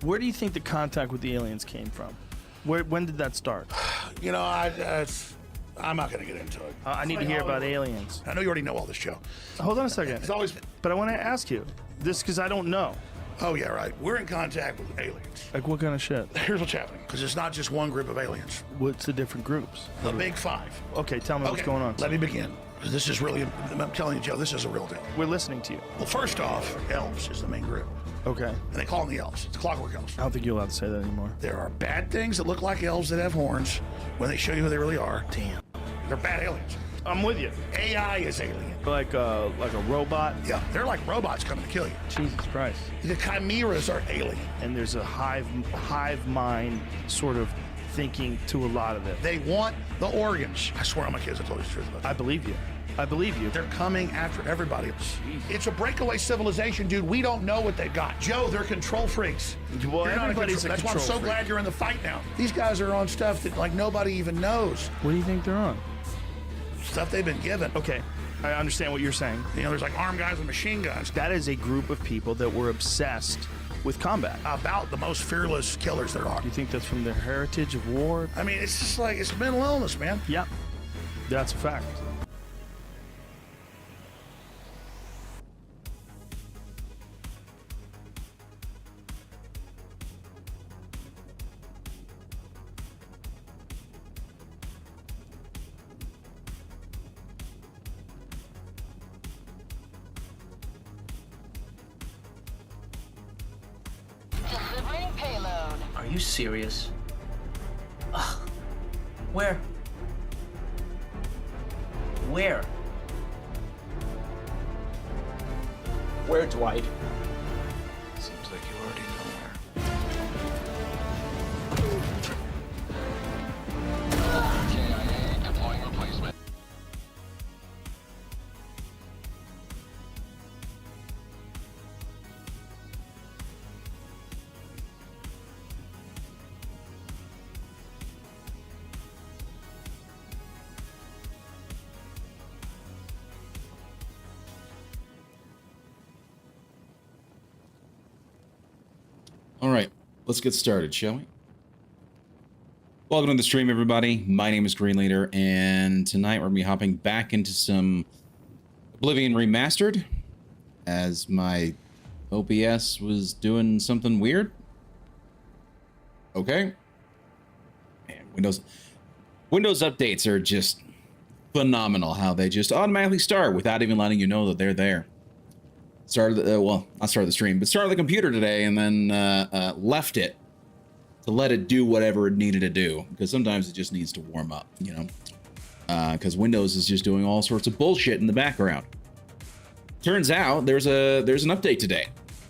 Where do you think the contact with the aliens came from? When did that start? You know, I'm not going to get into it. I need to hear about aliens. I know you already know all this, Joe. Hold on a second. It's always... But I want to ask you this because I don't know. Oh, yeah, right. We're in contact with aliens. Like what kind of shit? Here's what's happening, because it's not just one group of aliens. What's the different groups? The big five. Okay, tell me what's going on. Let me begin. This is really, I'm telling you, Joe, this is a real deal. We're listening to you. Well, first off, elves is the main group. Okay. And they call them the elves. It's clockwork elves. I don't think you're allowed to say that anymore. There are bad things that look like elves that have horns when they show you who they really are. Damn. They're bad aliens. I'm with you. AI is alien. Like a robot? Yeah, they're like robots coming to kill you. Jesus Christ. The chimeras are alien. And there's a hive mind sort of thinking to a lot of it. They want the organs. I swear on my kids I told you the truth about that. I believe you. I believe you. They're coming after everybody. It's a breakaway civilization, dude. We don't know what they've got. Joe, they're control freaks. Well, You're not everybody's a That's why I'm control so freak. glad you're in the fight now. These guys are on stuff that like nobody even knows. What do you think they're on? Stuff they've been given. Okay, I understand what you're saying. You know, there's like armed guys with machine guns. That is a group of people that were obsessed with combat. About the most fearless killers there are. Do you think that's from their heritage of war? I mean, it's just like, it's mental illness, man. Yeah, that's a fact. Delivering payload. Are you serious? Ugh. Where? Where? Where, Dwight? Seems like you already know where. KIA deploying replacement. All right, let's get started, shall we? Welcome to the stream, everybody. My name is Green Leader, and tonight we're going to be hopping back into some Oblivion Remastered, as my OBS was doing something weird. Okay. Man, Windows updates are just phenomenal, how they just automatically start without even letting you know that they're there. Started well, not started the stream, but started the computer today and then left it to let it do whatever it needed to do, because sometimes it just needs to warm up, you know, because Windows is just doing all sorts of bullshit in the background. Turns out there's an update today.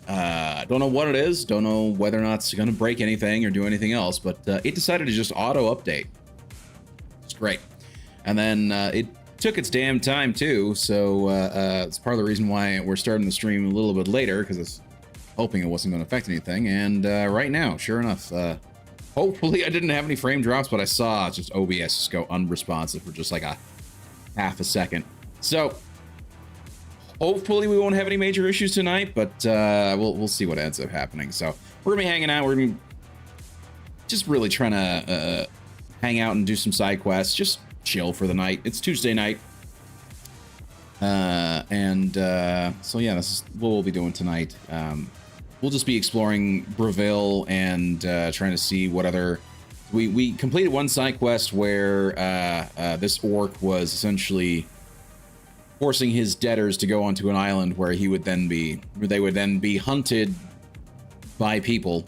Don't know what it is, don't know whether or not it's going to break anything or do anything else, but it decided to just auto update. It's great. And then it took its damn time too, so it's part of the reason why we're starting the stream a little bit later, because I was hoping it wasn't going to affect anything. And right now, sure enough, hopefully I didn't have any frame drops, but I saw just OBS just go unresponsive for just like a half a second. So hopefully we won't have any major issues tonight, but we'll see what ends up happening. So we're gonna be hanging out. We're gonna be just really trying to hang out and do some side quests, just chill for the night. It's Tuesday night. So yeah, this is what we'll be doing tonight. We'll just be exploring Breville and trying to see what other... We completed one side quest where this orc was essentially forcing his debtors to go onto an island where they would then be hunted by people,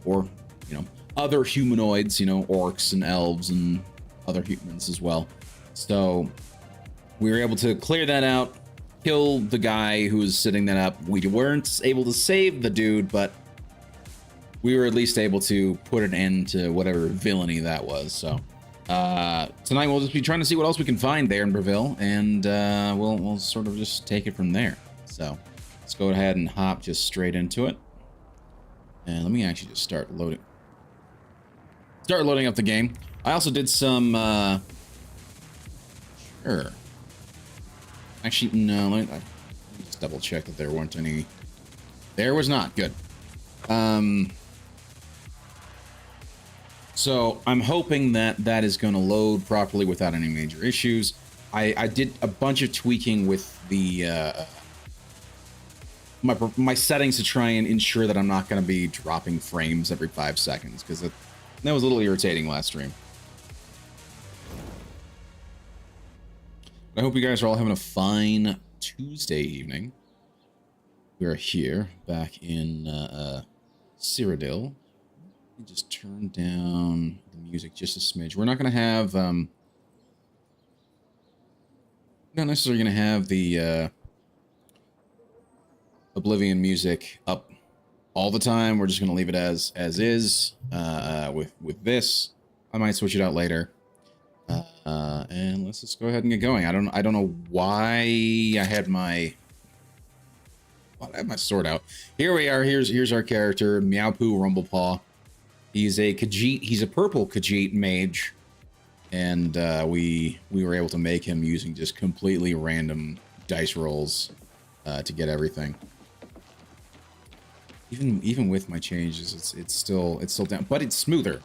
or, you know, other humanoids, you know, orcs and elves and other humans as well. So we were able to clear that out, kill the guy who was setting that up. We weren't able to save the dude, but we were at least able to put an end to whatever villainy that was. So tonight we'll just be trying to see what else we can find there in Breville, and we'll sort of just take it from there. So let's go ahead and hop just straight into it. And let me actually just start loading up the game. I also did some sure. Actually, no, let me just double check that there weren't any. There was not. Good. So I'm hoping that that is going to load properly without any major issues. I did a bunch of tweaking with the my settings to try and ensure that I'm not going to be dropping frames every 5 seconds, because that was a little irritating last stream. I hope you guys are all having a fine Tuesday evening. We are here back in Cyrodiil. Let me just turn down the music just a smidge. We're not going to have not necessarily going to have the Oblivion music up all the time. We're just going to leave it as is with this. I might switch it out later. And let's just go ahead and get going. I don't know why I had my sword out. Here we are. Here's our character, Meowpoo Rumblepaw. He's a Khajiit. He's a purple Khajiit mage, and we were able to make him using just completely random dice rolls to get everything. Even with my changes, it's still down, but it's smoother.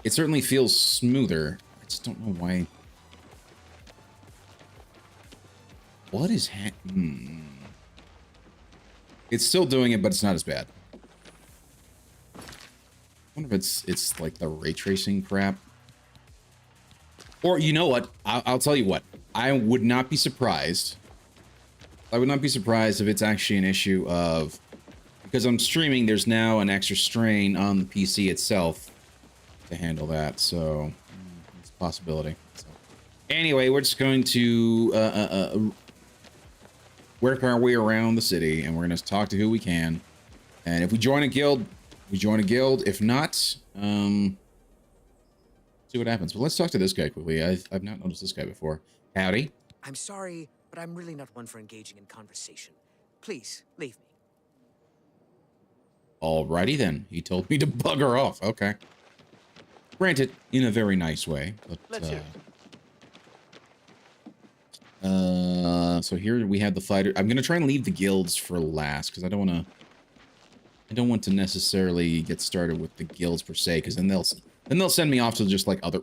It certainly feels smoother. I just don't know why. What is It's still doing it, but it's not as bad. I wonder if it's like the ray tracing crap. Or you know what? I'll tell you what. I would not be surprised. I would not be surprised if it's actually an issue of, because I'm streaming, there's now an extra strain on the PC itself to handle that. So it's a possibility. So, anyway, we're just going to work our way around the city, and we're going to talk to who we can. And if we join a guild, we join a guild. If not, see what happens. But let's talk to this guy quickly. I've not noticed this guy before. Howdy. I'm sorry, but I'm really not one for engaging in conversation. Please, leave me. Alrighty then. He told me to bugger off. Okay. Granted, in a very nice way. But, Let's hear it. So here we have the fighter. I'm gonna try and leave the guilds for last, because I don't want to necessarily get started with the guilds per se, because then they'll send me off to just like other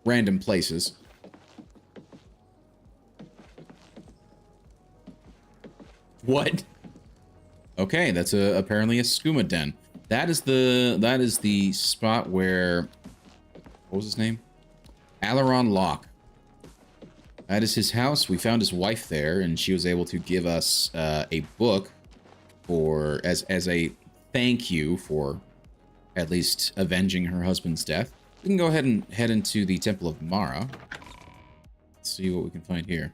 random places. What? Okay, that's apparently a skooma den. That is the spot where, what was his name? Aileron Locke. That is his house. We found his wife there, and she was able to give us a book for as a thank you for at least avenging her husband's death. We can go ahead and head into the Temple of Mara. Let's see what we can find here.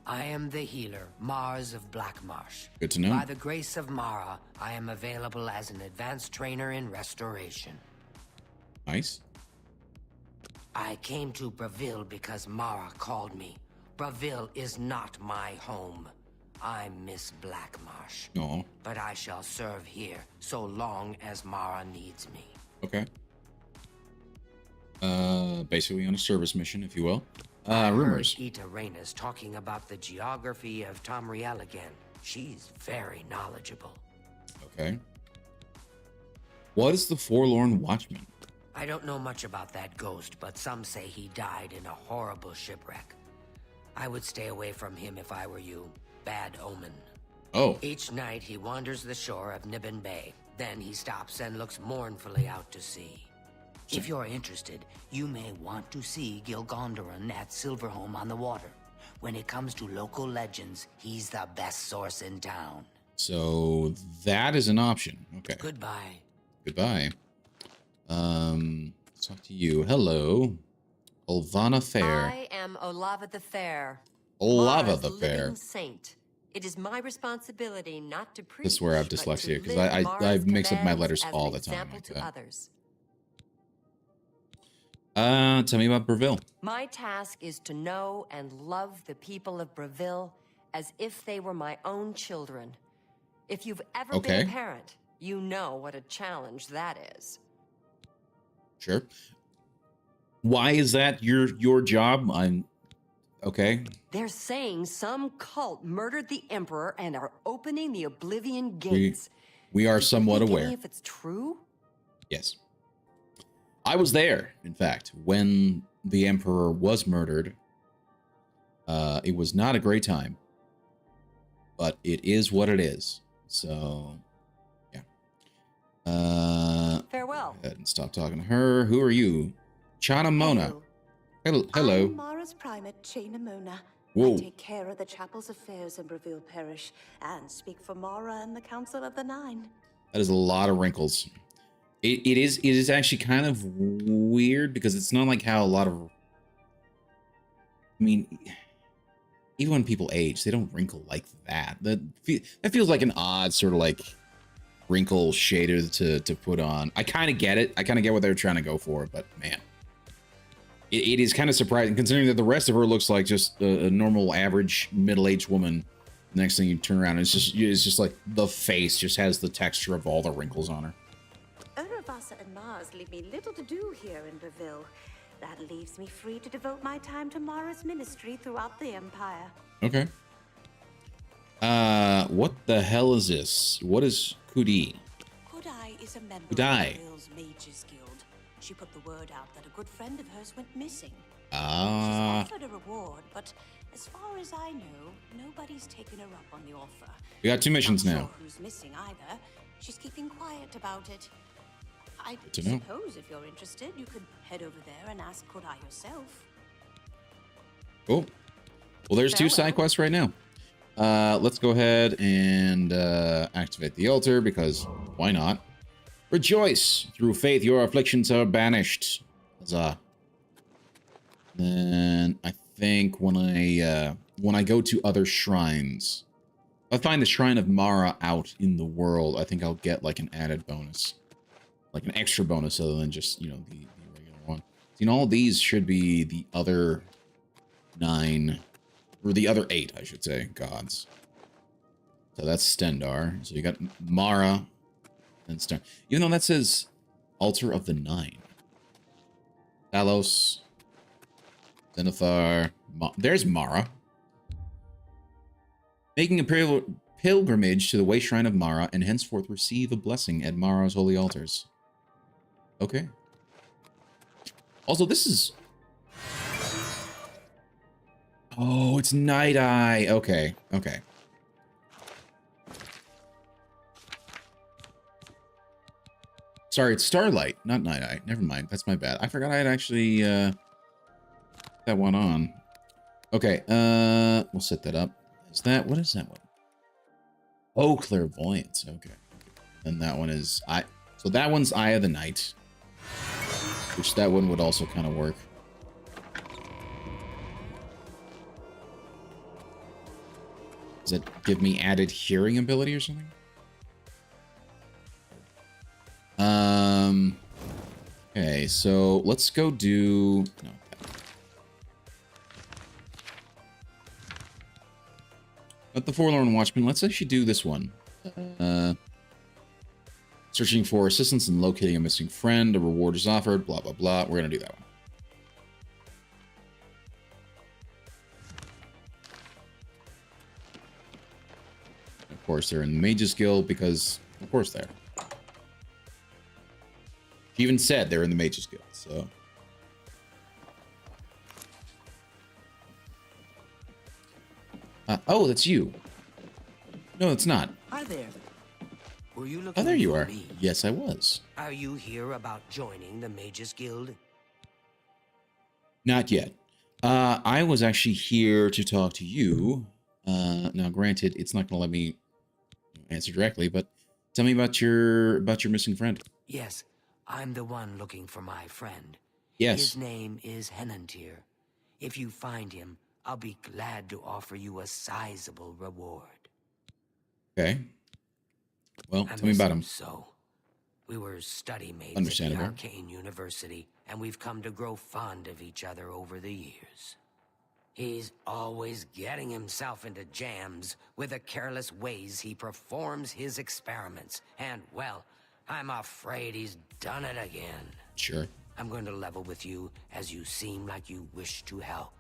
I am the healer, Mars of Blackmarsh. Good to know. By the grace of Mara, I am available as an advanced trainer in restoration. Nice. I came to Bravil because Mara called me. Bravil is not my home. I miss Blackmarsh. No. But I shall serve here so long as Mara needs me. Okay. Basically on a service mission, if you will. I Rumors. heard Ita Reyna's talking about the geography of Tamriel again. She's very knowledgeable. Okay. What is the Forlorn Watchman? I don't know much about that ghost, but some say he died in a horrible shipwreck. I would stay away from him if I were you. Bad omen. Oh. Each night he wanders the shore of Nibbin Bay. Then he stops and looks mournfully out to sea. If you're interested, you may want to see Gilgondoran at Silverhome on the water. When it comes to local legends, he's the best source in town. So that is an option. Okay. Goodbye. Goodbye. Let's talk to you. Hello. Olvana Fair. I am Olava the Fair. Olava Mara's the Fair. living saint. It is my responsibility not to preach. This is where I have but dyslexia, to 'cause live I Mara's mix up my commands letters as all an the time example like to that. others. Tell me about Bravil. My task is to know and love the people of Bravil as if they were my own children. If you've ever Okay. been a parent, you know what a challenge that is. Sure. Why is that your job? I'm okay. They're saying some cult murdered the Emperor and are opening the Oblivion We, gates. we are Do you somewhat think aware. any if it's true? Yes. I was there, in fact, when the Emperor was murdered. It was not a great time, but it is what it is. So, yeah. Farewell. Go ahead and stop talking to her. Who are you? Chana Mona. Hello. I'm Mara's primate, Chaina Mona. Whoa. I take care of the chapel's affairs in Breville Parish and speak for Mara and the Council of the Nine. That is a lot of wrinkles. It is actually kind of weird because it's not like how a lot of, I mean, even when people age, they don't wrinkle like that. That feels like an odd sort of like wrinkle shader to put on. I kind of get it. I kind of get what they're trying to go for, but man, it is kind of surprising considering that the rest of her looks like just a normal, average, middle-aged woman. Next thing you turn around, it's just like the face just has the texture of all the wrinkles on her. Uravasa and Mars leave me little to do here in Breville. That leaves me free to devote my time to Mara's ministry throughout the Empire. Okay. What the hell is this? What is Kudi? Kodai is a member Kodai. of Breville's Mages Guild. She put the word out that a good friend of hers went missing. Ah. She's offered a reward, but as far as I know, nobody's taken her up on the offer. We got 2 missions Not now. sure who's missing either. She's keeping quiet about it. I Good to know. suppose if you're interested, you could head over there and ask Kodai yourself. Cool. Well, there's 2 side quests right now. Let's go ahead and activate the altar because why not? Rejoice! Through faith, your afflictions are banished. Huzzah. Then I think when I go to other shrines, if I find the Shrine of Mara out in the world, I think I'll get like an added bonus. Like an extra bonus other than just, you know, the regular one. You know, all these should be the other 9, or the other 8, I should say, gods. So that's Stendar. So you got Mara and Stendar. Even though that says Altar of the 9. Talos, Zenithar, there's Mara. Making a pilgrimage to the Way Shrine of Mara and henceforth receive a blessing at Mara's holy altars. Okay. Also, this is... Oh, it's Night Eye. Okay, okay. Sorry, it's Starlight, not Night Eye. Never mind, that's my bad. I forgot I had actually that one on. Okay, we'll set that up. Is that, what is that one? Oh, Clairvoyance, okay. And that one is, so that one's Eye of the Night. Which that one would also kind of work. Does it give me added hearing ability or something? Okay, so let's go do... No. Not the Forlorn Watchman. Let's actually do this one. Searching for assistance in locating a missing friend. A reward is offered. Blah, blah, blah. We're going to do that one. Of course, they're in the Mages Guild because, of course, they're. She even said they're in the Mages Guild, so. Oh, that's you. No, it's not. Hi there. Were you looking Oh, there you for are. me? Yes, I was. Are you here about joining the Mages Guild? Not yet. I was actually here to talk to you. Now, granted, it's not going to let me answer directly, but tell me about your missing friend. Yes, I'm the one looking for my friend. Yes. His name is Henantir. If you find him, I'll be glad to offer you a sizable reward. Okay. Well, I tell me miss about him. So, we were study mates at the Understandable. Arcane University, and we've come to grow fond of each other over the years. He's always getting himself into jams with the careless ways he performs his experiments. And, well, I'm afraid he's done it again. Sure. I'm going to level with you as you seem like you wish to help.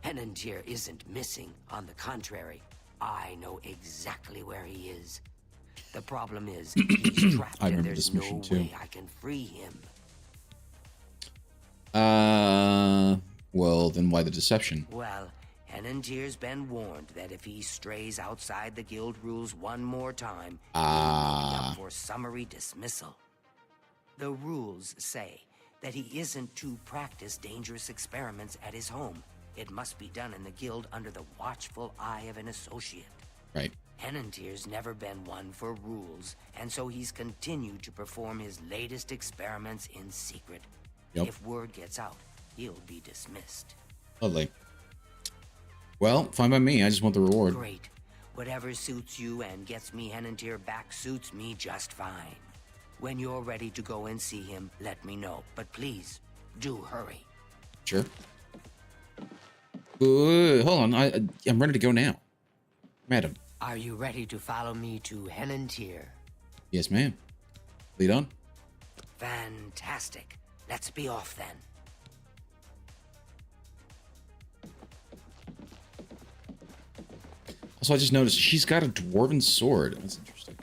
Henantier isn't missing. On the contrary, I know exactly where he is. The problem is, he's trapped I and remember there's this no mission too. way I can free him. Well, then why the deception? Well, Henantier's been warned that if he strays outside the guild rules one more time, he'll be up for summary dismissal. The rules say that he isn't to practice dangerous experiments at his home. It must be done in the guild under the watchful eye of an associate. Right. Henantier's never been one for rules, and so he's continued to perform his latest experiments in secret. Yep. If word gets out, he'll be dismissed. Lovely. Well, fine by me. I just want the reward. Great. Whatever suits you and gets me Henantier back suits me just fine. When you're ready to go and see him, let me know. But please, do hurry. Sure. Hold on. I'm ready to go now. Madam. Are you ready to follow me to Henantier? Yes, ma'am. Lead on. Fantastic. Let's be off then. Also, I just noticed she's got a dwarven sword. That's interesting.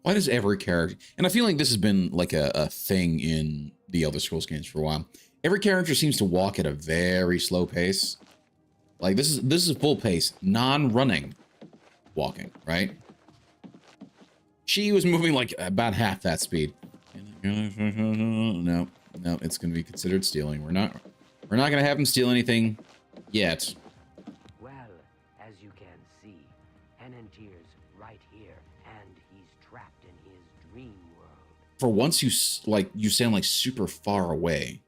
Why does every character, and I feel like this has been like a thing in the Elder Scrolls games for a while, every character seems to walk at a very slow pace. Like this is full pace, non-running walking, right? She was moving like about half that speed. No, it's gonna be considered stealing. We're not gonna have him steal anything yet. Well, as you can see, Henantier's right here, and he's trapped in his dream world. For once, you sound like super far away.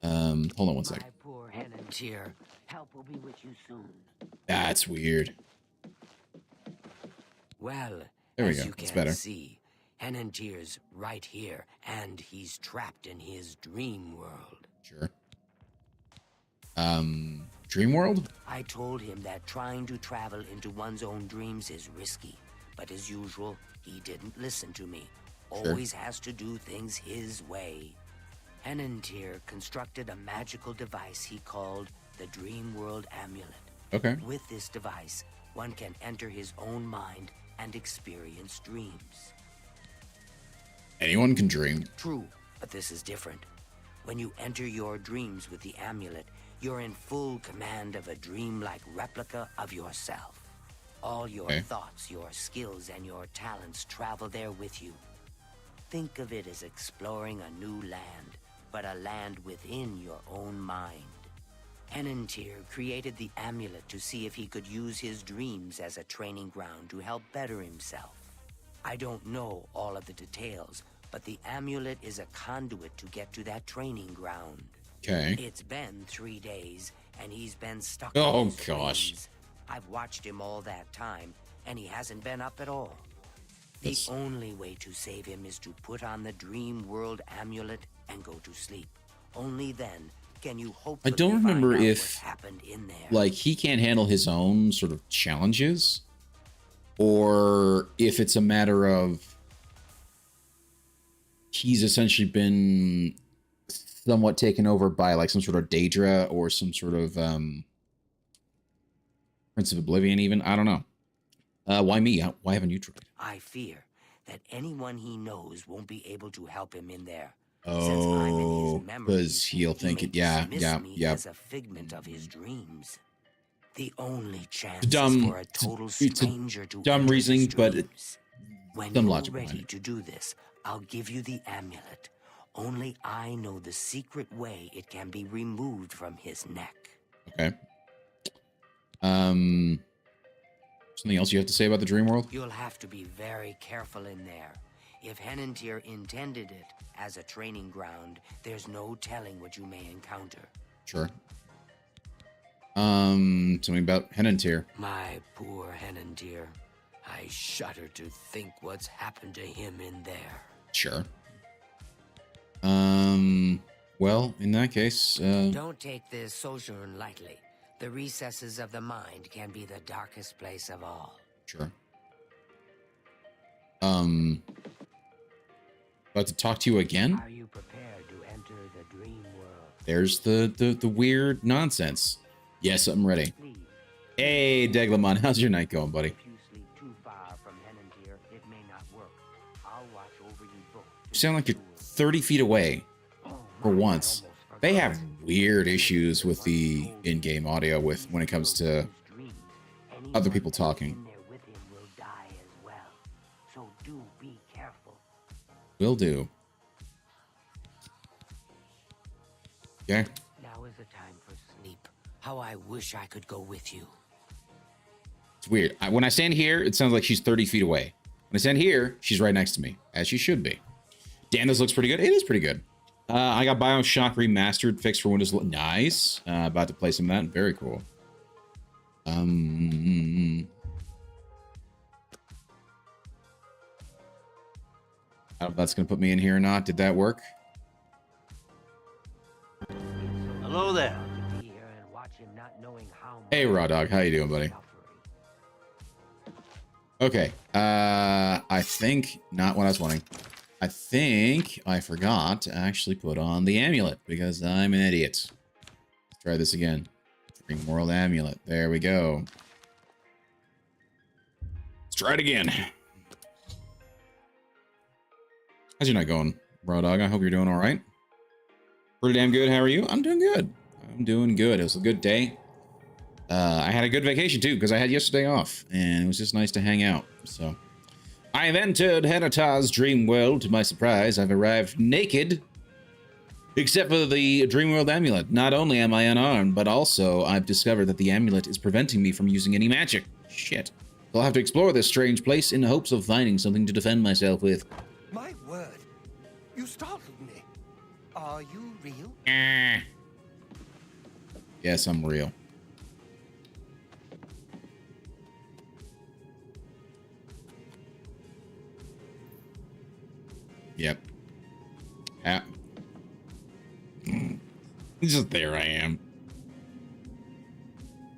Hold on one second. My poor Henantier. Help will be with you soon. That's weird. Well, There we as go. you That's can better. see, Henantier's right here, and he's trapped in his dream world. Sure. Dream world? I told him that trying to travel into one's own dreams is risky, but as usual, he didn't listen to me. Sure. Always has to do things his way. Henantier constructed a magical device he called the Dream World Amulet. Okay. With this device, one can enter his own mind and experience dreams. Anyone can dream. True, but this is different. When you enter your dreams with the amulet, you're in full command of a dreamlike replica of yourself. All your Okay. thoughts, your skills, and your talents travel there with you. Think of it as exploring a new land, but a land within your own mind. Henantier created the amulet to see if he could use his dreams as a training ground to help better himself. I don't know all of the details, but the amulet is a conduit to get to that training ground. Okay. It's been 3 days, and he's been stuck Oh, in his gosh. dreams. I've watched him all that time, and he hasn't been up at all. That's- The only way to save him is to put on the Dream World Amulet and go to sleep. Only then can you hopefully don't remember find out if, what's happened in there. Like, he can't handle his own sort of challenges, or if it's a matter of he's essentially been somewhat taken over by like some sort of Daedra or some sort of Prince of Oblivion even. I don't know. Why me? Why haven't you tried? I fear that anyone he knows won't be able to help him in there. Oh, Since I'm in his because he'll he think may it. Yeah, dismiss yeah, me yeah. as a figment of his dreams. The only chance Dumb- is for a total it's a stranger to dumb enter reasoning, his but dreams. When some you're logic behind ready it. to do this, I'll give you the amulet. Only I know the secret way it can be removed from his neck. Okay. Something else you have to say about the dream world? You'll have to be very careful in there. If Henantier intended it as a training ground, there's no telling what you may encounter. Sure. Something about Henantier. My poor Henantier. I shudder to think what's happened to him in there. Sure. Well, in that case, Don't take this sojourn lightly. The recesses of the mind can be the darkest place of all. Sure. About to talk to you again? Are you prepared to enter the dream world? There's the weird nonsense. Yes, I'm ready. Hey, Deglamon, how's your night going, buddy? If you sleep too far from Henantier, it may not work. I'll watch over you both. You sound like you're 30 feet away. For once. They have weird issues with the in-game audio when it comes to other people talking. So do be careful. Will do. Okay. Now is the time for sleep. How I wish I could go with you. It's weird. When I stand here, it sounds like she's 30 feet away. When I stand here, she's right next to me, as she should be. Dan, this looks pretty good. It is pretty good. I got BioShock Remastered fixed for Windows. Nice. About to play some of that. Very cool. I don't know if that's going to put me in here or not. Did that work? Hello there. Hey, Raw Dog. How you doing, buddy? Okay. I think not what I was wanting. I think I forgot to actually put on the amulet because I'm an idiot. Let's try this again. Dream World Amulet. There we go. Let's try it again. How's your night going, Raw Dog? I hope you're doing all right. Pretty damn good. How are you? I'm doing good. I'm doing good. It was a good day. I had a good vacation too because I had yesterday off and it was just nice to hang out. So I've entered Henataz's dream world. To my surprise, I've arrived naked, except for the dream world amulet. Not only am I unarmed, but also I've discovered that the amulet is preventing me from using any magic. Shit. I'll have to explore this strange place in hopes of finding something to defend myself with. My word. You startled me. Are you real? Yes, I'm real. Yep. Just there I am.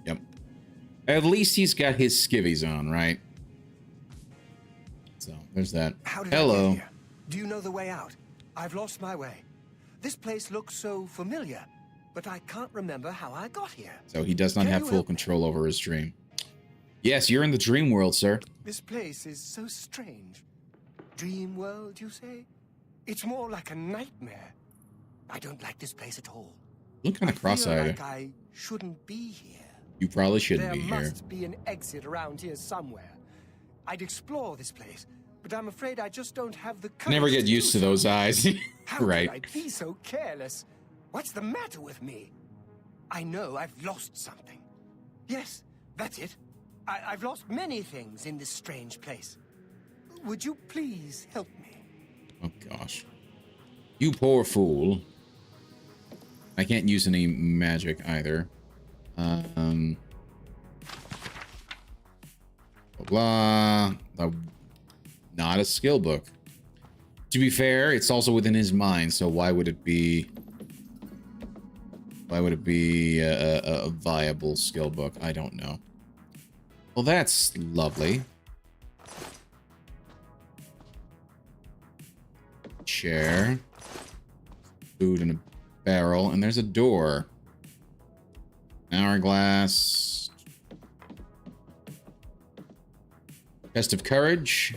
Yep. At least he's got his skivvies on, right? So, there's that. How did Hello. I get here? Do you know the way out? I've lost my way. This place looks so familiar, but I can't remember how I got here. So he does not have full control over his dream. Yes, you're in the dream world, sir. This place is so strange. Dream world, you say? It's more like a nightmare. I don't like this place at all. Look kind of cross-eyed. I feel like I shouldn't be here. You probably shouldn't be here. There must be an exit around here somewhere. I'd explore this place, but I'm afraid I just don't have the courage. Never get used to those eyes. How right. could I be so careless? What's the matter with me? I know I've lost something. Yes, that's it. I've lost many things in this strange place. Would you please help me? Oh, gosh. You poor fool. I can't use any magic either. Blah, blah. Not a skill book. To be fair, it's also within his mind, so why would it be... Why would it be a viable skill book? I don't know. Well, that's lovely. Chair. Food in a barrel. And there's a door. Hourglass. Test of courage.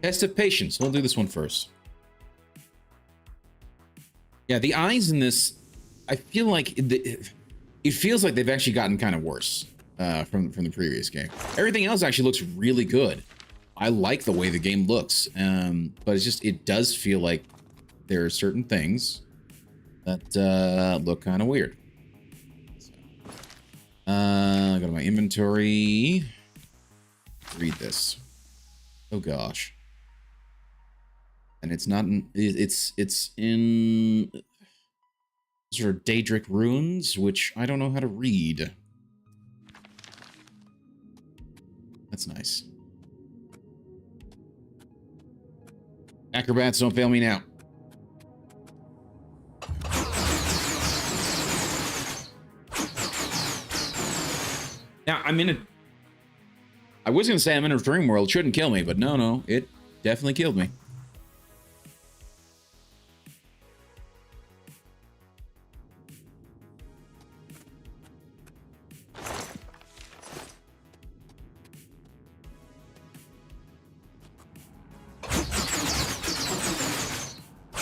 Test of patience. We'll do this one first. Yeah, the eyes in this, I feel like it feels like they've actually gotten kind of worse from the previous game. Everything else actually looks really good. I like the way the game looks, but it's just, it does feel like there are certain things that look kind of weird. So, go to my inventory. Read this. Oh gosh. And it's not in, it's in sort of Daedric runes, which I don't know how to read. That's nice. Acrobats, don't fail me now. Now, I was going to say I'm in a dream world. Shouldn't kill me, but no. It definitely killed me.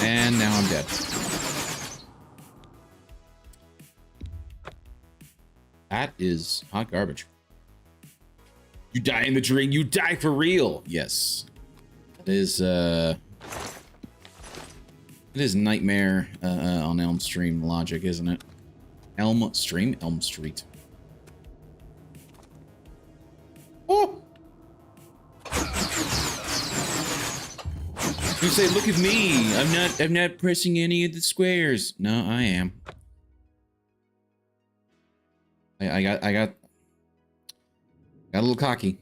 And now I'm dead. That is hot garbage. You die in the dream. You die for real. Yes. It is nightmare on Elm Stream logic, isn't it? Elm Stream? Elm Street. Oh! You say, look at me. I'm not pressing any of the squares. No, I am. I got a little cocky.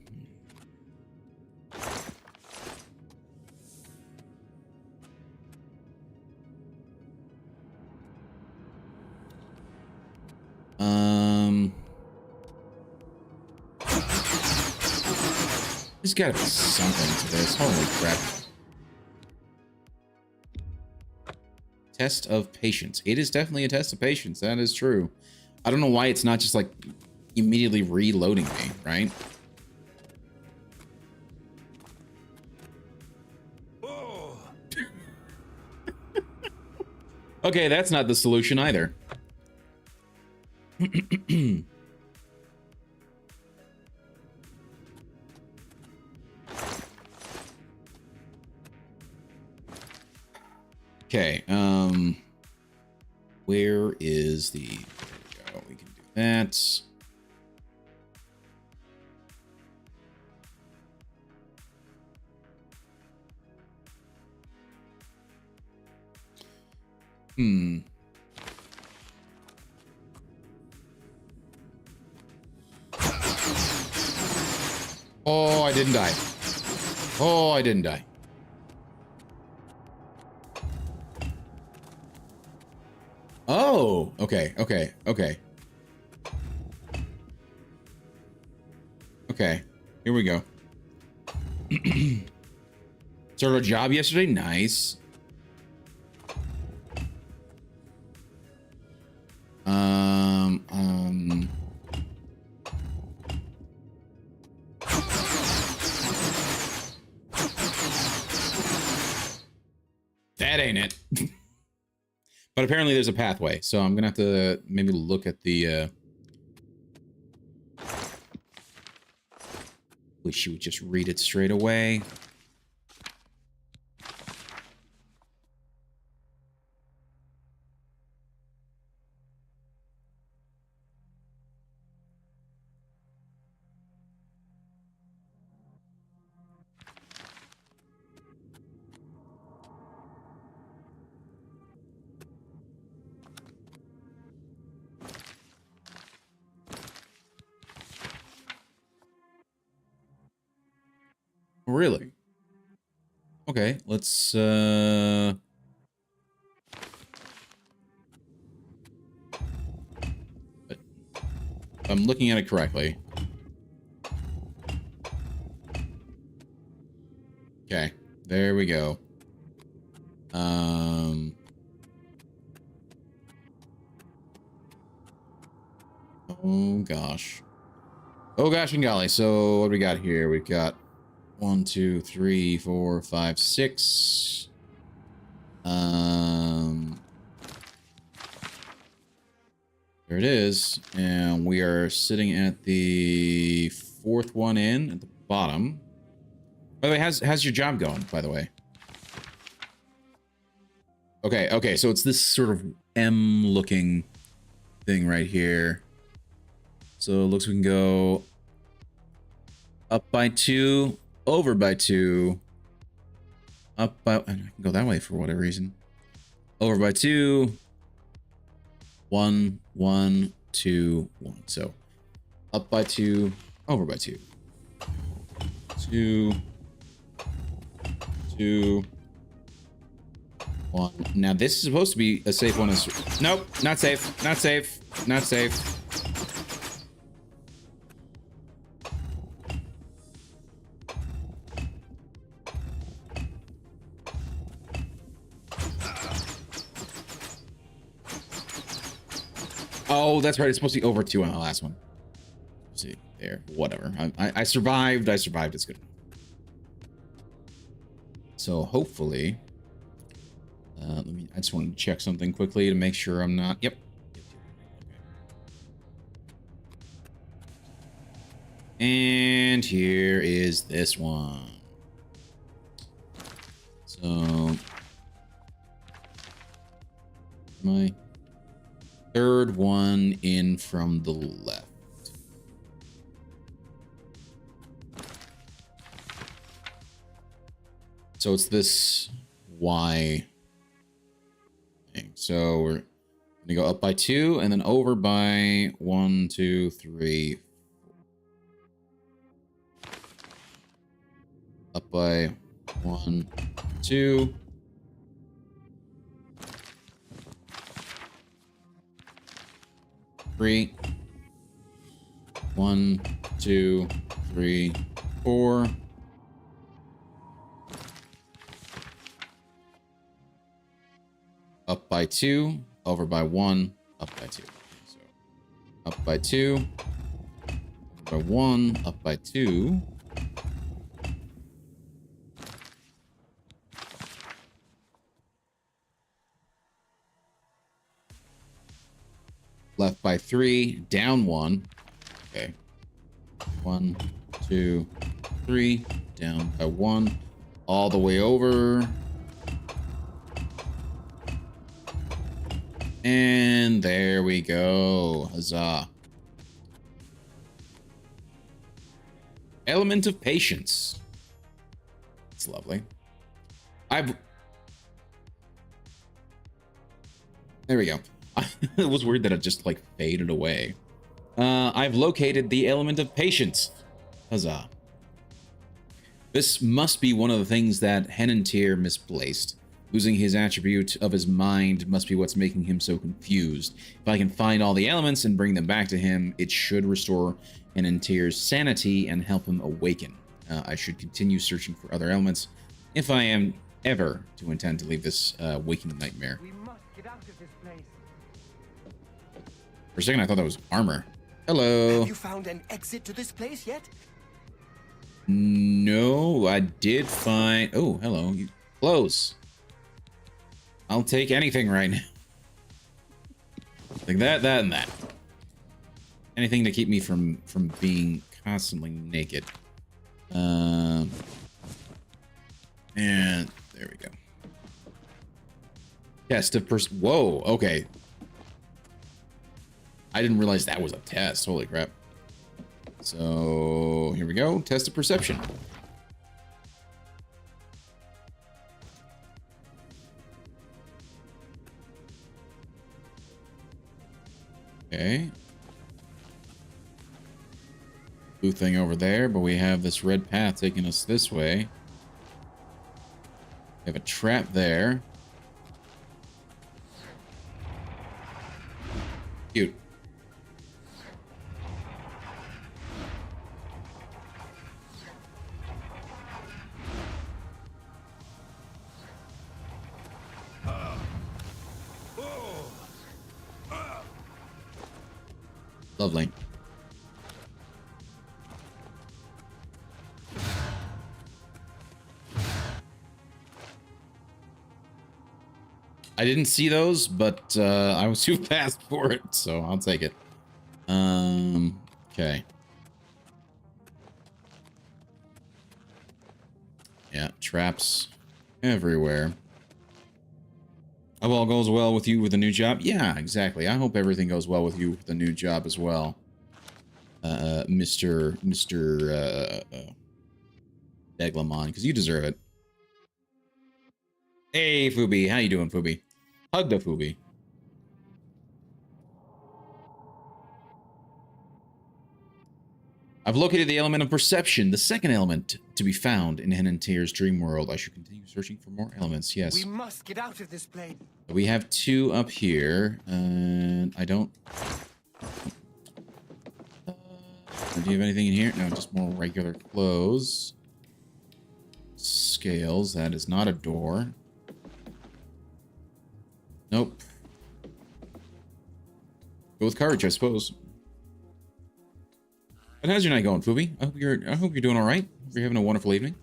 There's gotta be something to this. Holy crap. Test of patience. It is definitely a test of patience. That is true. I don't know why it's not just like immediately reloading me, right? Okay, that's not the solution either. Okay, where is the... There we go, we can do that. Oh, I didn't die. Oh, I didn't die. Oh, okay. Okay, here we go. Started a job yesterday? Nice. That ain't it. But apparently there's a pathway, so I'm gonna have to maybe look at the, wish you would just read it straight away. Really? Okay, let's if I'm looking at it correctly. Okay, there we go. Oh gosh. Oh gosh and golly. So what do we got here? We've got 1, 2, 3, 4, 5, 6. There it is. And we are sitting at the 4th one in at the bottom. By the way, how's your job going, by the way? Okay, so it's this sort of M looking thing right here. So it looks we can go up by 2. over by 2. Up by... And I can go that way for whatever reason. Over by 2. 1, 1, 2, 1. So, up by 2, over by 2. 2, 2, 1. Now, this is supposed to be a safe one. Nope, not safe. Not safe. Not safe. Oh, that's right. It's supposed to be over 2 on the last one. Let's see, there. Whatever. I survived. I survived. It's good. So hopefully, I just want to check something quickly to make sure I'm not. Yep. And here is this one. So my third one in from the left. So it's this Y thing. So we're gonna go up by 2 and then over by 1, 2, 3, 4. Up by 1, 2. Three. 1, 2, 3, 4. Up by 2, over by 1, up by 2. So up by 2, over by 1, up by 2. Left by 3, down 1. Okay. 1, 2, 3, down by 1. All the way over. And there we go. Huzzah. Element of patience. It's lovely. There we go. It was weird that it just like faded away. I've located the element of patience. Huzzah. This must be one of the things that Henantier misplaced. Losing his attribute of his mind must be what's making him so confused. If I can find all the elements and bring them back to him, it should restore Henantier's sanity and help him awaken. I should continue searching for other elements if I am ever to intend to leave this waking nightmare. We must get out of this place. For a second, I thought that was armor. Hello. Have you found an exit to this place yet? No, I did find... Oh, hello. Close. I'll take anything right now. Like that, and that. Anything to keep me from being constantly naked. And there we go. Test of Whoa, okay. I didn't realize that was a test. Holy crap. So, here we go. Test of perception. Okay. Blue thing over there, but we have this red path taking us this way. We have a trap there. Cute. Lovely. I didn't see those, but I was too fast for it, so I'll take it. Okay. Yeah, traps everywhere. Hope all goes well with you with the new job. Yeah, exactly. I hope everything goes well with you with the new job as well. Deglamon, because you deserve it. Hey, Fubi. How you doing, Fubi? Hug the Fubi. I've located the element of perception, the second element to be found in Henanteer's dream world. I should continue searching for more elements. Yes. We must get out of this place. We have 2 up here, and I don't... do you have anything in here? No, just more regular clothes. Scales. That is not a door. Nope. Go with courage, I suppose. But how's your night going, Fubi? I hope you're doing all right. Hope you're having a wonderful evening.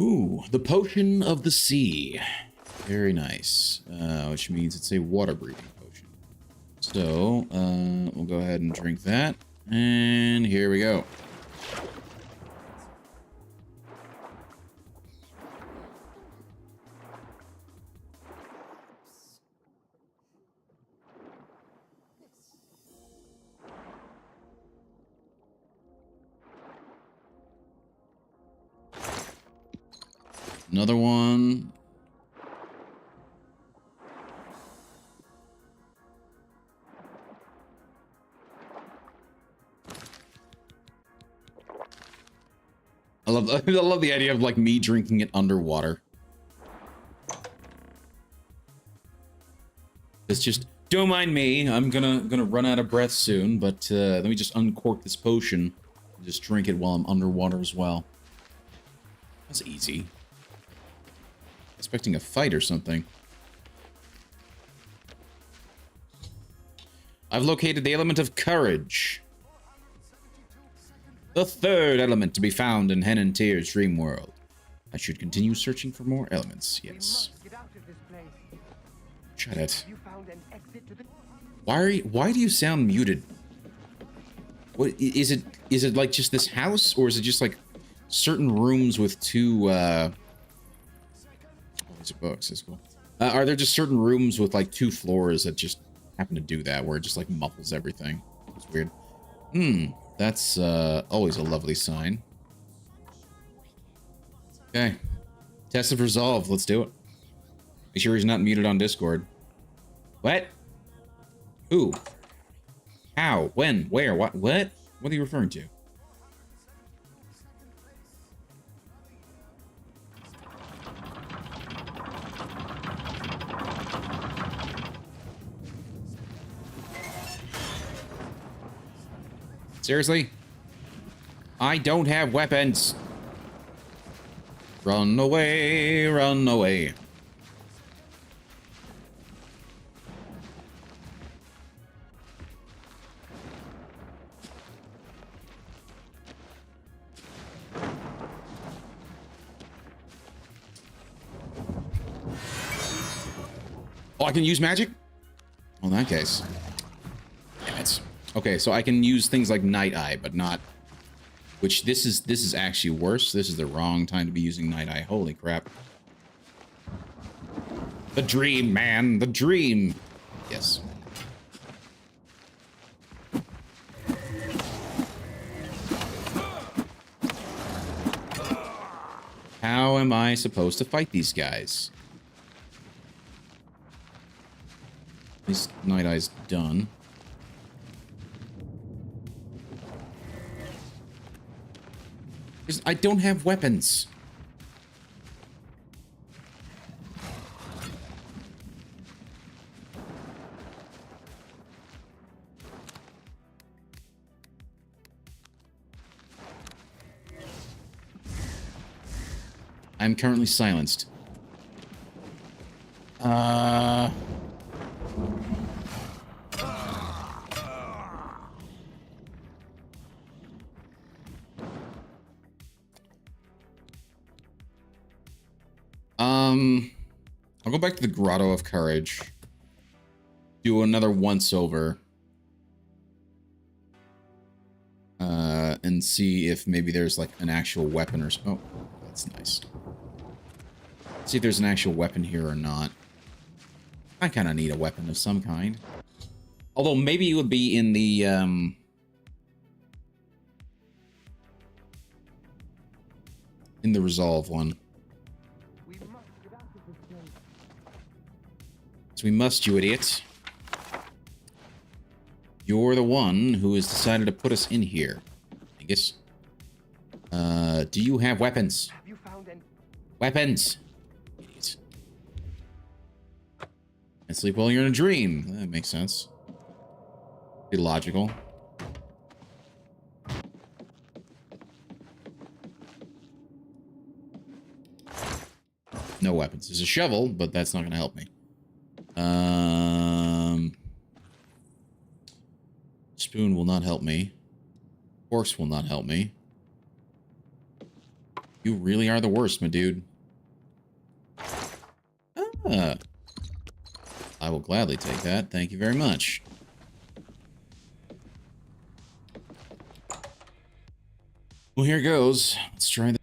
Ooh, the potion of the sea. Very nice. Which means it's a water breathing potion. So, we'll go ahead and drink that. And here we go. Another one. I love the idea of like me drinking it underwater. It's just, don't mind me. I'm gonna run out of breath soon, but let me just uncork this potion and just drink it while I'm underwater as well. That's easy. Expecting a fight or something. I've located the element of courage. The third element to be found in Henanteer's dream world. I should continue searching for more elements. Yes. Shut it. Why do you sound muted? What is it? Is it like just this house, or is it just like certain rooms with 2 these are books, that's cool. Are there just certain rooms with like 2 floors that just happen to do that, where it just like muffles everything? It's weird. That's always a lovely sign. Okay. Test of resolve, let's do it. Make sure he's not muted on Discord. What? Who? How? When? Where? What? What? What are you referring to? Seriously? I don't have weapons. Run away, run away. Oh, I can use magic? Well, in that case. Damn it. Okay, so I can use things like Night Eye, but not... Which, this is actually worse. This is the wrong time to be using Night Eye. Holy crap. The dream, man. The dream. Yes. How am I supposed to fight these guys? At least Night Eye's done. I don't have weapons. I'm currently silenced. I'll go back to the Grotto of Courage. Do another once over. And see if maybe there's like an actual weapon or oh, that's nice. See if there's an actual weapon here or not. I kind of need a weapon of some kind. Although maybe it would be in the resolve one. So we must, you idiot. You're the one who has decided to put us in here. I guess. Do you have weapons? Have you found any? Weapons. Idiots. And sleep while you're in a dream. That makes sense. Pretty logical. No weapons. There's a shovel, but that's not going to help me. Spoon will not help me. Forks will not help me. You really are the worst, my dude. Ah. I will gladly take that. Thank you very much. Well, here goes. Let's try that.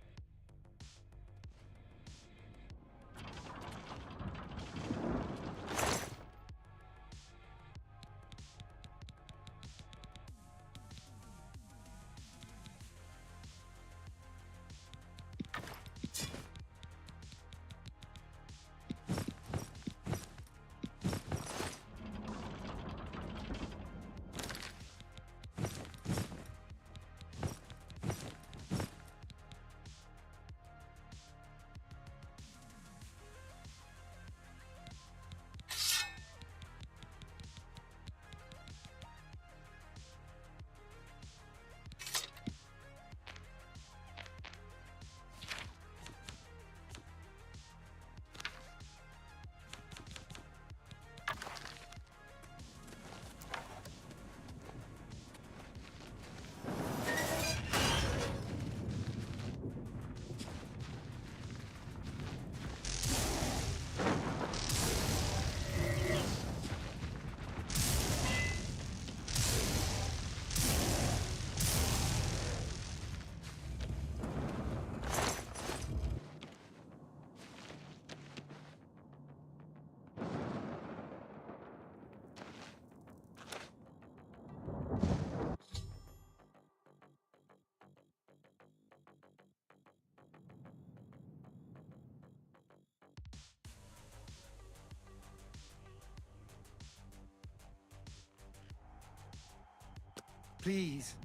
Please,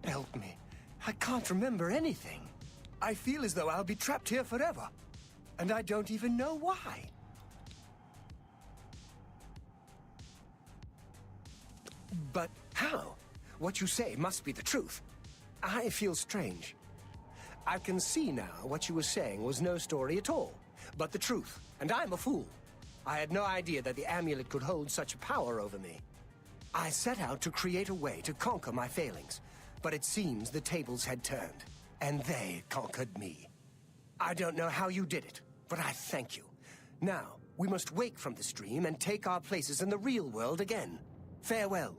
help me. I can't remember anything. I feel as though I'll be trapped here forever. And I don't even know why. But how? What you say must be the truth. I feel strange. I can see now what you were saying was no story at all, but the truth. And I'm a fool. I had no idea that the amulet could hold such power over me. I set out to create a way to conquer my failings, but it seems the tables had turned, and they conquered me. I don't know how you did it, but I thank you. Now, we must wake from the stream and take our places in the real world again. Farewell.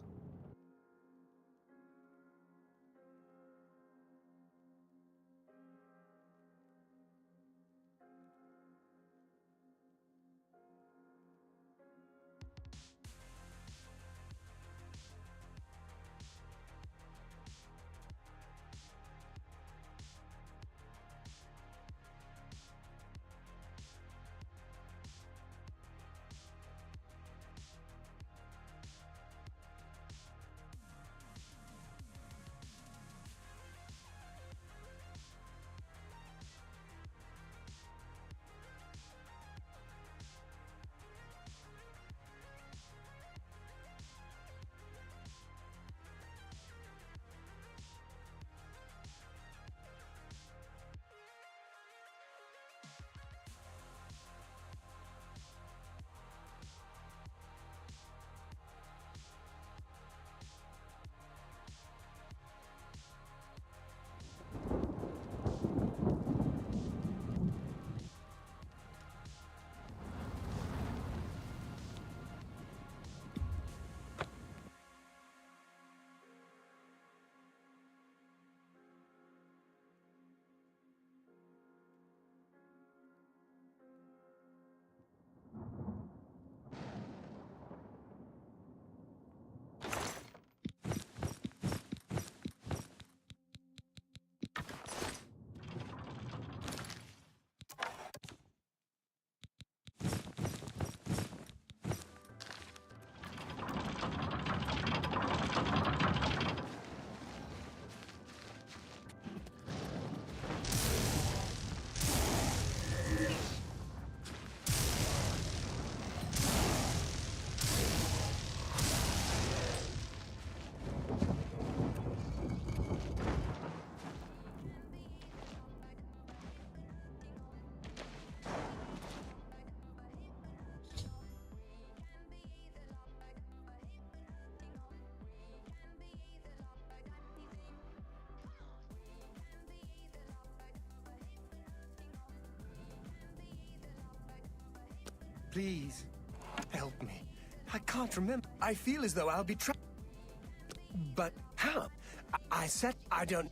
Please, help me. I can't remember. I feel as though I'll be trapped. But how? I said I don't...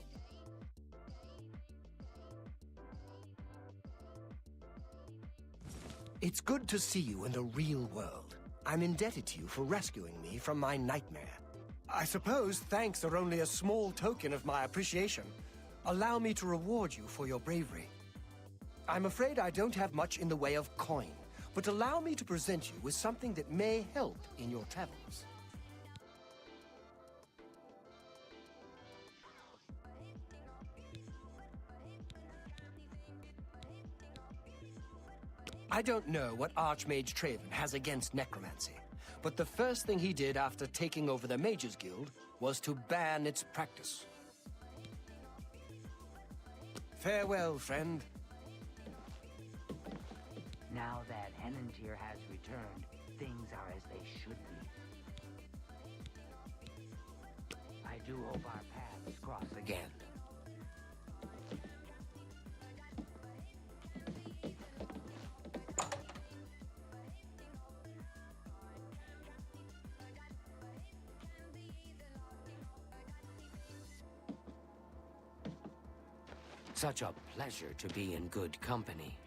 It's good to see you in the real world. I'm indebted to you for rescuing me from my nightmare. I suppose thanks are only a small token of my appreciation. Allow me to reward you for your bravery. I'm afraid I don't have much in the way of coin, but allow me to present you with something that may help in your travels. I don't know what Archmage Traven has against necromancy, but the first thing he did after taking over the Mages Guild was to ban its practice. Farewell, friend. Now that Henantier has returned, things are as they should be. I do hope our paths cross again. Such a pleasure to be in good company.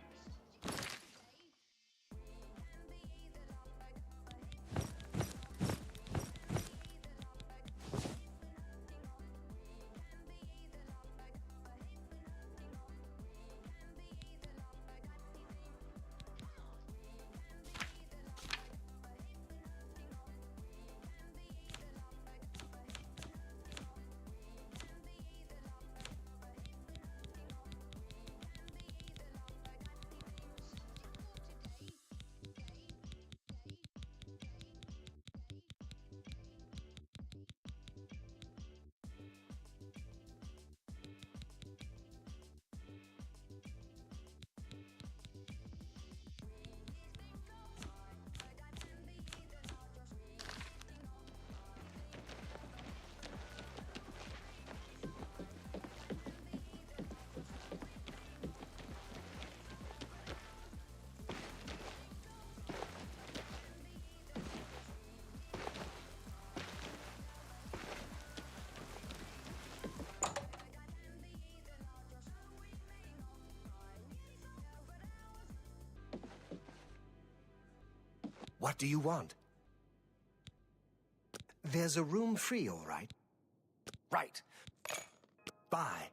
What do you want? There's a room free, all right? Right. Bye.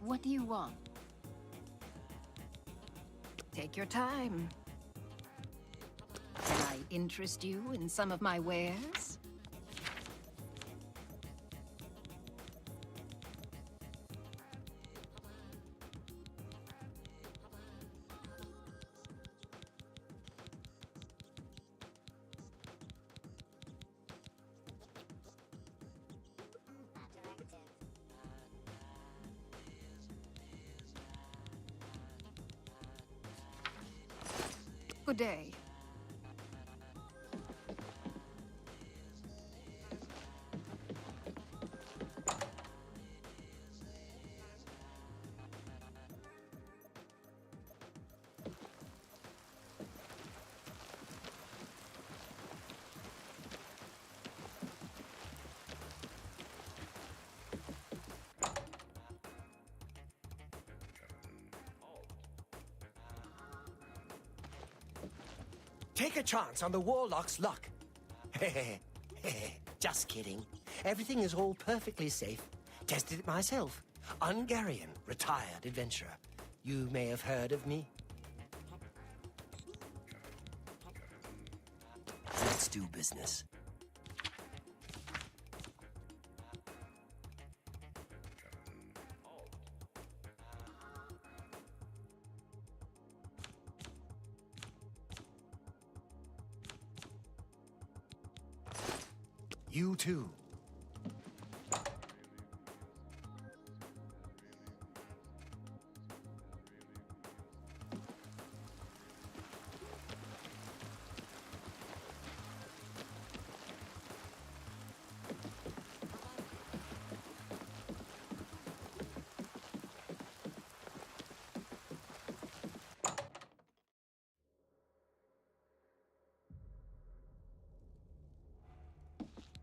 What do you want? Take your time. Can I interest you in some of my wares? Good day. Take a chance on the Warlock's luck. Just kidding. Everything is all perfectly safe. Tested it myself. Ungarian, retired adventurer. You may have heard of me. Let's do business. You too.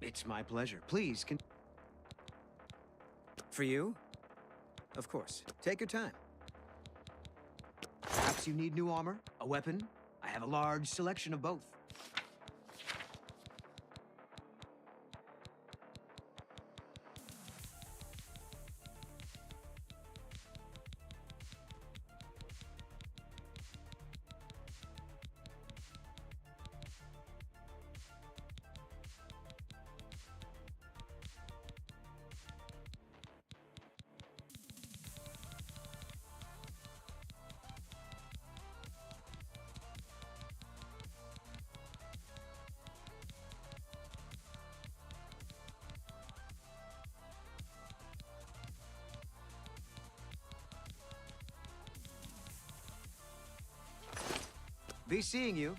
It's my pleasure. Please, For you? Of course. Take your time. Perhaps you need new armor? A weapon? I have a large selection of both. Be seeing you.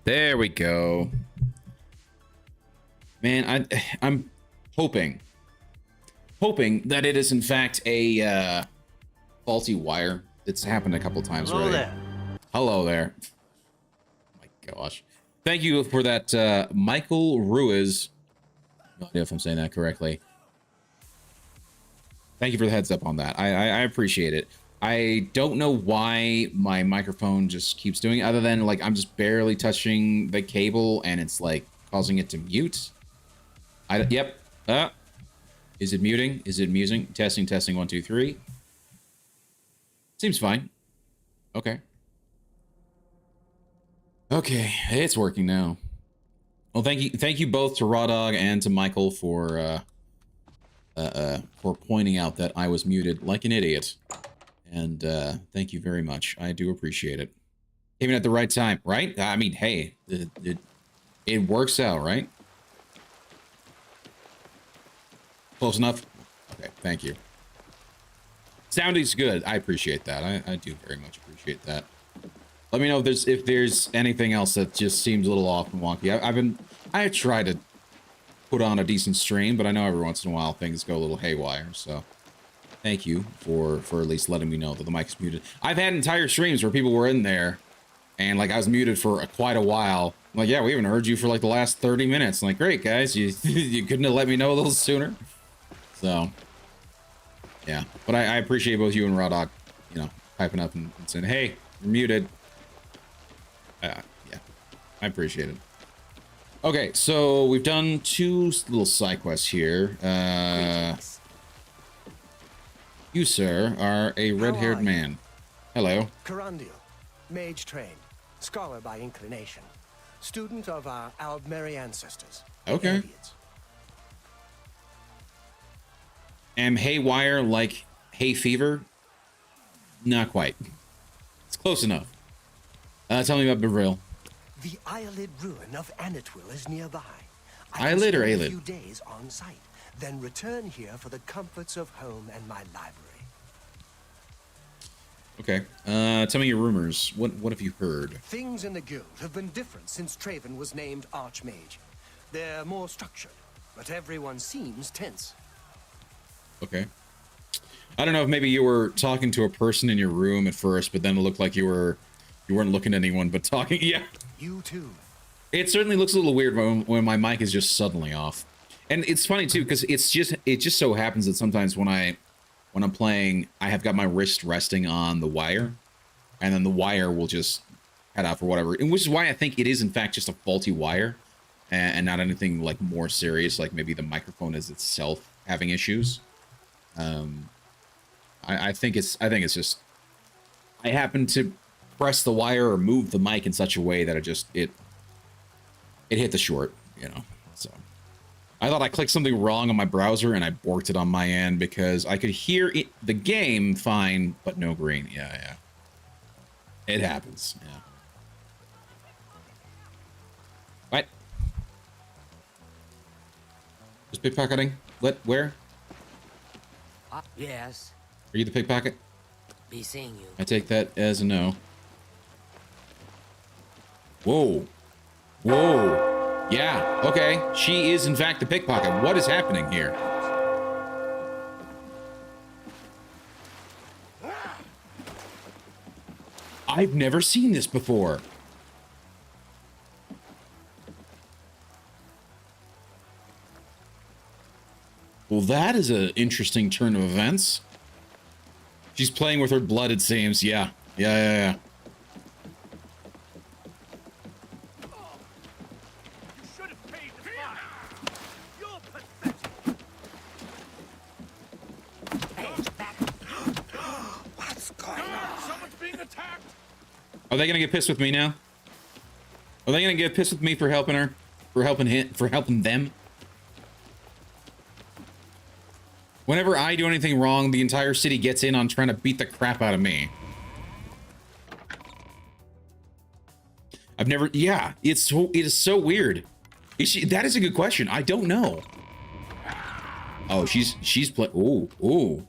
There we go. Man, I'm hoping that it is in fact a faulty wire. It's happened a couple times Hello already. there. Hello there. Oh my gosh. Thank you for that, Michael Ruiz. No idea if I'm saying that correctly. Thank you for the heads up on that. I appreciate it. I don't know why my microphone just keeps doing it, other than like I'm just barely touching the cable and it's like causing it to mute. Yep. Is it muting? Is it musing? Testing, 1, 2, 3. Seems fine. Okay. Okay, it's working now. Well, thank you both to Raw Dog and to Michael for pointing out that I was muted like an idiot. And thank you very much. I do appreciate it. Even at the right time, right? I mean, hey, it works out, right? Close enough? Okay, thank you. Sounding's good. I appreciate that. I do very much appreciate that. Let me know if there's anything else that just seems a little off and wonky. I try to put on a decent stream, but I know every once in a while things go a little haywire, so thank you for at least letting me know that the mic's muted. I've had entire streams where people were in there and like I was muted for quite a while. I'm like, yeah, we haven't heard you for like the last 30 minutes. I'm like, great guys, you couldn't have let me know a little sooner. So yeah, but I appreciate both you and Raw Dog, you know, piping up and saying, hey, you're muted. Yeah, I appreciate it. Okay, so we've done 2 little side quests here. You, sir, are a red-haired man. Hello. Cyrodiil, mage trained, scholar by inclination, student of our Aldmeri ancestors. Okay. Am haywire like hay fever? Not quite. It's close enough. Tell me about Bevril. The Eyelid ruin of Anatwil is nearby. Eyelid or Eyelid? A few days on site, then return here for the comforts of home and my library. Okay. Tell me your rumors. What have you heard? Things in the guild have been different since Traven was named Archmage. They're more structured, but everyone seems tense. Okay. I don't know if maybe you were talking to a person in your room at first, but then it looked like you weren't looking at anyone but talking. Yeah. You too. It certainly looks a little weird when my mic is just suddenly off. And it's funny too, because it just so happens that sometimes when I'm playing, I have got my wrist resting on the wire, and then the wire will just cut off or whatever. And which is why I think it is in fact just a faulty wire, and not anything like more serious, like maybe the microphone is itself having issues. I think it's just I happen to press the wire or move the mic in such a way that it hit the short, you know. So I thought I clicked something wrong on my browser and I borked it on my end because I could hear the game fine, but no green. Yeah. It happens. Yeah. What? Just pickpocketing? What? Where? Yes. Are you the pickpocket? Be seeing you. I take that as a no. Whoa. Whoa. Yeah, okay. She is, in fact, the pickpocket. What is happening here? I've never seen this before. Well, that is an interesting turn of events. She's playing with her blood, it seems. Yeah. Yeah. Are they gonna get pissed with me now? Are they gonna get pissed with me for helping her? For helping them? Whenever I do anything wrong, the entire city gets in on trying to beat the crap out of me. I've never... Yeah, it is so weird. That is a good question. I don't know. Oh, she's playing... Ooh.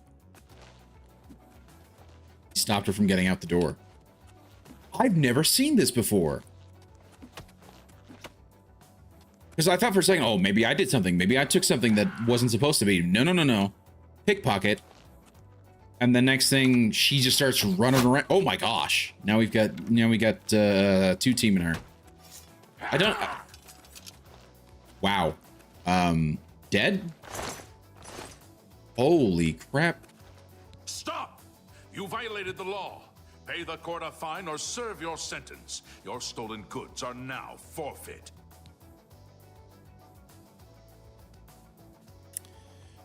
Stopped her from getting out the door. I've never seen this before. Because I thought for a second, oh, maybe I did something. Maybe I took something that wasn't supposed to be. No. Pickpocket. And the next thing, she just starts running around. Oh my gosh. Now we got two teaming her. I don't... Wow. Dead? Holy crap. Stop! You violated the law. Pay the court a fine or serve your sentence. Your stolen goods are now forfeit.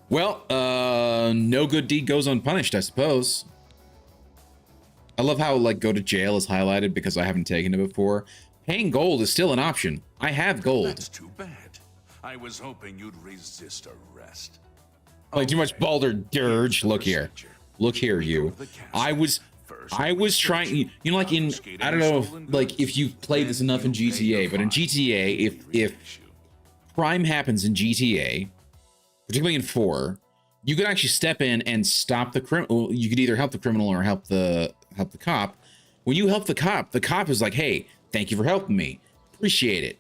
Well, no good deed goes unpunished, I suppose. I love how, like, go to jail is highlighted because I haven't taken it before. Paying gold is still an option. I have gold. That's too bad. I was hoping you'd resist arrest. Like, too much balder dirge. Look here. Look here, you. I was trying, you know, like in, I don't know, if you've played this enough in GTA, but in GTA, if crime happens in GTA, particularly in 4, you could actually step in and stop the criminal. You could either help the criminal or help the cop. When you help the cop is like, hey, thank you for helping me. Appreciate it.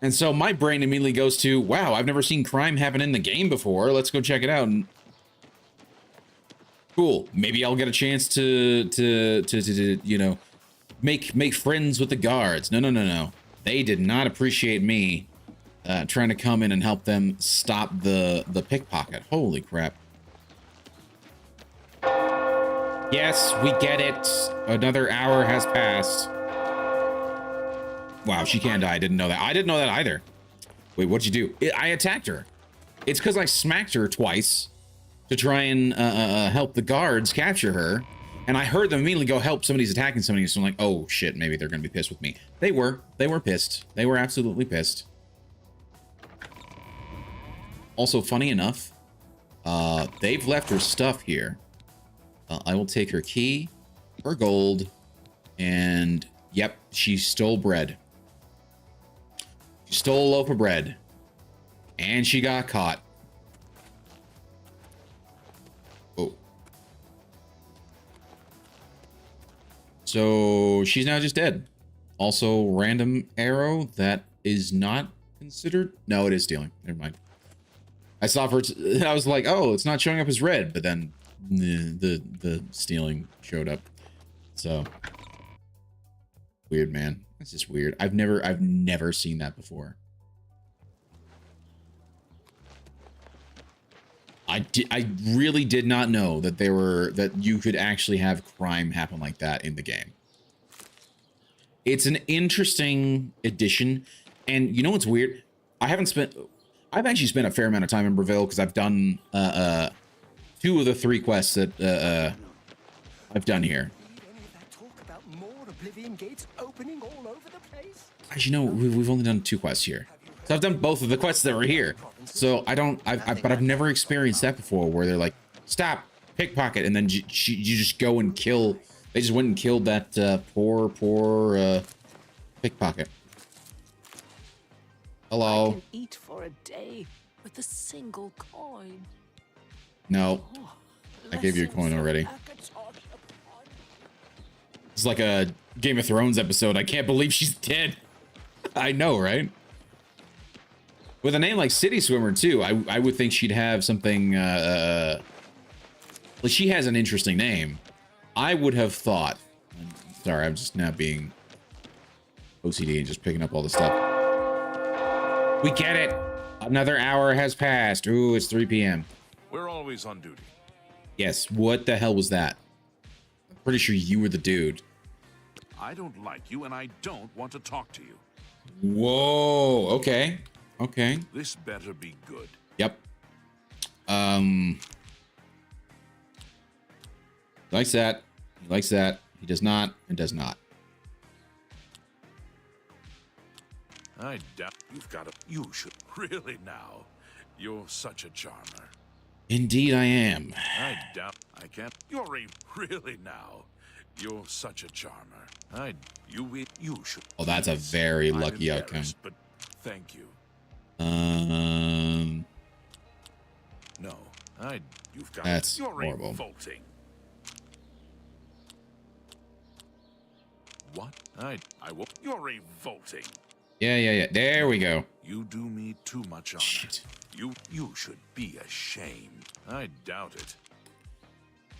And so my brain immediately goes to, wow, I've never seen crime happen in the game before. Let's go check it out. And cool. Maybe I'll get a chance to you know, make friends with the guards. No. They did not appreciate me trying to come in and help them stop the pickpocket. Holy crap. Yes, we get it. Another hour has passed. Wow, she can't die. I didn't know that. I didn't know that either. Wait, what'd you do? I attacked her. It's because I smacked her twice to try and help the guards capture her. And I heard them immediately go help somebody's attacking somebody. So I'm like, oh shit, maybe they're going to be pissed with me. They were pissed. They were absolutely pissed. Also, funny enough, they've left her stuff here. I will take her key, her gold, and yep, she stole bread. She stole a loaf of bread. And she got caught. Oh. So she's now just dead. Also, random arrow that is not considered. No, it is stealing. Never mind. I saw for I was like, oh, it's not showing up as red, but then the stealing showed up. So weird, man. It's just weird. I've never seen that before. I really did not know that that you could actually have crime happen like that in the game. It's an interesting addition, and you know what's weird? I've actually spent a fair amount of time in Breville because I've done 2 of the 3 quests that I've done here. As you know, we've only done 2 quests here. So I've done both of the quests that were here. So but I've never experienced that before where they're like, stop, pickpocket, and then you just go and kill. They just went and killed that poor pickpocket. Hello. I can eat for a day with a single coin. No, I gave you a coin already. It's like a Game of Thrones episode. I can't believe she's dead. I know, right? With a name like City Swimmer too, I would think she'd have something. Like she has an interesting name. I would have thought. Sorry, I'm just now being OCD and just picking up all the stuff. We get it. Another hour has passed. Ooh, it's 3 p.m. We're always on duty. Yes. What the hell was that? I'm pretty sure you were the dude. I don't like you, and I don't want to talk to you. Whoa. Okay. Okay. This better be good. Yep. He likes that. He likes that. He does not and does not. I doubt you've got a... You should really now. You're such a charmer. Indeed I am. I doubt I can't... You're a... Really now. You're such a charmer. You should... Oh, that's a very lucky outcome. But thank you. No. You've got... That's You're horrible. Revolting. What? I will... You're revolting. Yeah. There we go. You do me too much honor. Shit. You should be ashamed. I doubt it.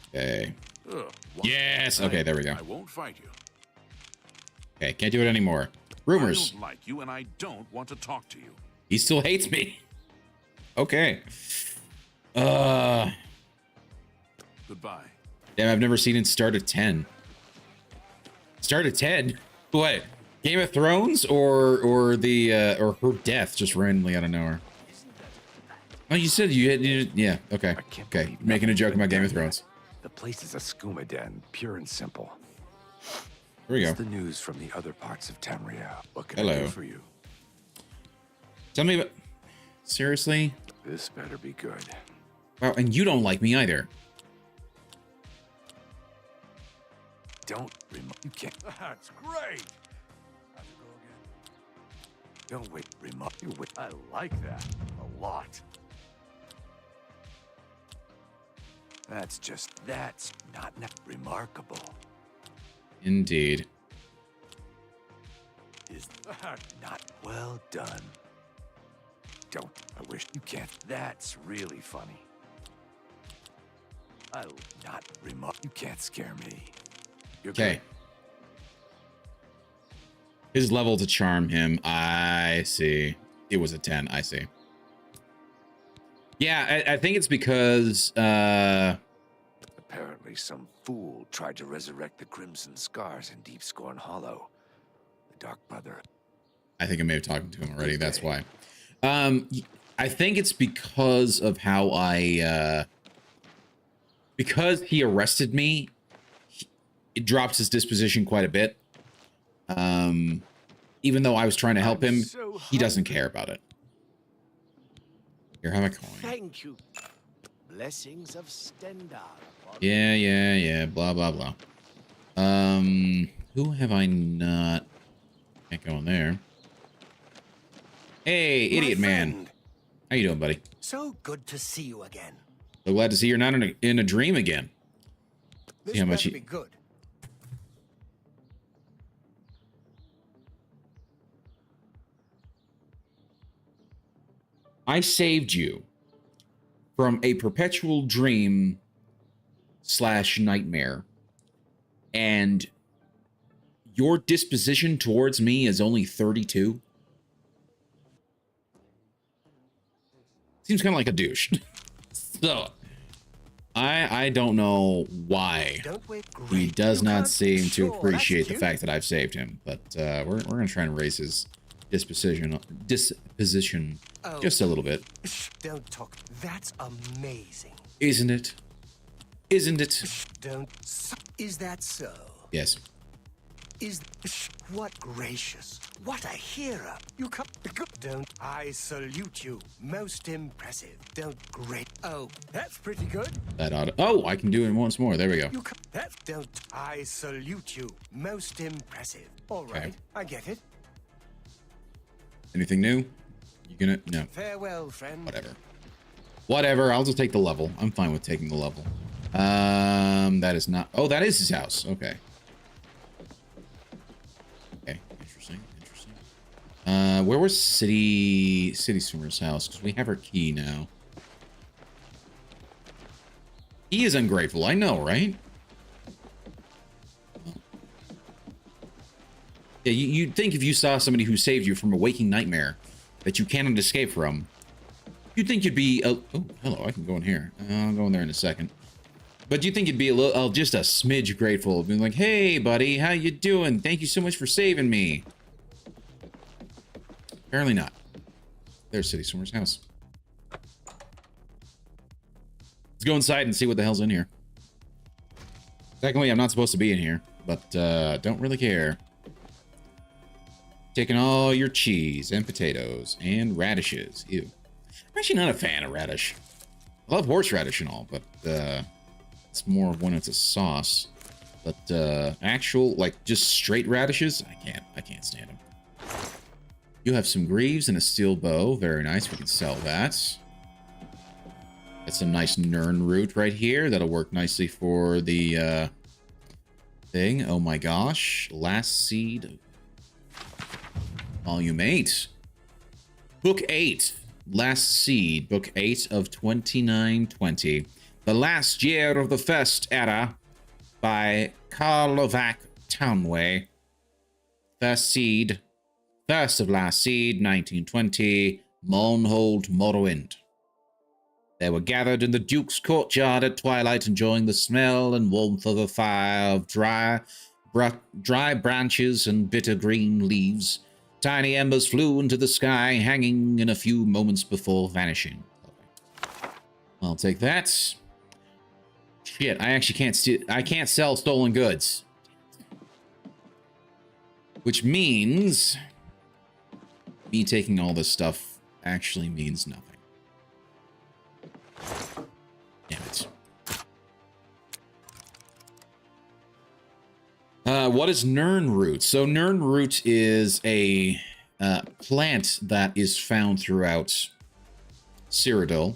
Okay. Ugh, Yes. Okay, there we go. I won't fight you. Okay, can't do it anymore. Rumors. I don't like you, and I don't want to talk to you. He still hates me. Okay. Goodbye. Damn, I've never seen it start at 10. Start at 10? What? Game of Thrones or her death just randomly out of nowhere? Oh, you said you had... Yeah, okay. Okay, making a joke about Game of Thrones. The place is a skooma den, pure and simple. Here we go. It's the news from the other parts of Tamriel. What can I do for you? Tell me about... Seriously? This better be good. Wow, and you don't like me either. Don't remote. You can't. That's great. Don't wait. Remote. You wait. I like that a lot. That's not remarkable. Indeed. Is not well done. Don't. I wish you can't. That's really funny. Not remote. You can't scare me. You're okay. Good. His level to charm him. I see. It was a 10. I see. Yeah, I think it's because apparently some fool tried to resurrect the Crimson Scars in Deep Scorn Hollow. The Dark Brother. I think I may have talked to him already. That's why. I think it's because of how because he arrested me, it drops his disposition quite a bit. Even though I was trying to help him, he doesn't care about it. Here, have a coin. Thank you. Blessings of Stendhal. Yeah. Blah, blah, blah. Who have I not? Can't go in there. Hey, idiot man. How you doing, buddy? So good to see you again. So glad to see you're not in a dream again. This See how much better be good. I saved you from a perpetual dream / nightmare, and your disposition towards me is only 32, seems kind of like a douche. So I don't know why he does not seem to appreciate the fact that I've saved him, but we're gonna try and raise his disposition just a little bit. Don't talk. That's amazing. Isn't it? Isn't it? Don't. Is that so? Yes. Is what gracious? What a hero! You come. Don't. I salute you. Most impressive. Don't great. Oh, that's pretty good. That ought to, oh, I can do it once more. There we go. You come. That don't. I salute you. Most impressive. All right. Okay. I get it. Anything new? You gonna no? Farewell, friend. Whatever. Whatever. I'll just take the level. I'm fine with taking the level. That is not. Oh, that is his house. Okay. Okay. Interesting. Interesting. Where was City Swimmer's house? Because we have her key now. He is ungrateful. I know, right? Yeah, you'd think if you saw somebody who saved you from a waking nightmare that you cannot escape from, you'd think you'd be... oh, hello, I can go in here. I'll go in there in a second. But you'd think you'd be a little, just a smidge grateful. Being like, hey, buddy, how you doing? Thank you so much for saving me. Apparently not. There's City Swimmer's house. Let's go inside and see what the hell's in here. Secondly, I'm not supposed to be in here, but don't really care. Taking all your cheese and potatoes and radishes. Ew. I'm actually not a fan of radish. I love horseradish and all, but it's more when it's a sauce. But actual, like, just straight radishes, I can't stand them. You have some greaves and a steel bow. Very nice. We can sell that. Got some nice Nern root right here. That'll work nicely for the thing. Oh my gosh. Last Seed. Volume 8. Book 8. Last Seed. Book 8 of 2920. The Last Year of the First Era by Karlovac Townway. First Seed. First of Last Seed, 1920. Mournhold Morrowind. They were gathered in the Duke's courtyard at twilight, enjoying the smell and warmth of a fire of dry branches and bitter green leaves. Tiny embers flew into the sky, hanging in a few moments before vanishing. I'll take that. Shit, I actually can't steal. I can't sell stolen goods. Which means me taking all this stuff actually means nothing. Damn it. What is Nern root? So Nern root is a plant that is found throughout Cyrodiil,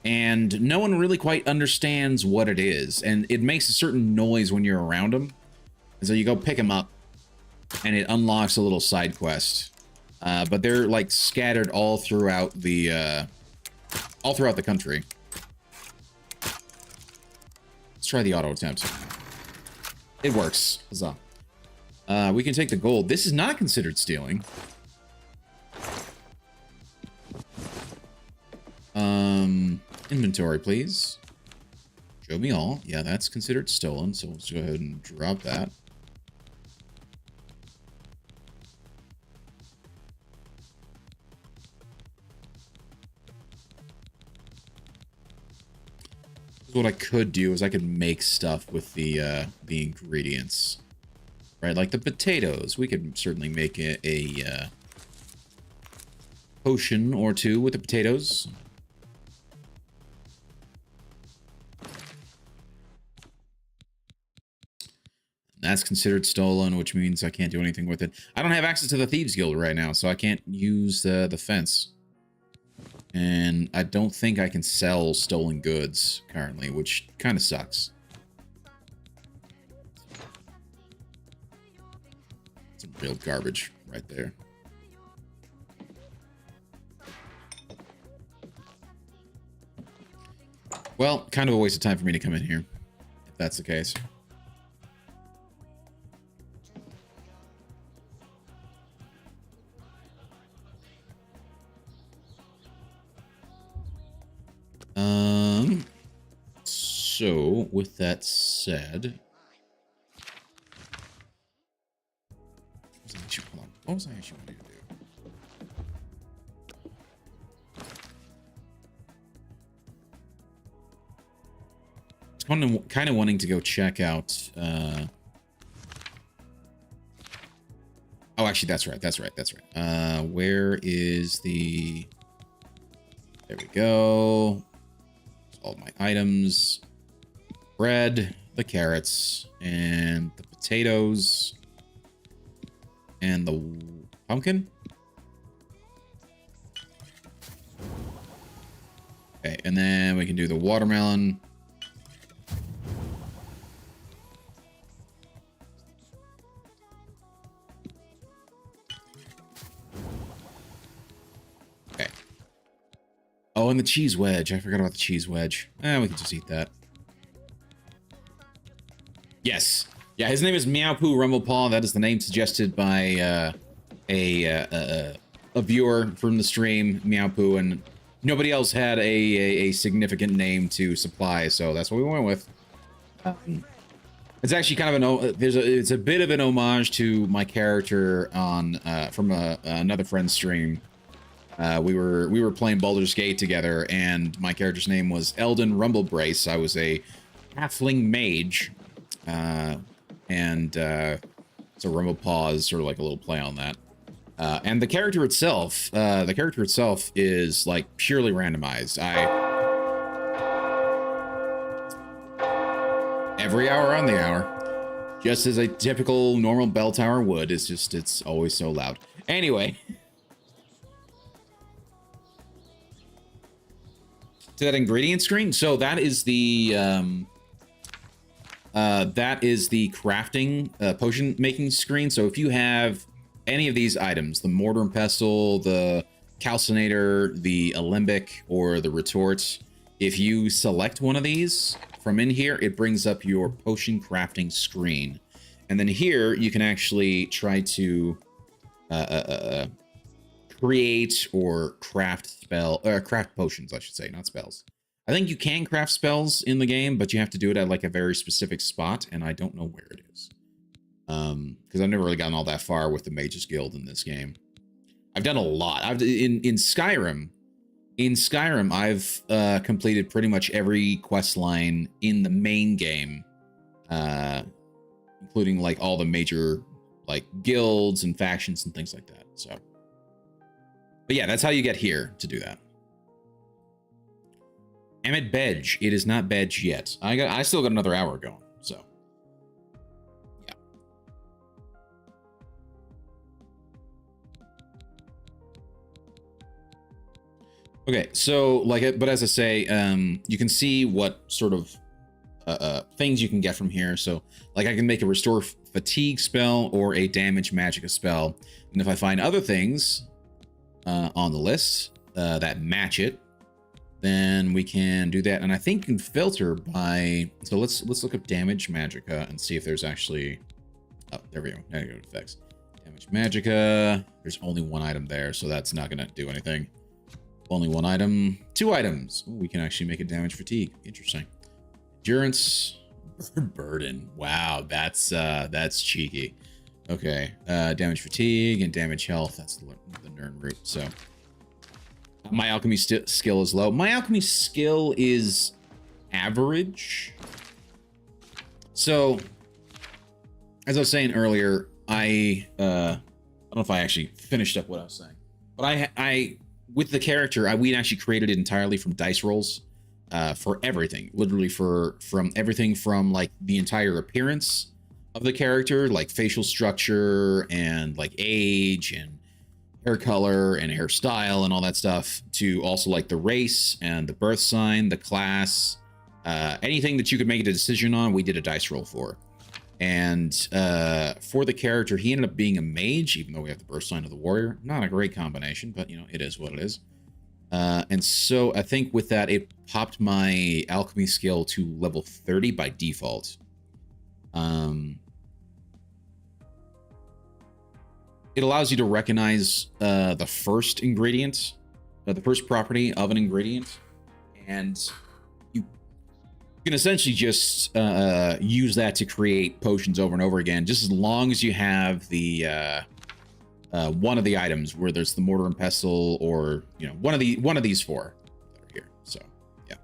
and no one really quite understands what it is, and it makes a certain noise when you're around them. And so you go pick them up, and it unlocks a little side quest. But they're like scattered all throughout the country. Let's try the auto attempt. It works. Huzzah. We can take the gold. This is not considered stealing. Inventory, please. Show me all. Yeah, that's considered stolen, so let's go ahead and drop that. What I could do is I could make stuff with the ingredients, right? Like the potatoes, we could certainly make a potion or two with the potatoes. That's considered stolen, which means I can't do anything with it. I don't have access to the Thieves Guild right now, so I can't use the fence. And I don't think I can sell stolen goods currently, which kind of sucks. Some real garbage right there. Well, kind of a waste of time for me to come in here, if that's the case. So with that said, what was I actually wanting to do? Kind of wanting to go check out. Oh, actually, that's right. Where is the? There we go. All my items. Bread, the carrots, and the potatoes, and the pumpkin. Okay, and then we can do the watermelon. Okay. Oh, and the cheese wedge. I forgot about the cheese wedge. We can just eat that. Yes. Yeah, his name is Meowpoo Rumblepaw. That is the name suggested by a viewer from the stream, Meowpoo, and nobody else had a significant name to supply, so that's what we went with. It's actually kind of it's a bit of an homage to my character on from another friend's stream. We were playing Baldur's Gate together, and my character's name was Eldon Rumblebrace. I was a halfling mage. So Rumblepaw is sort of like a little play on that. And the character itself is like purely randomized. Every hour on the hour, just as a typical normal bell tower would. It's always so loud. Anyway. To that ingredient screen. So that is the crafting potion making screen. So if you have any of these items, the mortar and pestle, the calcinator, the alembic, or the retort, if you select one of these from in here, it brings up your potion crafting screen. And then here you can actually try to create or craft craft potions, I should say, not spells. I think you can craft spells in the game, but you have to do it at like a very specific spot, and I don't know where it is. Because I've never really gotten all that far with the Mages Guild in this game. I've done a lot. In Skyrim, I've completed pretty much every quest line in the main game, including like all the major like guilds and factions and things like that. So, but yeah, that's how you get here to do that. Amit Bedge. It is not Bedge yet. I still got another hour going, so. Yeah. Okay, so but as I say, you can see what sort of things you can get from here. So like I can make a restore fatigue spell or a damage magicka spell. And if I find other things on the list that match it, then we can do that. And I think you can filter by, so let's look up damage magicka and see if there's actually, oh, there we go. Now you go to effects. Damage magicka. There's only one item there, so that's not gonna do anything. Only one item, 2 items. Ooh, we can actually make a damage fatigue. Interesting. Endurance, burden. Wow, that's cheeky. Okay, damage fatigue and damage health. That's the Nern root. So my alchemy skill is low. My alchemy skill is average. So as I was saying earlier, I don't know if I actually finished up what I was saying, but I with the character, we actually created it entirely from dice rolls for everything. Literally from everything from like the entire appearance of the character, like facial structure and like age and hair color and hairstyle and all that stuff, to also like the race and the birth sign, the class, anything that you could make a decision on, we did a dice roll for. And for the character, he ended up being a mage, even though we have the birth sign of the warrior. Not a great combination, but you know, it is what it is. And so I think with that, it popped my alchemy skill to level 30 by default. It allows you to recognize the first ingredient, the first property of an ingredient, and you can essentially just use that to create potions over and over again, just as long as you have the one of the items, where there's the mortar and pestle, or one of these four that are here. So yeah.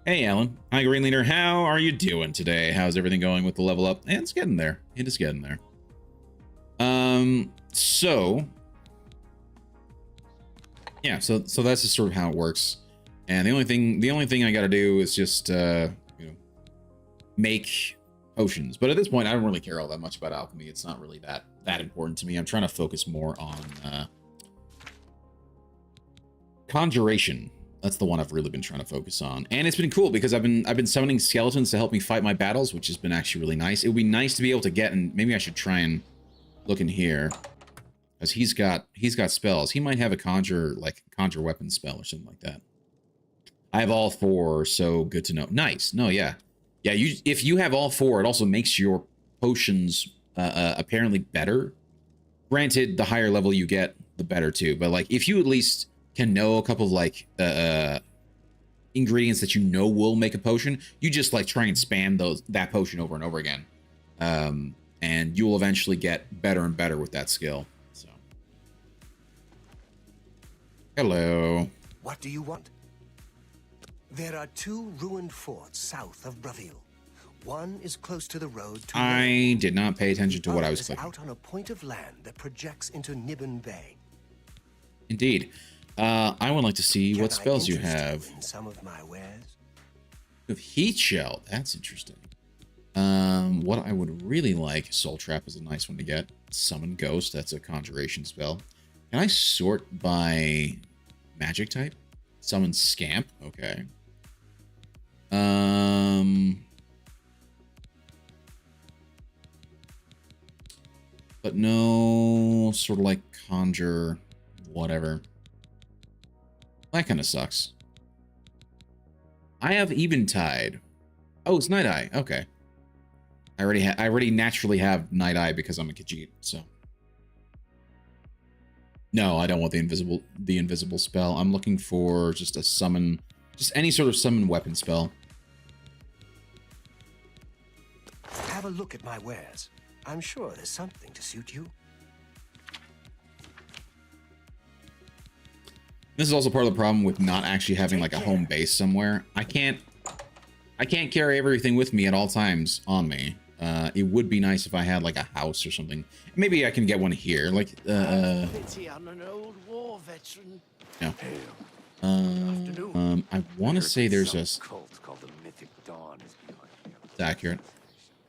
Hey Alan, hi Green Leader, how are you doing today? How's everything going with the level up? And it's getting there. It is getting there. So yeah, so that's just sort of how it works. And the only thing I got to do is just make potions. But at this point, I don't really care all that much about alchemy. It's not really that important to me. I'm trying to focus more on conjuration. That's the one I've really been trying to focus on. And it's been cool because I've been summoning skeletons to help me fight my battles, which has been actually really nice. It would be nice to be able to get, and maybe I should try and look in here, because he's got spells. He might have a conjure weapon spell or something like that. I have all 4, so good to know. Nice. No, yeah. Yeah, if you have all 4, it also makes your potions apparently better. Granted, the higher level you get, the better too. But like, if you at least can know a couple of ingredients that will make a potion, you just like try and spam that potion over and over again. And you will eventually get better and better with that skill. So, hello. What do you want? There are 2 ruined forts south of Bravil. One is close to the road to... I did not pay attention to what I was clicking. Out on a point of land that projects into Nibbin Bay. Indeed. I would like to see what spells you have. In some of my wares? You have Heat Shell. That's interesting. What I would really like, Soul Trap is a nice one to get. Summon Ghost, that's a conjuration spell. Can I sort by magic type? Summon Scamp, okay. But no sort of like conjure, whatever. That kind of sucks. I have Eventide. Oh, it's Night Eye. Okay. I already naturally have Night Eye because I'm a Khajiit, so. No, I don't want the invisible spell. I'm looking for just a summon, just any sort of summon weapon spell. Have a look at my wares. I'm sure there's something to suit you. This is also part of the problem with not actually having like a home base somewhere. I can't carry everything with me at all times on me. It would be nice if I had like a house or something. Maybe I can get one here. Like Pity on an old war veteran. no. I want to say there's a cult called the Mythic Dawn is behind me. It's accurate.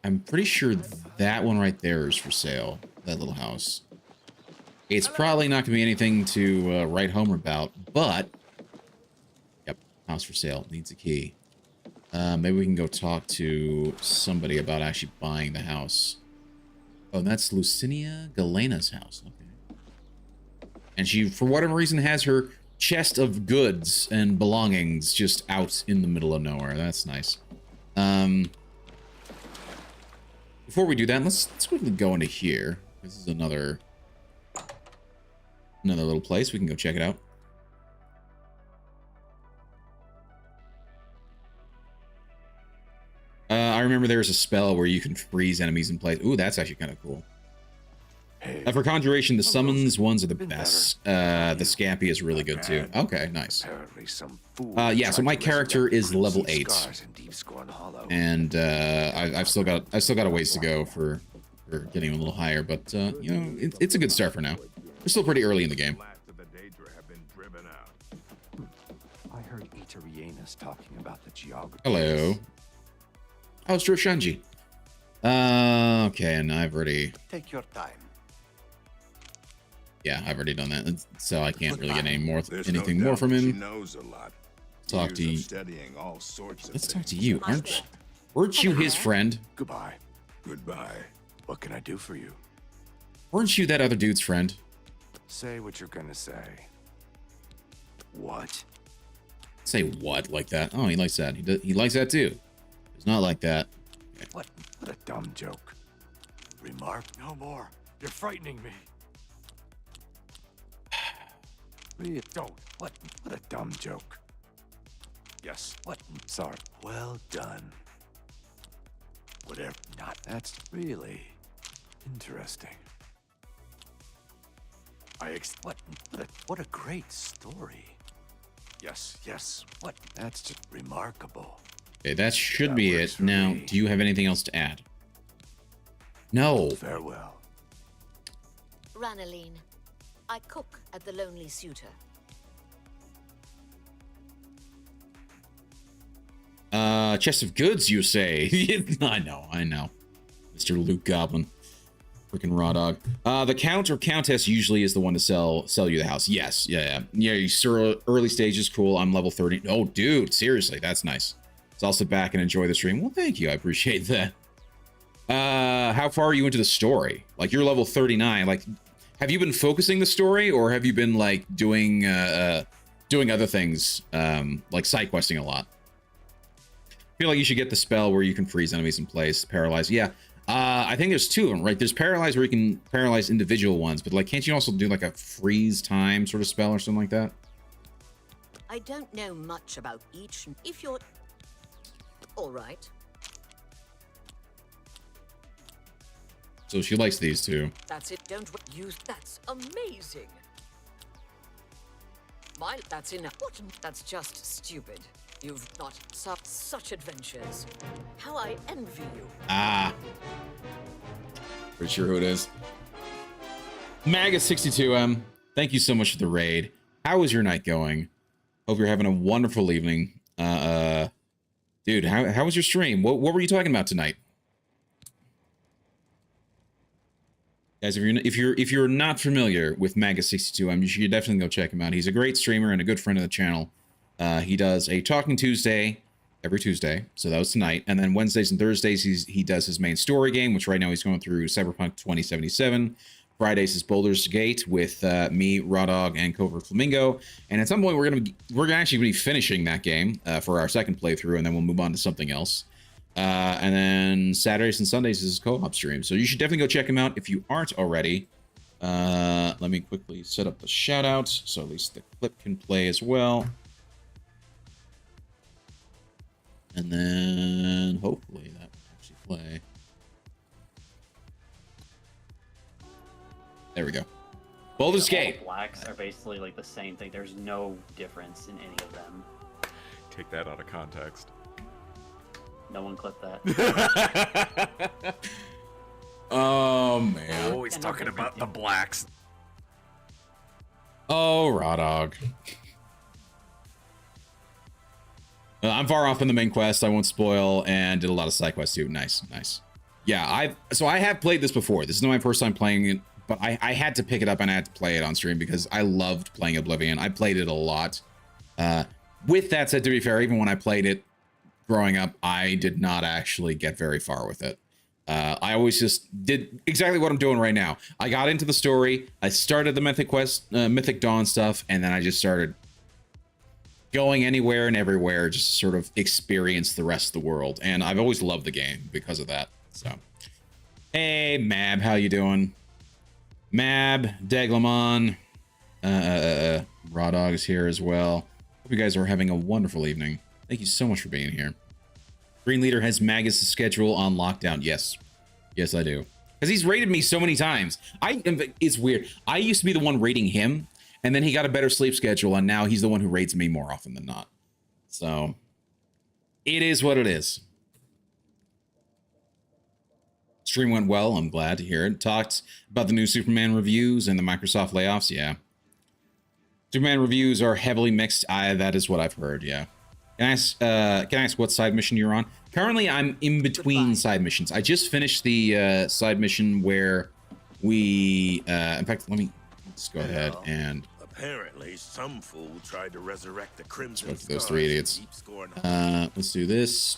I'm pretty sure that one right there is for sale. That little house. It's probably not going to be anything to write home about, but yep, house for sale, needs a key. Maybe we can go talk to somebody about actually buying the house. Oh, that's Lucinia Galena's house. Okay. And she, for whatever reason, has her chest of goods and belongings just out in the middle of nowhere. That's nice. Before we do that, let's quickly go into here. This is another little place. We can go check it out. I remember there's a spell where you can freeze enemies in place. Ooh, that's actually kind of cool. Hey, for conjuration, the summons ones are the best. The Scampy is really good too. Okay, nice. Yeah, so my character is level 8, and I've still got a ways to go for getting a little higher. But you know, it's a good start for now. We're still pretty early in the game. I heard Itarianus talking about the geography. Hello. Oh, it's Droshanji. Okay, and I've already... Take your time. Yeah, I've already done that, so I can't really get anything more from him. Knows a lot. Talk to you. Studying all sorts of Let's talk to you. Weren't you his friend? Goodbye. Goodbye. What can I do for you? Weren't you that other dude's friend? Say what you're gonna say. What? Say what like that? Oh, he likes that. He likes that too. It's not like that. Okay. What a dumb joke. Remark? No more. You're frightening me. Really don't. What a dumb joke. Yes. What? Sorry. Well done. Whatever. Not. That's really interesting. What a great story. Yes. What? That's just remarkable. Okay, that should be it. Now, do you have anything else to add? No. Farewell. Ranaline, I cook at the Lonely Suitor. Chest of goods, you say? I know. Mr. Luke Goblin. Freaking raw dog. The count or countess usually is the one to sell you the house. Yes, yeah. You sir, early stages, cool. I'm level 30. Oh, dude, seriously, that's nice. So I'll sit back and enjoy the stream. Well, thank you. I appreciate that. How far are you into the story? Like, you're level 39. Like, have you been focusing the story, or have you been like doing other things, like side questing a lot? I feel like you should get the spell where you can freeze enemies in place, paralyze. Yeah. I think there's two of them, right? There's paralyze where you can paralyze individual ones, but like, can't you also do like a freeze time sort of spell or something like that? I don't know much about each. If you're all right. So she likes these two. That's it. Don't use. That's amazing. That's enough. What? That's just stupid. You've not such adventures. How I envy you. Ah. Pretty sure who it is. Magus62M, thank you so much for the raid. How is your night going? Hope you're having a wonderful evening. Dude, how was your stream? What were you talking about tonight? Guys, if you're not familiar with Magus62M, you should definitely go check him out. He's a great streamer and a good friend of the channel. He does a Talking Tuesday every Tuesday, so that was tonight. And then Wednesdays and Thursdays, he does his main story game, which right now he's going through Cyberpunk 2077. Fridays is Baldur's Gate with me, Raw Dog, and Covert Flamingo. And at some point, we're gonna actually be finishing that game for our second playthrough, and then we'll move on to something else. And then Saturdays and Sundays is his co-op stream, so you should definitely go check him out if you aren't already. Let me quickly set up the shout outs so at least the clip can play as well. And then hopefully that will actually play. There we go. Baldur's Gate. All blacks are basically like the same thing. There's no difference in any of them. Take that out of context. No one clipped that. Oh man. Oh, he's talking about the blacks. Oh, Raw Dog. I'm far off in the main quest. I won't spoil, and did a lot of side quests too. Nice. Yeah, I have played this before. This is not my first time playing it, but I had to pick it up and I had to play it on stream because I loved playing Oblivion. I played it a lot. With that said, to be fair, even when I played it growing up, I did not actually get very far with it. I always just did exactly what I'm doing right now. I got into the story. I started the Mythic Quest, Mythic Dawn stuff, and then I just started going anywhere and everywhere, just sort of experience the rest of the world. And I've always loved the game because of that. So, hey, Mab, how you doing? Mab, Deglamon, Raw Dog is here as well. Hope you guys are having a wonderful evening. Thank you so much for being here. Green Leader has Magus' schedule on lockdown. Yes, I do. Because he's raided me so many times. It's weird. I used to be the one raiding him, and then he got a better sleep schedule, and now he's the one who raids me more often than not. So, it is what it is. Stream went well. I'm glad to hear it. Talked about the new Superman reviews and the Microsoft layoffs. Superman reviews are heavily mixed. That is what I've heard. Yeah. Can I ask what side mission you're on? Currently, I'm in between side missions. I just finished the side mission where we... in fact, let me just go ahead and... Apparently, some fool tried to resurrect the Crimson Stars. Those three idiots. Let's do this.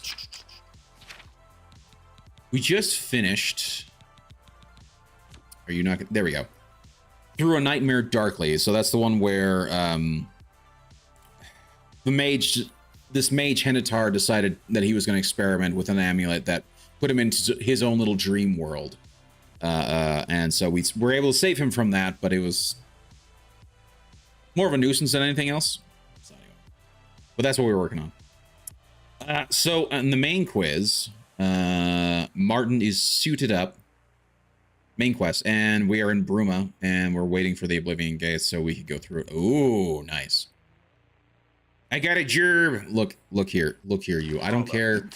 We just finished... Are you not... There we go. through a nightmare darkly. So that's the one where this mage Henitar decided that he was going to experiment with an amulet that put him into his own little dream world. And so we were able to save him from that, but it was more of a nuisance than anything else. So anyway. But that's what we were working on. So in the main quiz, Martin is suited up. Main quest, and we are in Bruma, and we're waiting for the Oblivion Gates so we could go through it. Ooh, nice. I got a gerb. Look here, you. I don't care.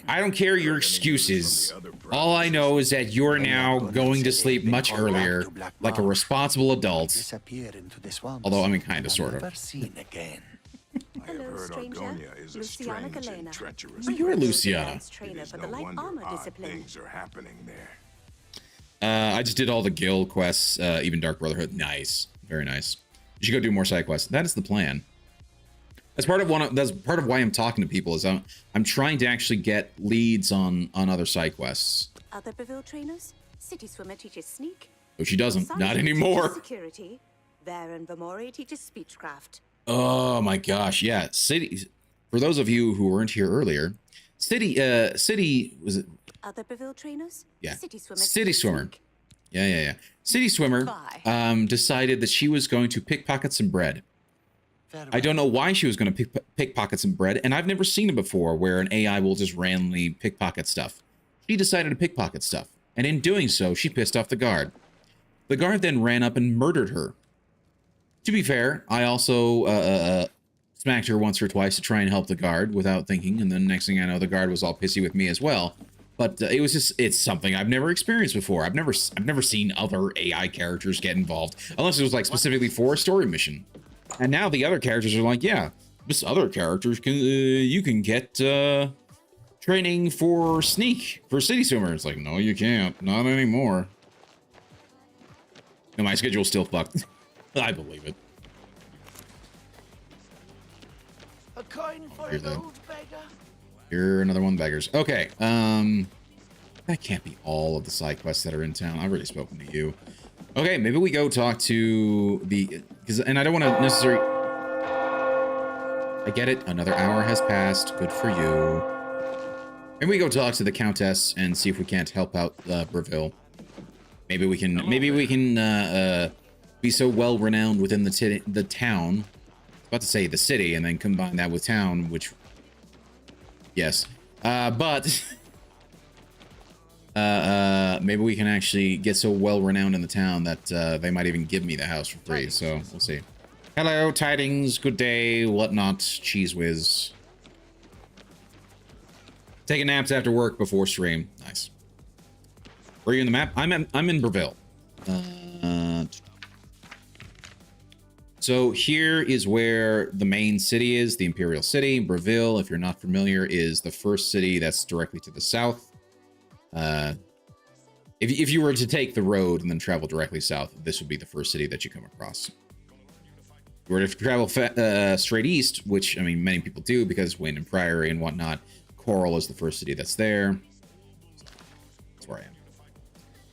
I don't care your excuses. All I know is that you're now going to sleep much earlier, like a responsible adult. Although, I mean, kind of, sort of. Hello, stranger. Luciana Galena. Oh, you're Luciana. Trainer for the light armor discipline. Things are happening there. I just did all the guild quests, even Dark Brotherhood. Nice, very nice. You should go do more side quests. That is the plan. That's part of why I'm talking to people. Is I'm trying to actually get leads on other side quests. Other Breville trainers? City Swimmer teaches sneak. Oh, she doesn't. Simon Not anymore. teaches security. Baron Vamori teaches speechcraft. Oh my gosh, yeah. City. For those of you who weren't here earlier, City was it? Other Breville trainers? Yeah. City Swimmer. City Swimmer. Yeah. City Swimmer decided that she was going to pickpocket some bread. I don't know why she was going to pickpocket some bread, and I've never seen it before where an AI will just randomly pickpocket stuff. She decided to pickpocket stuff, and in doing so, she pissed off the guard. The guard then ran up and murdered her. To be fair, I also smacked her once or twice to try and help the guard without thinking, and then next thing I know, the guard was all pissy with me as well. But it's something I've never experienced before. I've never seen other AI characters get involved, unless it was like specifically for a story mission. And now the other characters are like, yeah, this other characters can you can get training for sneak for City Swimmer. It's like, no, you can't, not anymore. No, my schedule's still fucked. I believe it. A coin for Hear an that. old beggar. You're another one of the beggars. Okay, that can't be all of the side quests that are in town. I've already spoken to you. Okay, maybe we go talk to the... And I don't want to necessarily... I get it. Another hour has passed. Good for you. Maybe we go talk to the Countess and see if we can't help out Breville. Maybe we can... be so well renowned within the town. I was about to say the city, and then combine that with town, which... Yes. But... maybe we can actually get so well renowned in the town that they might even give me the house for free. So we'll see. Hello, tidings, good day, whatnot, cheese whiz. Taking naps after work before stream. Nice. Where are you in the map? I'm in Breville. So here is where the main city is, the Imperial City. Breville, if you're not familiar, is the first city that's directly to the south. If you were to take the road and then travel directly south, this would be the first city that you come across. If you were to travel straight east, which, I mean, many people do because Wind and Priory and whatnot, Coral is the first city that's there. That's where I am.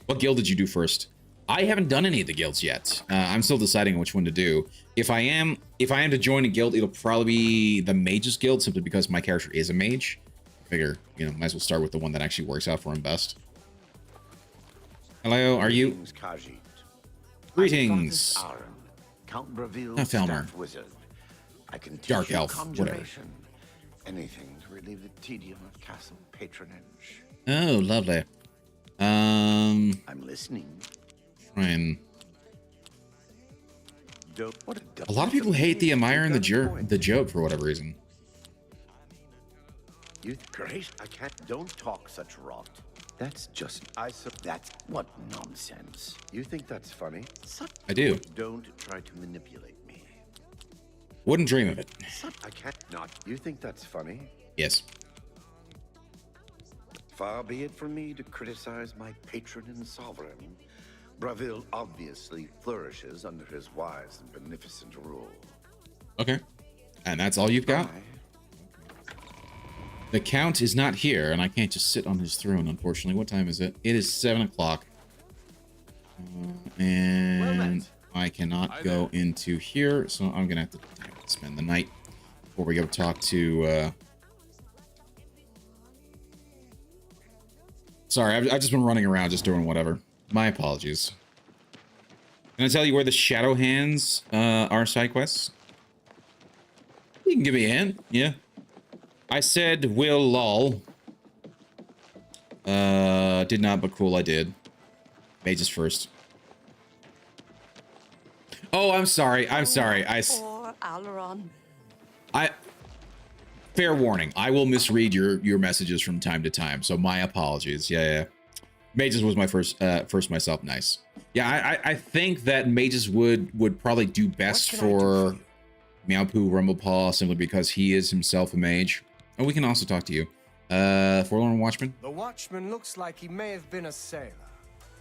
What guild did you do first? I haven't done any of the guilds yet. I'm still deciding which one to do. If I am to join a guild, it'll probably be the Mage's Guild, simply because my character is a mage. I figure, might as well start with the one that actually works out for him best. Hello, are you? Greetings. Count Breville, Not Falmer. staff wizard. I can teach Dark you elf, whatever. conjuration. Anything to relieve the tedium of castle patronage. Oh, lovely. I'm listening. Fine. What A lot of people hate the Amira and the Job for whatever reason. You great? I can't. Don't talk such rot. That's just. That's what nonsense. You think that's funny? I do. Don't try to manipulate me. Wouldn't dream of it. I can't not. You think that's funny? Yes. Far be it from me to criticize my patron and sovereign. Breville obviously flourishes under his wise and beneficent rule. Okay. And that's all you've got? The Count is not here, and I can't just sit on his throne, unfortunately. What time is it? It is 7 o'clock. And I cannot go into here, so I'm gonna have to spend the night before we go talk to. Sorry, I've just been running around, just doing whatever. My apologies. Can I tell you where the Shadow Hands are side quests? You can give me a hint. Yeah. I said will lol. Did not, but cool, I did. Mages first. Oh, I'm sorry. I'm sorry. Poor Alaron. Fair warning. I will misread your messages from time to time. So my apologies. Yeah. Mages was my first myself. Nice. Yeah, I think that Mages would probably do best for Meowpoo Rumblepaw simply because he is himself a mage. And we can also talk to you. Forlorn Watchman. The Watchman looks like he may have been a sailor.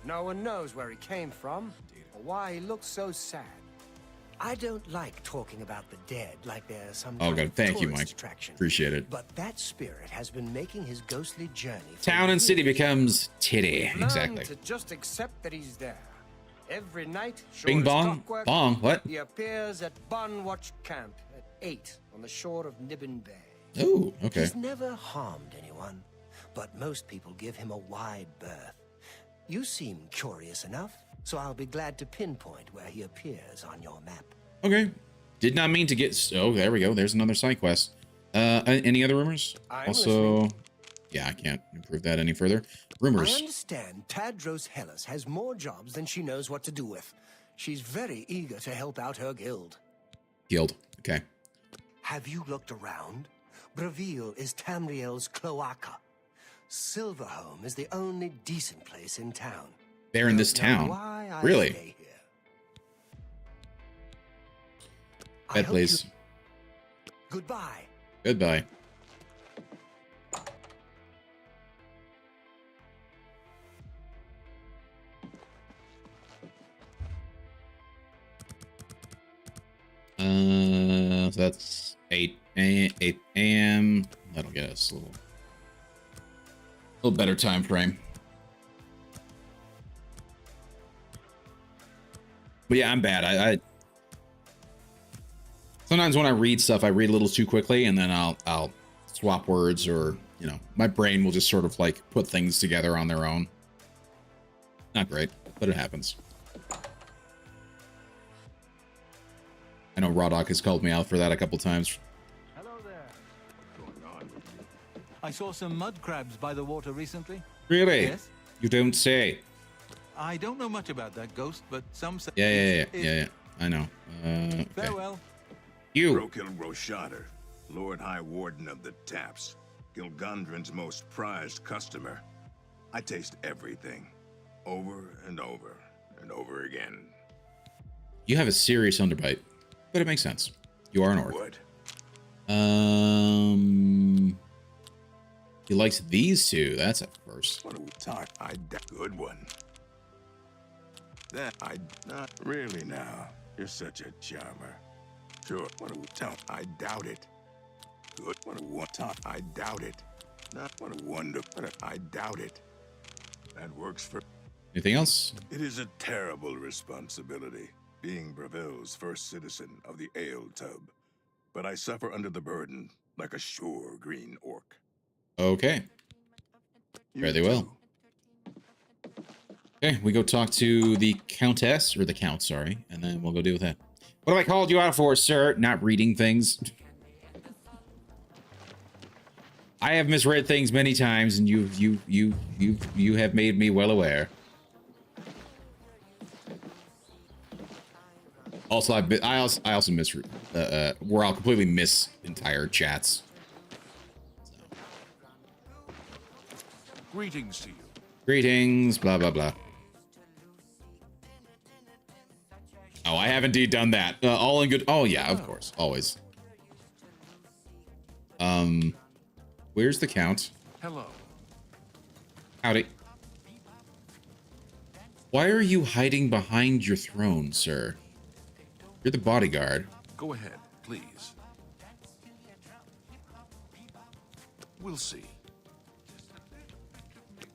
No one knows where he came from or why he looks so sad. I don't like talking about the dead like they're some kind of Thank you, tourist Mike. attraction. Appreciate it. But that spirit has been making his ghostly journey. Town and city becomes titty. Learn Exactly. to just accept that he's there. Every night, Bing sure as bong. clockwork, Bong. What? He appears at Bunwatch Camp at 8 on the shore of Nibbin Bay. Oh, okay. He's never harmed anyone, but most people give him a wide berth. You seem curious enough, so I'll be glad to pinpoint where he appears on your map. Okay. Did not mean to get. Oh, there we go. There's another side quest. Any other rumors? I'm also, listening. yeah, I can't improve that any further. I Rumors. understand Tadros Hellas has more jobs than she knows what to do with. She's very eager to help out her guild. Guild. Okay. Have you looked around? Breville is Tamriel's cloaca. Silverhome is the only decent place in town. They're in this Don't know town. why I Really? stay here. Bed, hope please. Goodbye. Goodbye. So that's 8 a.m. That'll get us a little better time frame. But yeah, I'm bad. I sometimes when I read stuff, I read a little too quickly, and then I'll swap words, or my brain will just sort of like put things together on their own. Not great, but it happens. I know Roddock has called me out for that a couple times. Hello there. What's going on? I saw some mud crabs by the water recently. Really? Yes. You don't say. I don't know much about that ghost, but some say. Yeah. I know. Okay. Farewell. You. Brokil Roshader, Lord High Warden of the Taps, Gilgondrin's most prized customer. I taste everything, over and over and over again. You have a serious underbite, but it makes sense. You are an orc. What? He likes these two. That's a first. What a talk. Good one. That not really now. You're such a charmer. Sure. What a talk. I doubt it. Good. What a talk. I doubt it. Not what a wonder. I doubt it. That works for. Anything else? It is a terrible responsibility, being Breville's first citizen of the Ale Tub. But I suffer under the burden like a sure green orc. Okay. Very well. Okay, we go talk to the Countess, or the Count, sorry, and then we'll go deal with that. What have I called you out for, sir? Not reading things. I have misread things many times, and you have made me well aware. Also, I also misread, where I'll completely miss entire chats. Greetings to you. Greetings, blah, blah, blah. Oh, I have indeed done that. All in good. Oh, yeah, of course. Always. Where's the Count? Hello. Howdy. Why are you hiding behind your throne, sir? You're the bodyguard. Go ahead, please. We'll see.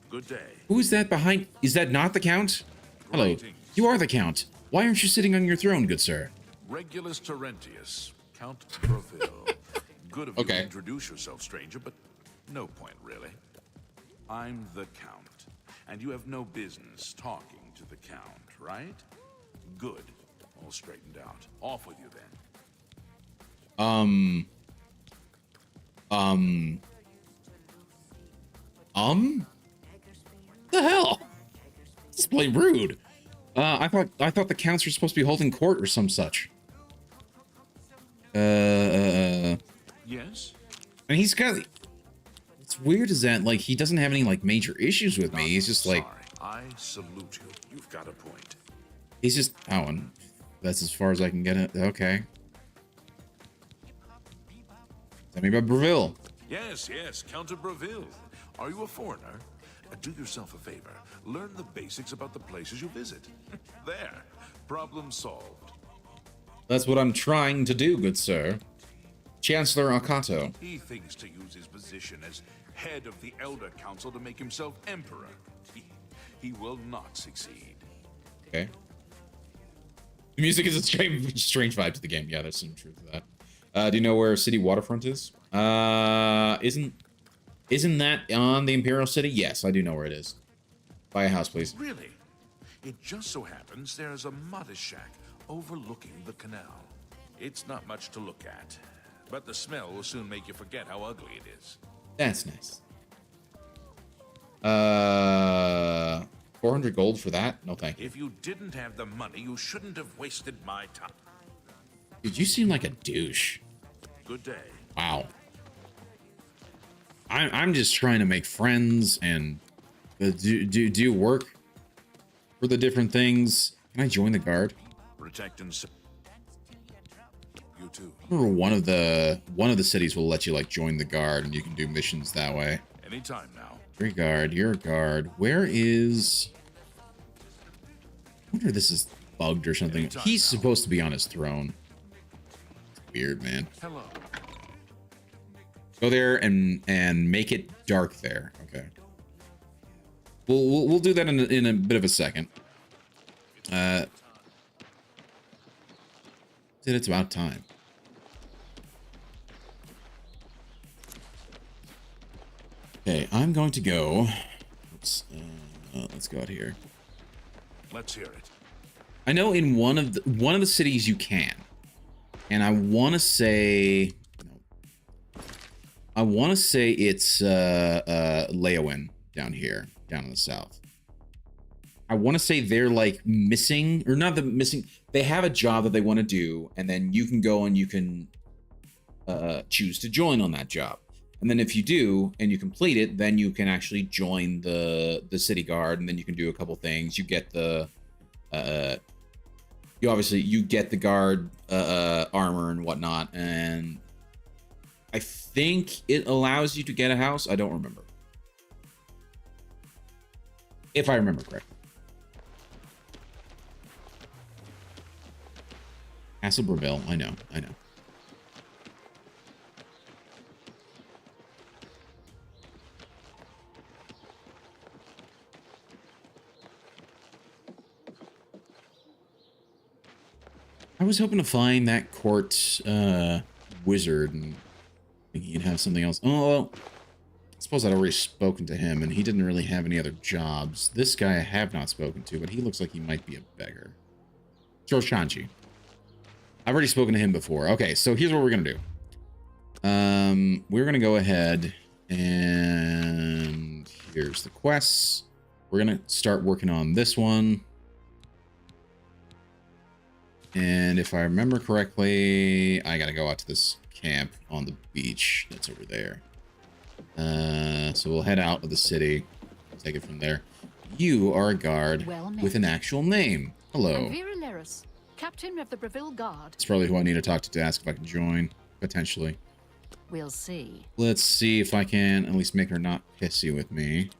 Good day. Who is that behind? Is that not the Count? Hello. You are the Count. Why aren't you sitting on your throne, good sir? Regulus Terentius, Count Breville. Good of you to introduce yourself, stranger, but no point, really. I'm the Count, and you have no business talking to the Count, right? Good. All straightened out. Off with you, then. The hell? This is plain rude. I thought the counts were supposed to be holding court or some such. Yes? And he's got... What's weird is that, like, he doesn't have any, like, major issues with me. He's just like... I salute you. You've got a point. He's just... Oh, and that's as far as I can get it. Okay. Tell me about Breville. Yes, Count of Breville. Are you a foreigner? Do yourself a favor. Learn the basics about the places you visit. There. Problem solved. That's what I'm trying to do, good sir. Chancellor Akato. He thinks to use his position as head of the Elder Council to make himself emperor. He will not succeed. Okay. The music is a strange vibe to the game. Yeah, there's some truth to that. Do you know where City Waterfront is? Isn't that on the Imperial City? Yes, I do know where it is. Buy a house, please. Really? It just so happens there's a modest shack overlooking the canal. It's not much to look at, but the smell will soon make you forget how ugly it is. That's nice. 400 gold for that? No, thank you. If you didn't have the money, you shouldn't have wasted my time. Dude, you seem like a douche. Good day. Wow. I'm just trying to make friends and do work for the different things. Can I join the guard? Protect and you too. I remember one of the cities will let you like join the guard and you can do missions that way. Anytime now. You're a guard. Where is... I wonder if this is bugged or something. He's supposed to be on his throne. It's weird, man. Hello. Go there and make it dark there. Okay. We'll do that in a bit of a second. It's about time. Okay, I'm going to go. Let's go out here. Let's hear it. I know in one of the cities you can, and I want to say it's Leowin down here, down in the south. I want to say they're like missing, or not the missing. They have a job that they want to do, and then you can go and you can choose to join on that job. And then if you do and you complete it, then you can actually join the city guard, and then you can do a couple things. You get the you get the guard armor and whatnot, and I think it allows you to get a house. I don't remember. If I remember correctly. Castle Breville, I know. I was hoping to find that court wizard and thinking he'd have something else. Oh, well, I suppose I'd already spoken to him, and he didn't really have any other jobs. This guy I have not spoken to, but he looks like he might be a beggar. Jorshanji. I've already spoken to him before. Okay, so here's what we're going to do. We're going to go ahead, and here's the quests. We're going to start working on this one. And if I remember correctly, I got to go out to this camp on the beach that's over there. So we'll head out of the city. Take it from there. You are a guard with an actual name. Hello. I'm Vera Leris, captain of the Breville Guard. That's probably who I need to talk to ask if I can join, potentially. We'll see. Let's see if I can at least make her not pissy with me.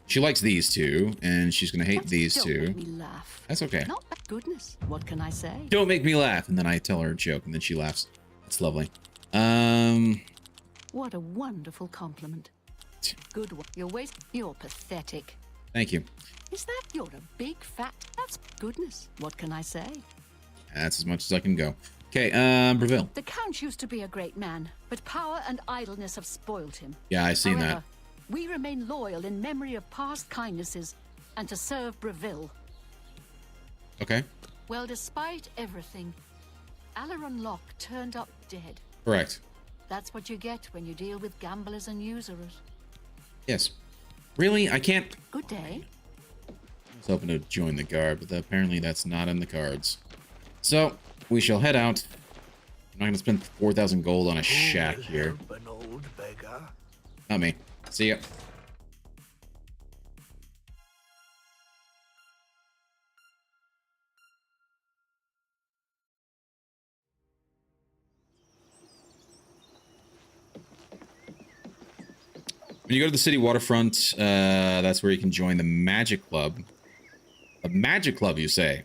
She likes these two, and she's going to hate these two. Don't make me laugh. That's okay. Not goodness. What can I say? Don't make me laugh. And then I tell her a joke, and then she laughs. That's lovely. What a wonderful compliment. Good one. You're pathetic. Thank you. Is that you're a big fat? That's goodness. What can I say? That's as much as I can go. Okay, Breville. The Count used to be a great man, but power and idleness have spoiled him. Yeah, I seen However, that. we remain loyal in memory of past kindnesses and to serve Breville. Okay. Well, despite everything, Alaron Locke turned up dead. Correct. That's what you get when you deal with gamblers and usurers. Yes. Really? I can't... Good day. I was hoping to join the guard, but apparently that's not in the cards. So, we shall head out. I'm not going to spend 4,000 gold on a shack here. An old beggar. Not me. See ya. When you go to the city waterfront, that's where you can join the Magic Club. A Magic Club, you say?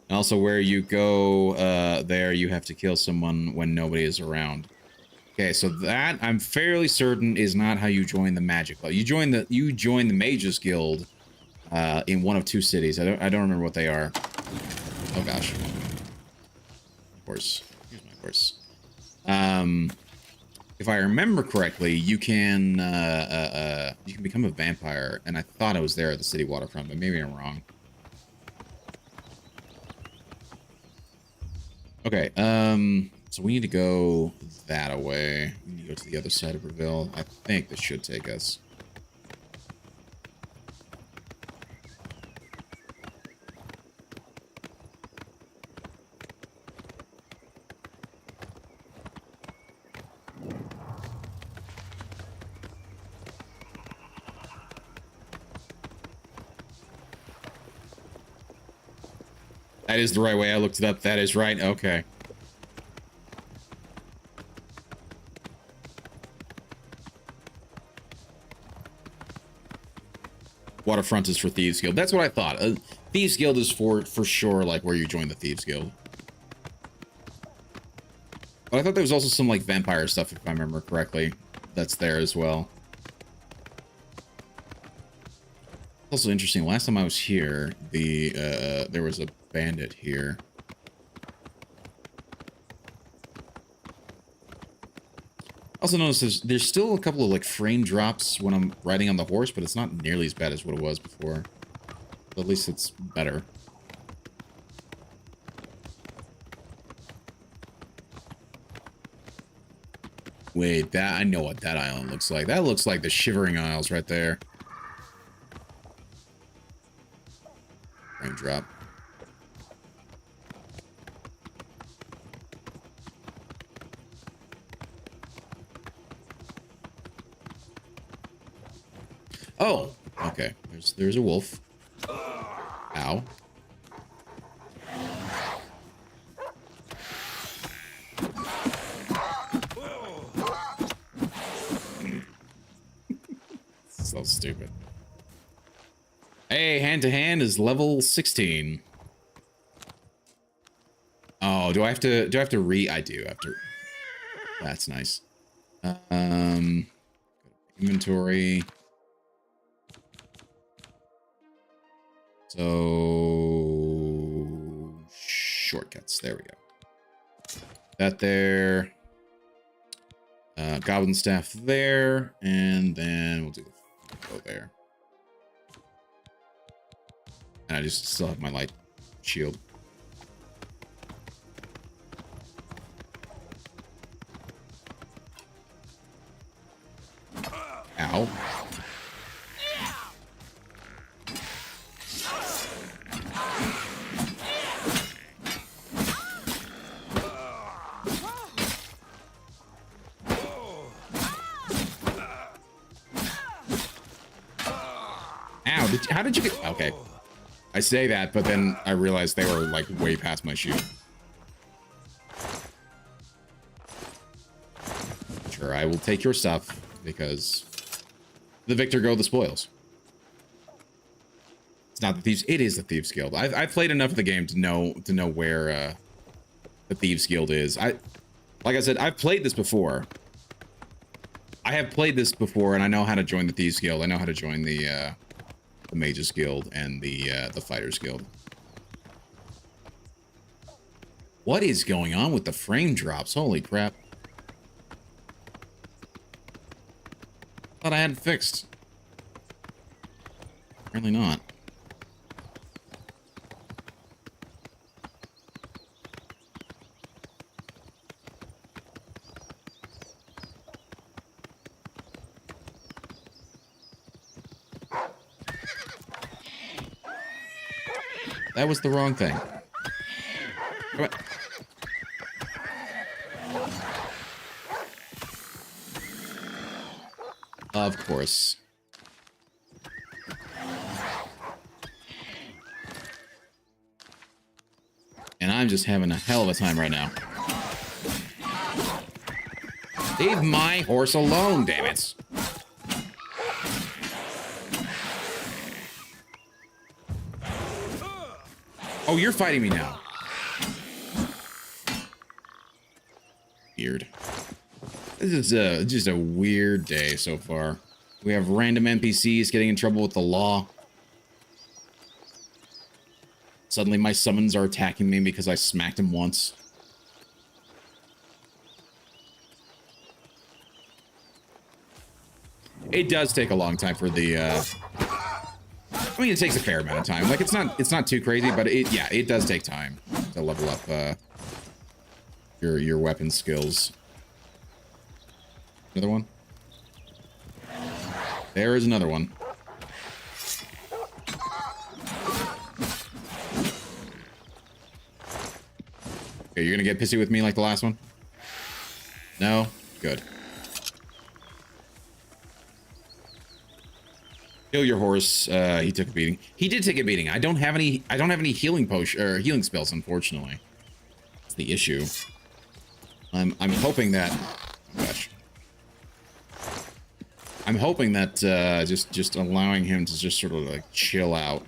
And also where you go there, you have to kill someone when nobody is around. Okay, so that, I'm fairly certain, is not how you join the Magic Club. You join the Mages Guild in one of two cities. I don't remember what they are. Oh, gosh. Horse. Here's my horse. If I remember correctly, you can become a vampire, and I thought I was there at the city waterfront, but maybe I'm wrong. Okay, so we need to go that way. We need to go to the other side of Breville. I think this should take us. That is the right way. I looked it up. That is right. Okay. Waterfront is for Thieves Guild. That's what I thought. Thieves Guild is for sure, like, where you join the Thieves Guild. But I thought there was also some, like, vampire stuff, if I remember correctly. That's there as well. Also interesting, last time I was here, there was a bandit here. Also notice there's still a couple of like frame drops when I'm riding on the horse, but it's not nearly as bad as what it was before. But at least it's better. Wait, I know what that island looks like. That looks like the Shivering Isles right there. Frame drop. Oh, okay. There's a wolf. Ow. So stupid. Hey, hand to hand is level 16. Oh, do I have to I do have to. That's nice. Inventory. So shortcuts. There we go. That there. Goblin staff there, and then we'll do the bow there. And I just still have my light shield. Ow. How did you get... Okay. I say that, but then I realized they were, like, way past my shield. Sure, I will take your stuff, because the victor go the spoils. It's not the Thieves... It is the Thieves Guild. I've played enough of the game to know where the Thieves Guild is. Like I said, I've played this before. I have played this before, and I know how to join the Thieves Guild. I know how to join the the Mages Guild and the Fighters Guild. What is going on with the frame drops? Holy crap. Thought I had it fixed. Apparently not. That was the wrong thing. Come on. Of course. And I'm just having a hell of a time right now. Leave my horse alone, damn it. Oh, you're fighting me now. Weird. This is just a weird day so far. We have random NPCs getting in trouble with the law. Suddenly my summons are attacking me because I smacked him once. It does take a long time for the I mean, it takes a fair amount of time. Like, it's not too crazy, but it does take time to level up your weapon skills. Another one? There is another one. Okay, you're gonna get pissy with me like the last one? No? Good. Kill your horse. He took a beating. He did take a beating. I don't have any healing potion or healing spells, unfortunately. That's the issue. I'm hoping that. Oh gosh. I'm hoping that just allowing him to just sort of like chill out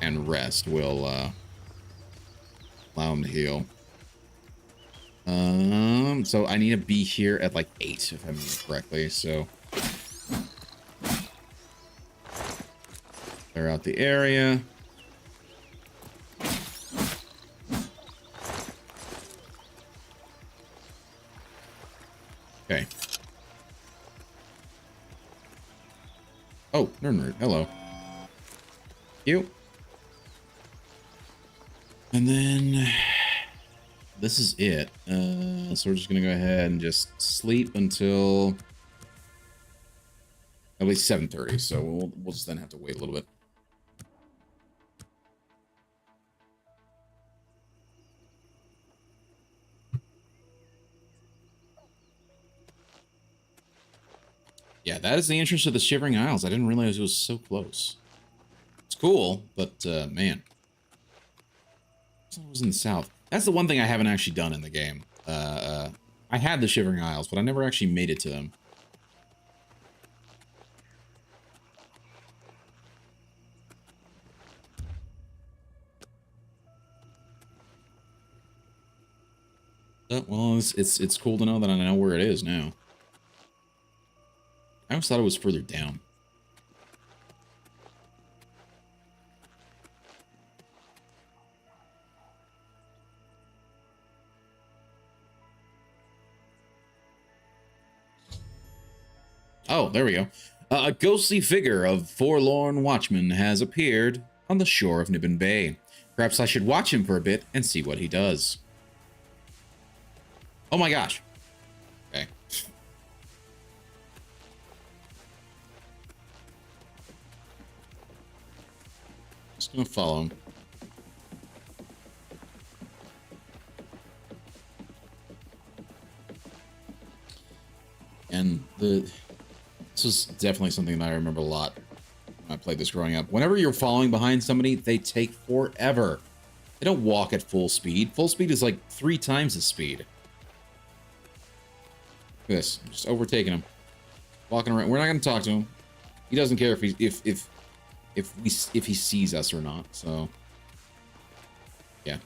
and rest will allow him to heal. So I need to be here at like 8 if I remember correctly. So clear out the area. Okay. Oh, nerd. Hello. You. And then this is it. So we're just gonna go ahead and just sleep until at least 7:30. So we'll just then have to wait a little bit. Yeah, that is the entrance to the Shivering Isles. I didn't realize it was so close. It's cool, but man. It was in the south. That's the one thing I haven't actually done in the game. I had the Shivering Isles, but I never actually made it to them. Well, it's cool to know that I know where it is now. I always thought it was further down. Oh, there we go. A ghostly figure of forlorn watchman has appeared on the shore of Nibbin Bay. Perhaps I should watch him for a bit and see what he does. Oh my gosh. Okay. Just gonna follow him. And this is definitely something that I remember a lot when I played this growing up. Whenever you're following behind somebody, they take forever. They don't walk at full speed. Full speed is like 3 times the speed. Look at this. I'm just overtaking him. Walking around. We're not going to talk to him. He doesn't care if he sees us or not. So yeah.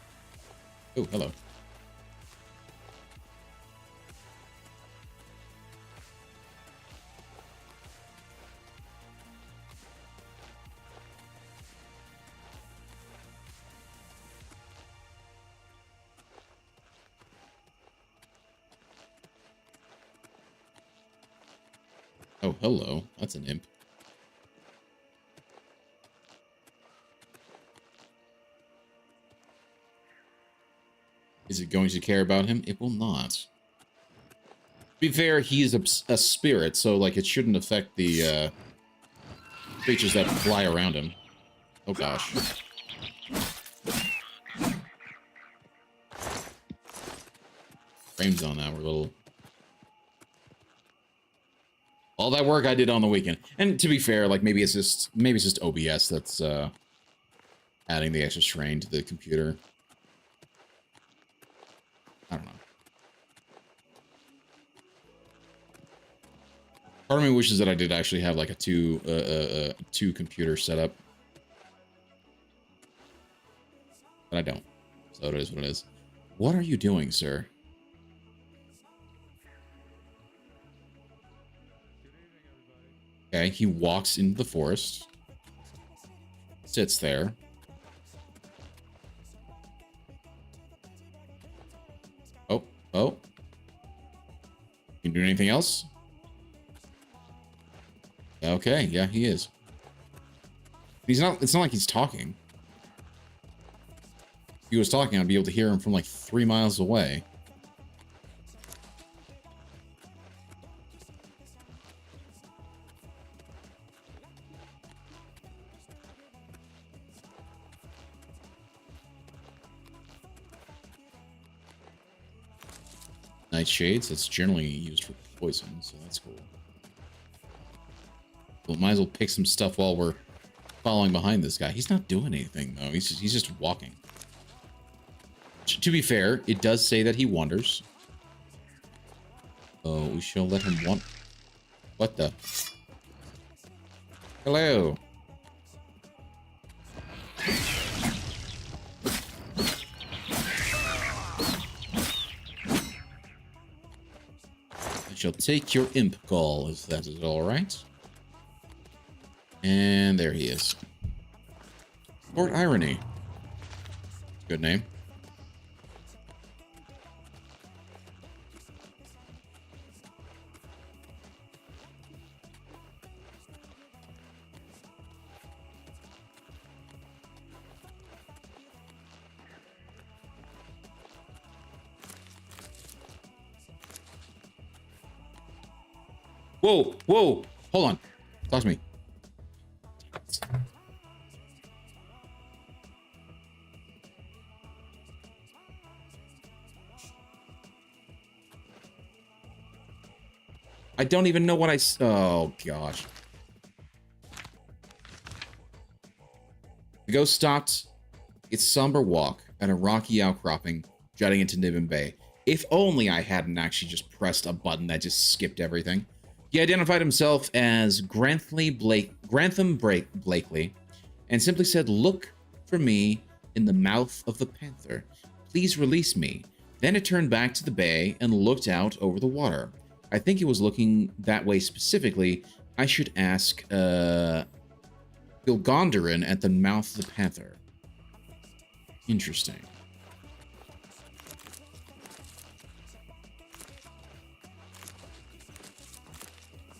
Oh, hello. Oh, hello. That's an imp. Is it going to care about him? It will not. To be fair, he's a spirit, so, like, it shouldn't affect the, creatures that fly around him. Oh, gosh. Frames on that were a little... All that work I did on the weekend. And to be fair, like, maybe it's just OBS that's, adding the extra strain to the computer. I don't know. Part of me wishes that I did actually have like a two computer setup, but I don't. So it is what it is. What are you doing, sir? Okay, he walks into the forest, sits there. Oh. Can you do anything else? Okay, yeah, he is. It's not like he's talking. If he was talking, I'd be able to hear him from like 3 miles away. Nightshades, that's generally used for poison, so that's cool. Well, might as well pick some stuff while we're following behind this guy. He's not doing anything, though. He's just walking. To be fair, it does say that he wanders. Oh, we shall let him wander. What the? Hello. I shall take your imp call, if that is all right. And there he is. Fort Irony. Good name. Whoa, whoa, hold on. Talk to me. I don't even know what oh, gosh. The ghost stopped its somber walk at a rocky outcropping jutting into Niven Bay. If only I hadn't actually just pressed a button that just skipped everything. He identified himself as Grantham Blakely and simply said, "Look for me in the mouth of the panther. Please release me." Then it turned back to the bay and looked out over the water. I think it was looking that way specifically. I should ask Gilgondarin at the mouth of the panther. Interesting.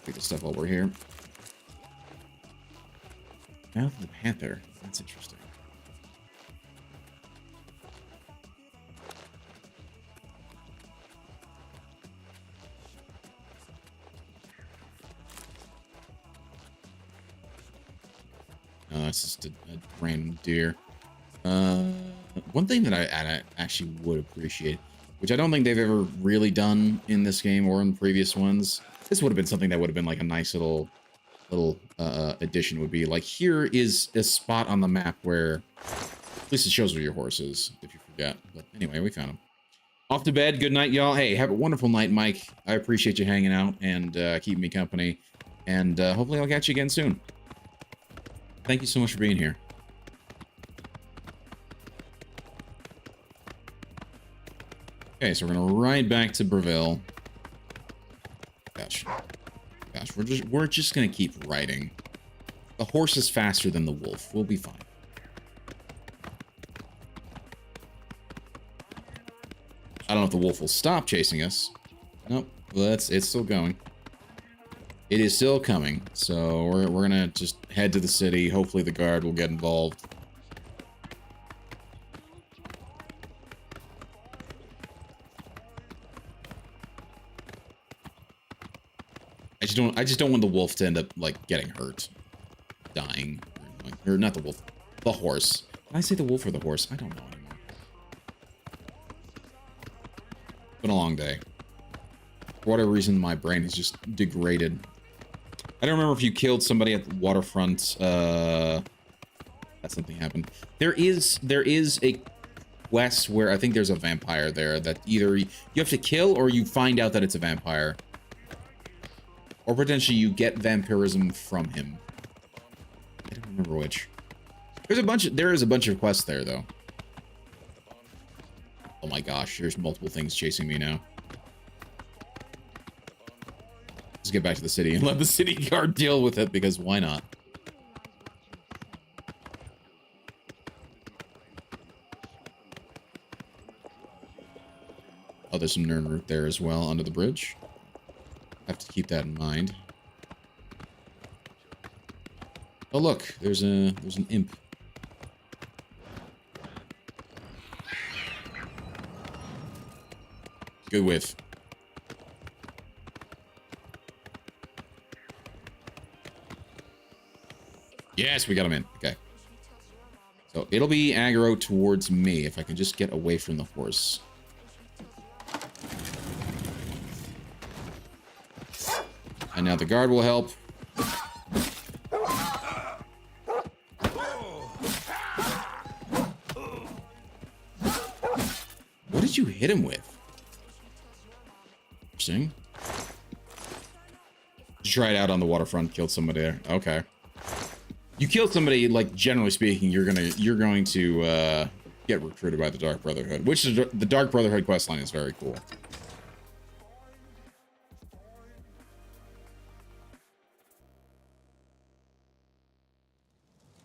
Take the stuff while we're here. Mouth of the panther. That's interesting. It's just a random deer. One thing that I actually would appreciate, which I don't think they've ever really done in this game or in previous ones, this would have been something that would have been like a nice little addition. Would be like, here is a spot on the map where at least it shows where your horse is if you forget. But anyway, we found him. Off to bed. Good night, y'all. Hey, have a wonderful night, Mike. I appreciate you hanging out and keeping me company. And hopefully I'll catch you again soon. Thank you so much for being here. Okay, so we're gonna ride back to Breville. Gosh, we're just gonna keep riding. The horse is faster than the wolf. We'll be fine. I don't know if the wolf will stop chasing us. Nope, it's still going. It is still coming, so we're gonna just head to the city. Hopefully the guard will get involved. I just don't want the wolf to end up like getting hurt, dying, or not the wolf, the horse. Did I say the wolf or the horse? I don't know anymore. It's been a long day. For whatever reason, my brain is just degraded. I don't remember if you killed somebody at the waterfront. That something happened. There is a quest where I think there's a vampire there that either you have to kill or you find out that it's a vampire. Or potentially you get vampirism from him. I don't remember which. There is a bunch of quests there though. Oh my gosh, there's multiple things chasing me now. Let's get back to the city and let the city guard deal with it, because why not? Oh, there's some Nern route there as well under the bridge. Have to keep that in mind. Oh look, there's an imp. Good whiff. Yes, we got him in. Okay. So it'll be aggro towards me if I can just get away from the horse. And now the guard will help. What did you hit him with? Interesting. You tried out on the waterfront, killed somebody there. Okay. You killed somebody, like, generally speaking, you're going to get recruited by the Dark Brotherhood, which is the Dark Brotherhood questline is very cool.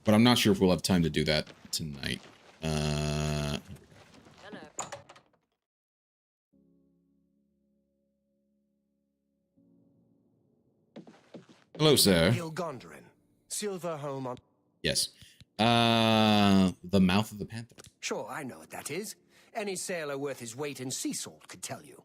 But I'm not sure if we'll have time to do that tonight. Hello, sir. Gilgondrin. Silver home on... Yes. The mouth of the panther. Sure, I know what that is. Any sailor worth his weight in sea salt could tell you.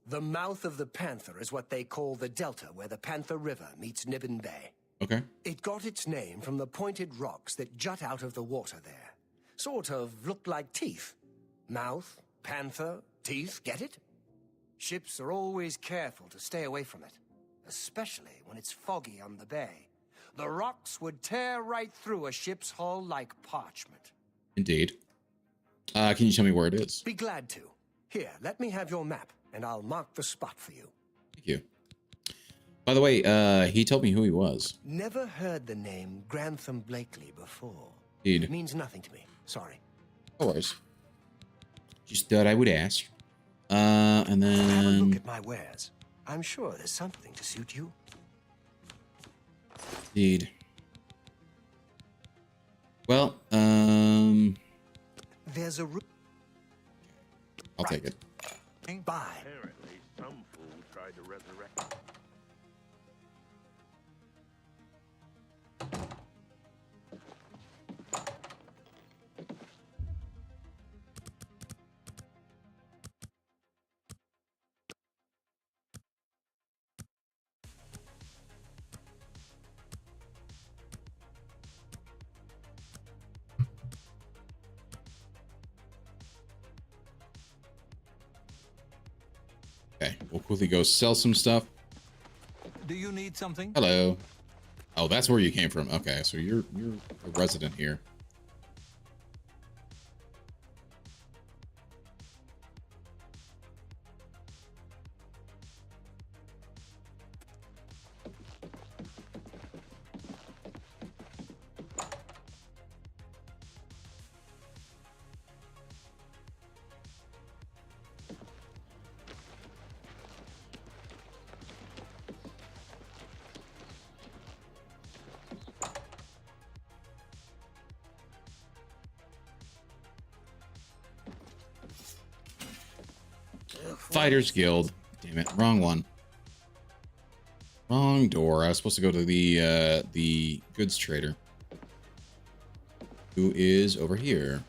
The mouth of the panther is what they call the delta where the Panther River meets Nibbin Bay. Okay. It got its name from the pointed rocks that jut out of the water there. Sort of look like teeth. Mouth, panther, teeth, get it? Ships are always careful to stay away from it, especially when it's foggy on the bay. The rocks would tear right through a ship's hull like parchment. Indeed. Can you tell me where it is? Be glad to. Here, let me have your map, and I'll mark the spot for you. Thank you. By the way, he told me who he was. Never heard the name Grantham Blakely before. Indeed. It means nothing to me. Sorry. No worries. Just thought I would ask. And then... Have a look at my wares. I'm sure there's something to suit you. Indeed. Well, there's a I'll take it. Bye. Apparently, some fool tried to resurrect. Okay, we'll quickly go sell some stuff. Do you need something? Hello. Oh, that's where you came from. Okay, so you're a resident here. Fighters Guild. Damn it, wrong one. Wrong door. I was supposed to go to the goods trader, who is over here.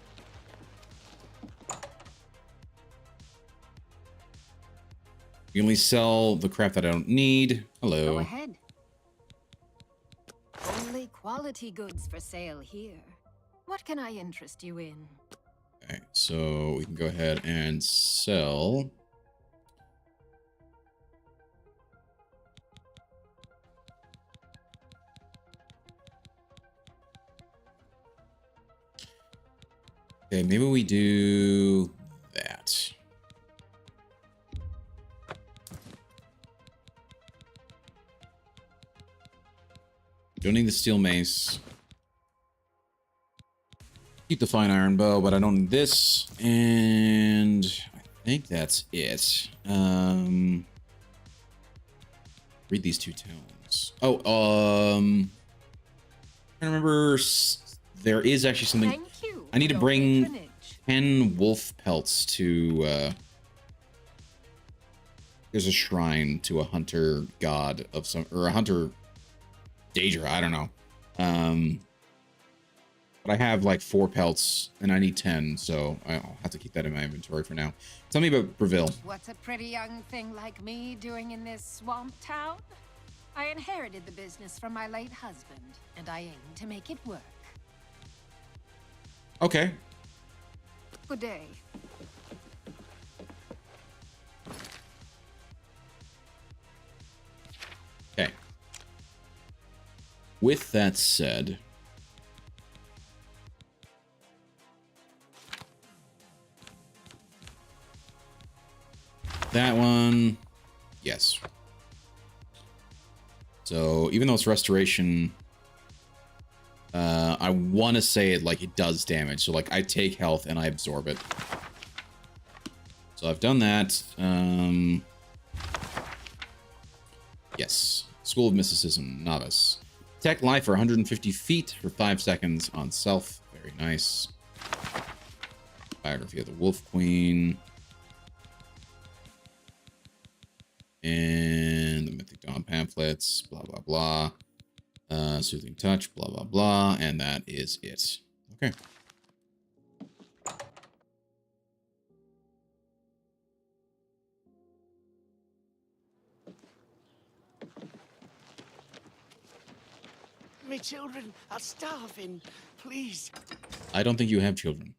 You only sell the crap that I don't need. Hello. Go ahead. Only quality goods for sale here. What can I interest you in? Okay, so we can go ahead and sell. Okay, maybe we do that. Don't need the steel mace. Keep the fine iron bow, but I don't need this. And I think that's it. Read these two tones. Oh, I remember there is actually something. Thank you. I need to bring 10 wolf pelts to. There's a shrine to a hunter god of some, or a hunter Daedra, I don't know. But I have like 4 pelts and I need 10, so I'll have to keep that in my inventory for now. Tell me about Breville. What's a pretty young thing like me doing in this swamp town? I inherited the business from my late husband, and I aim to make it work. Okay. Good day. Okay. With that said, that one, yes. So even though it's restoration, I want to say it like it does damage. So like I take health and I absorb it. So I've done that. Yes. School of Mysticism, Novice. Tech life for 150 feet for 5 seconds on self. Very nice. Biography of the Wolf Queen. And the Mythic Dawn pamphlets. Blah, blah, blah. Soothing Touch. Blah, blah, blah. And that is it. Okay. My children are starving. Please. I don't think you have children.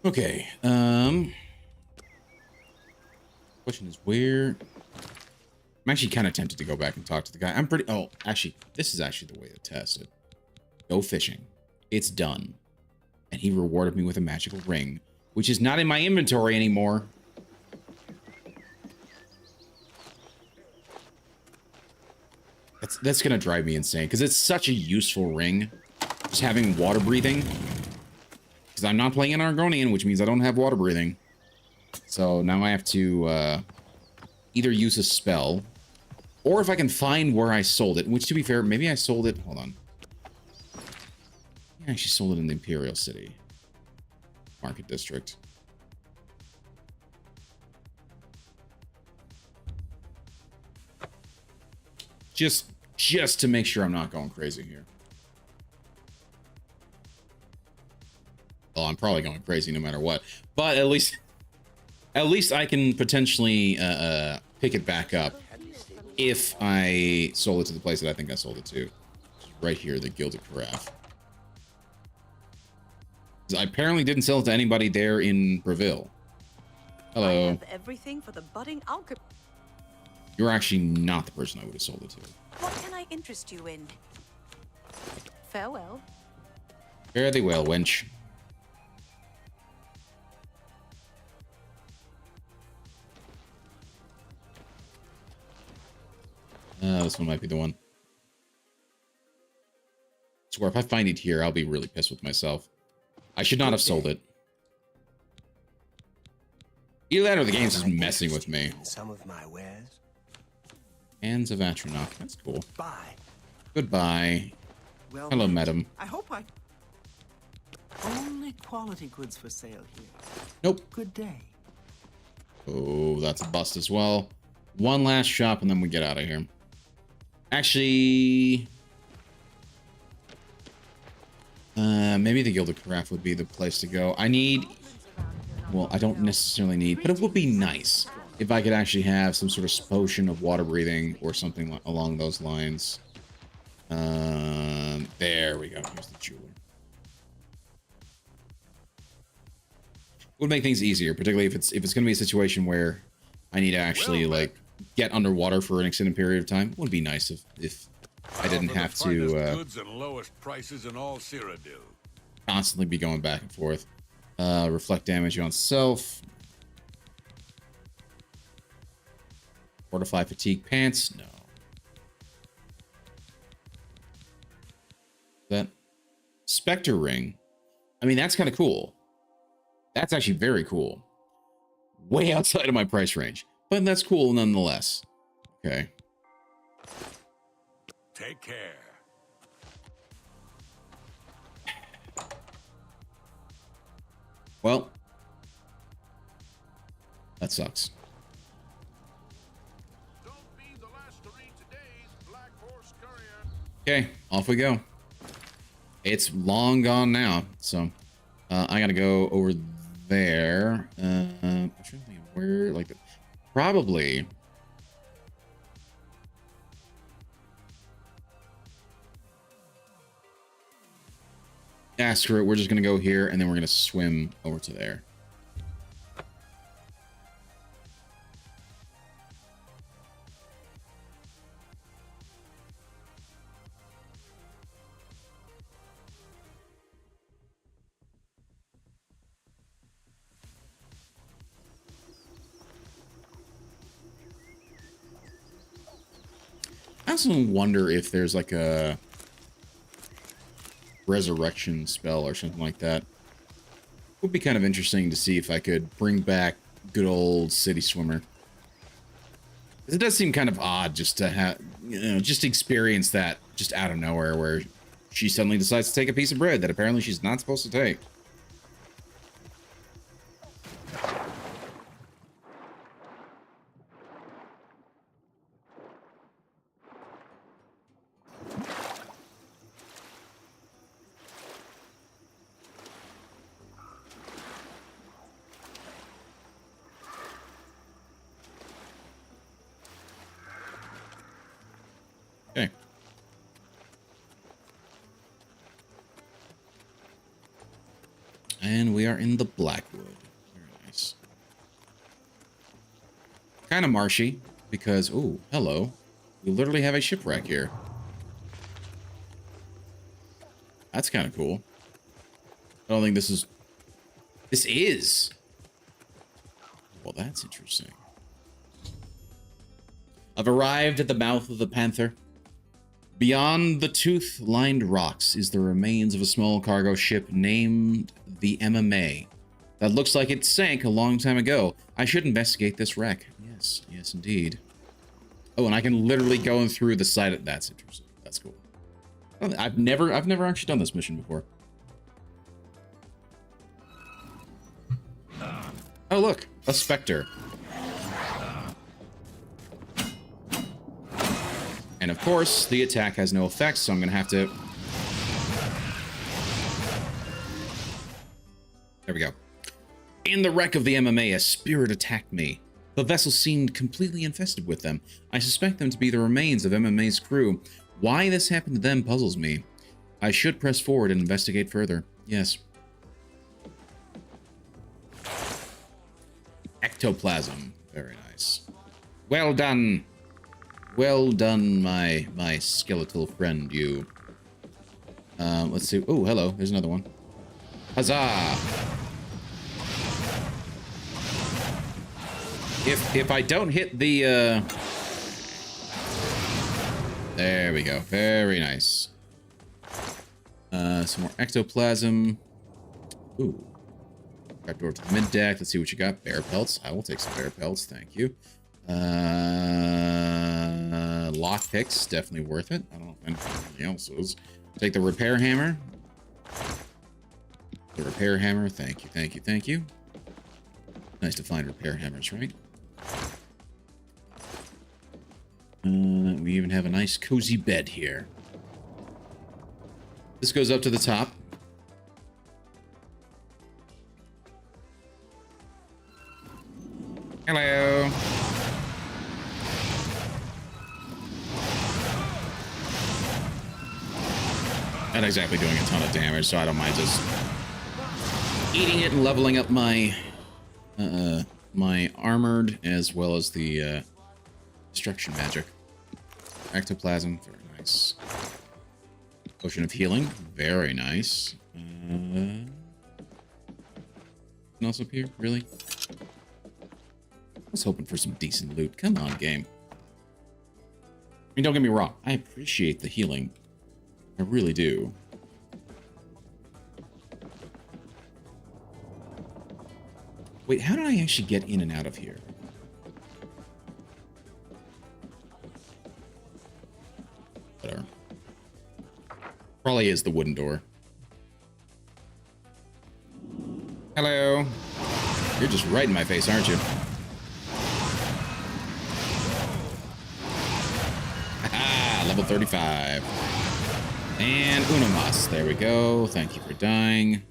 Okay. Question is where. I'm actually kind of tempted to go back and talk to the guy. I'm pretty. Oh, actually, this is actually the way to test it. Go fishing. It's done. And he rewarded me with a magical ring, which is not in my inventory anymore. That's gonna drive me insane because it's such a useful ring. Just having water breathing. Because I'm not playing an Argonian, which means I don't have water breathing. So now I have to either use a spell, or if I can find where I sold it, which to be fair, maybe I sold it. Hold on. Yeah, I actually sold it in the Imperial City Market District. Just to make sure I'm not going crazy here. Well, I'm probably going crazy no matter what. But at least I can potentially pick it back up if I sold it to the place that I think I sold it to. Right here, the Gilded Carafe. I apparently didn't sell it to anybody there in Breville. Hello. I have everything for the budding alchemist. You're actually not the person I would have sold it to. What can I interest you in? Farewell. Fare thee well, wench. This one might be the one. I swear, if I find it here, I'll be really pissed with myself. I should not have sold it. Either that or the game's just messing with me. Some of my wares. Hands of Atronach. That's cool. Buy. Goodbye. Well, Hello, madam. I hope I... Only quality goods for sale here. Nope. Good day. Oh, that's a bust as well. One last shop and then we get out of here. Actually... maybe the Guild of Craft would be the place to go. I need... Well, I don't necessarily need, but it would be nice if I could actually have some sort of potion of water breathing or something along those lines. There we go. Here's the jeweler. Would make things easier, particularly if it's going to be a situation where I need to actually like get underwater for an extended period of time. It would be nice if I didn't have to goods and lowest prices in all Cyrodiil. Constantly be going back and forth. Reflect damage on self. Fortify fatigue pants. No. That Spectre ring. I mean, that's kind of cool. That's actually very cool. Way outside of my price range, but that's cool nonetheless. Okay. Take care. Well, that sucks. Okay, off we go. It's long gone now, so I gotta go over there. I'm trying to think of where, like, probably. Yeah, screw it. We're just gonna go here, and then we're gonna swim over to there. I also wonder if there's like a resurrection spell or something like that. Would be kind of interesting to see if I could bring back good old City Swimmer. It does seem kind of odd just to have, you know, just experience that just out of nowhere where she suddenly decides to take a piece of bread that apparently she's not supposed to take. Okay. And we are in the Blackwood. Very nice. Kind of marshy because, oh, hello. We literally have a shipwreck here. That's kind of cool. I don't think this is... This is! Well, that's interesting. I've arrived at the mouth of the Panther. Beyond the tooth-lined rocks is the remains of a small cargo ship named the MMA. That looks like it sank a long time ago. I should investigate this wreck. Yes, yes, indeed. Oh, and I can literally go in through the side of... That's interesting. That's cool. I've never actually done this mission before. Oh, look, a Spectre. And of course, the attack has no effect, so I'm gonna have to... There we go. In the wreck of the MMA, a spirit attacked me. The vessel seemed completely infested with them. I suspect them to be the remains of MMA's crew. Why this happened to them puzzles me. I should press forward and investigate further. Yes. Ectoplasm. Very nice. Well done. Well done, my skeletal friend, you. Let's see. Oh, hello. There's another one. Huzzah! If I don't hit the, There we go. Very nice. Some more ectoplasm. Ooh. Back door to the mid deck. Let's see what you got. Bear pelts. I will take some bear pelts. Thank you. Lock picks, definitely worth it. I don't know if anything else is. Take the repair hammer. The repair hammer, thank you, thank you, thank you. Nice to find repair hammers, right? We even have a nice cozy bed here. This goes up to the top. Hello. Not exactly doing a ton of damage, so I don't mind just eating it and leveling up my my armored as well as the destruction magic. Ectoplasm, very nice. Potion of healing, very nice. Anything else up here? Really? I was hoping for some decent loot. Come on, game. I mean, don't get me wrong. I appreciate the healing. I really do. Wait, how did I actually get in and out of here? Whatever. Probably is the wooden door. Hello. You're just right in my face, aren't you? Ah, level 35. And Unamas. There we go. Thank you for dying.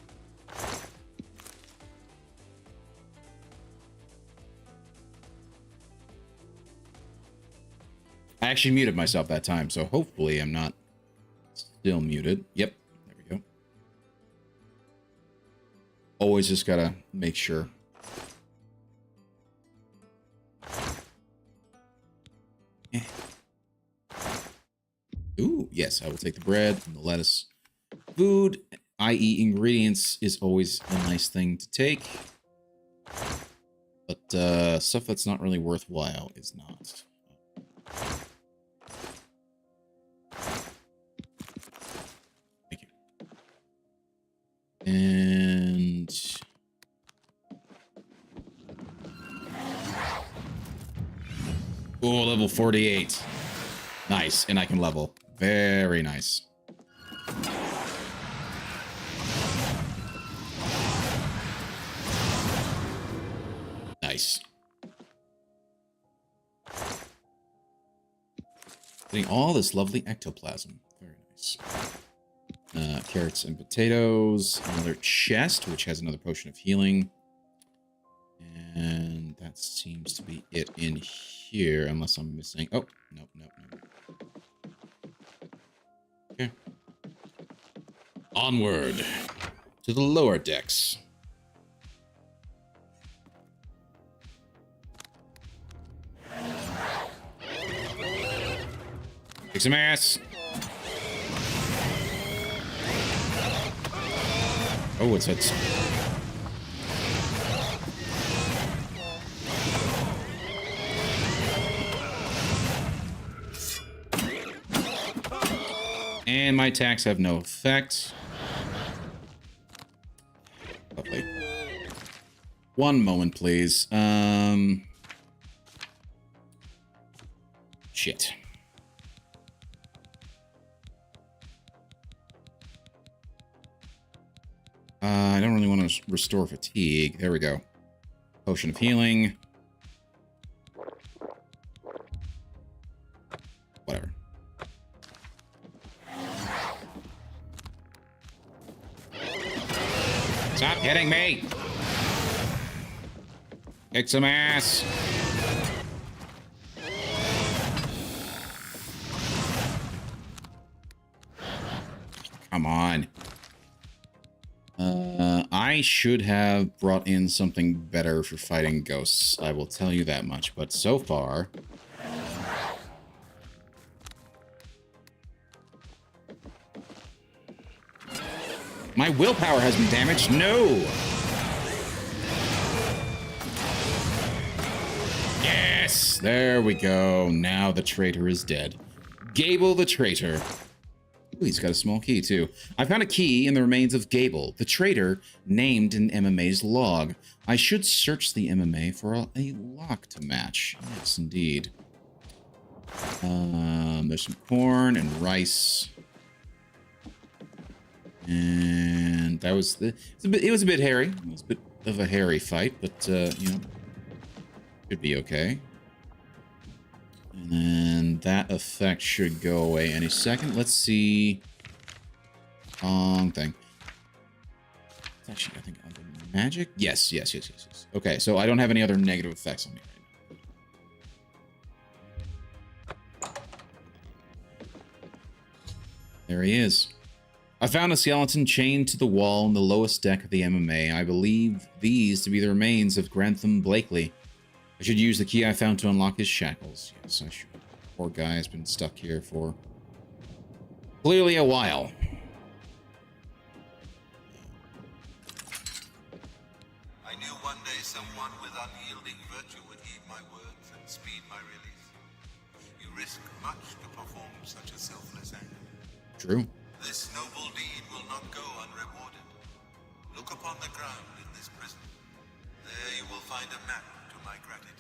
I actually muted myself that time, so hopefully I'm not still muted. Yep, there we go. Always just gotta make sure. Ooh, yes, I will take the bread and the lettuce. Food, i.e. ingredients, is always a nice thing to take. But stuff that's not really worthwhile is not. Thank you. And... oh, level 48. Nice, and I can level. Very nice. Nice. Getting all this lovely ectoplasm. Very nice. Carrots and potatoes. Another chest, which has another potion of healing. And that seems to be it in here, unless I'm missing... oh, nope, nope, nope. Okay. Onward to the lower decks. Kick some ass. Oh, it's hits. And my attacks have no effect. Lovely. One moment, please. Shit. I don't really want to restore fatigue. There we go. Potion of healing. Whatever. Stop hitting me! Kick some ass! Come on. I should have brought in something better for fighting ghosts. I will tell you that much, but so far... my willpower has been damaged. No! Yes! There we go. Now the traitor is dead. Gable the traitor. Ooh, he's got a small key, too. I found a key in the remains of Gable, the traitor named in MMA's log. I should search the MMA for a lock to match. Yes, indeed. There's some corn and rice. And that was it was a bit hairy. It was a bit of a hairy fight, but you know, should be okay. And then that effect should go away any second. Let's see. Wrong thing. It's actually, I think, under magic. Yes. Okay, so I don't have any other negative effects on me right now. There he is. I found a skeleton chained to the wall on the lowest deck of the MMA. I believe these to be the remains of Grantham Blakely. I should use the key I found to unlock his shackles. Yes, I should. Poor guy has been stuck here for clearly a while. I knew one day someone with unyielding virtue would heed my words and speed my release. You risk much to perform such a selfless act. True. This noble deed will not go unrewarded. Look upon the ground in this prison. There you will find a map to my gratitude.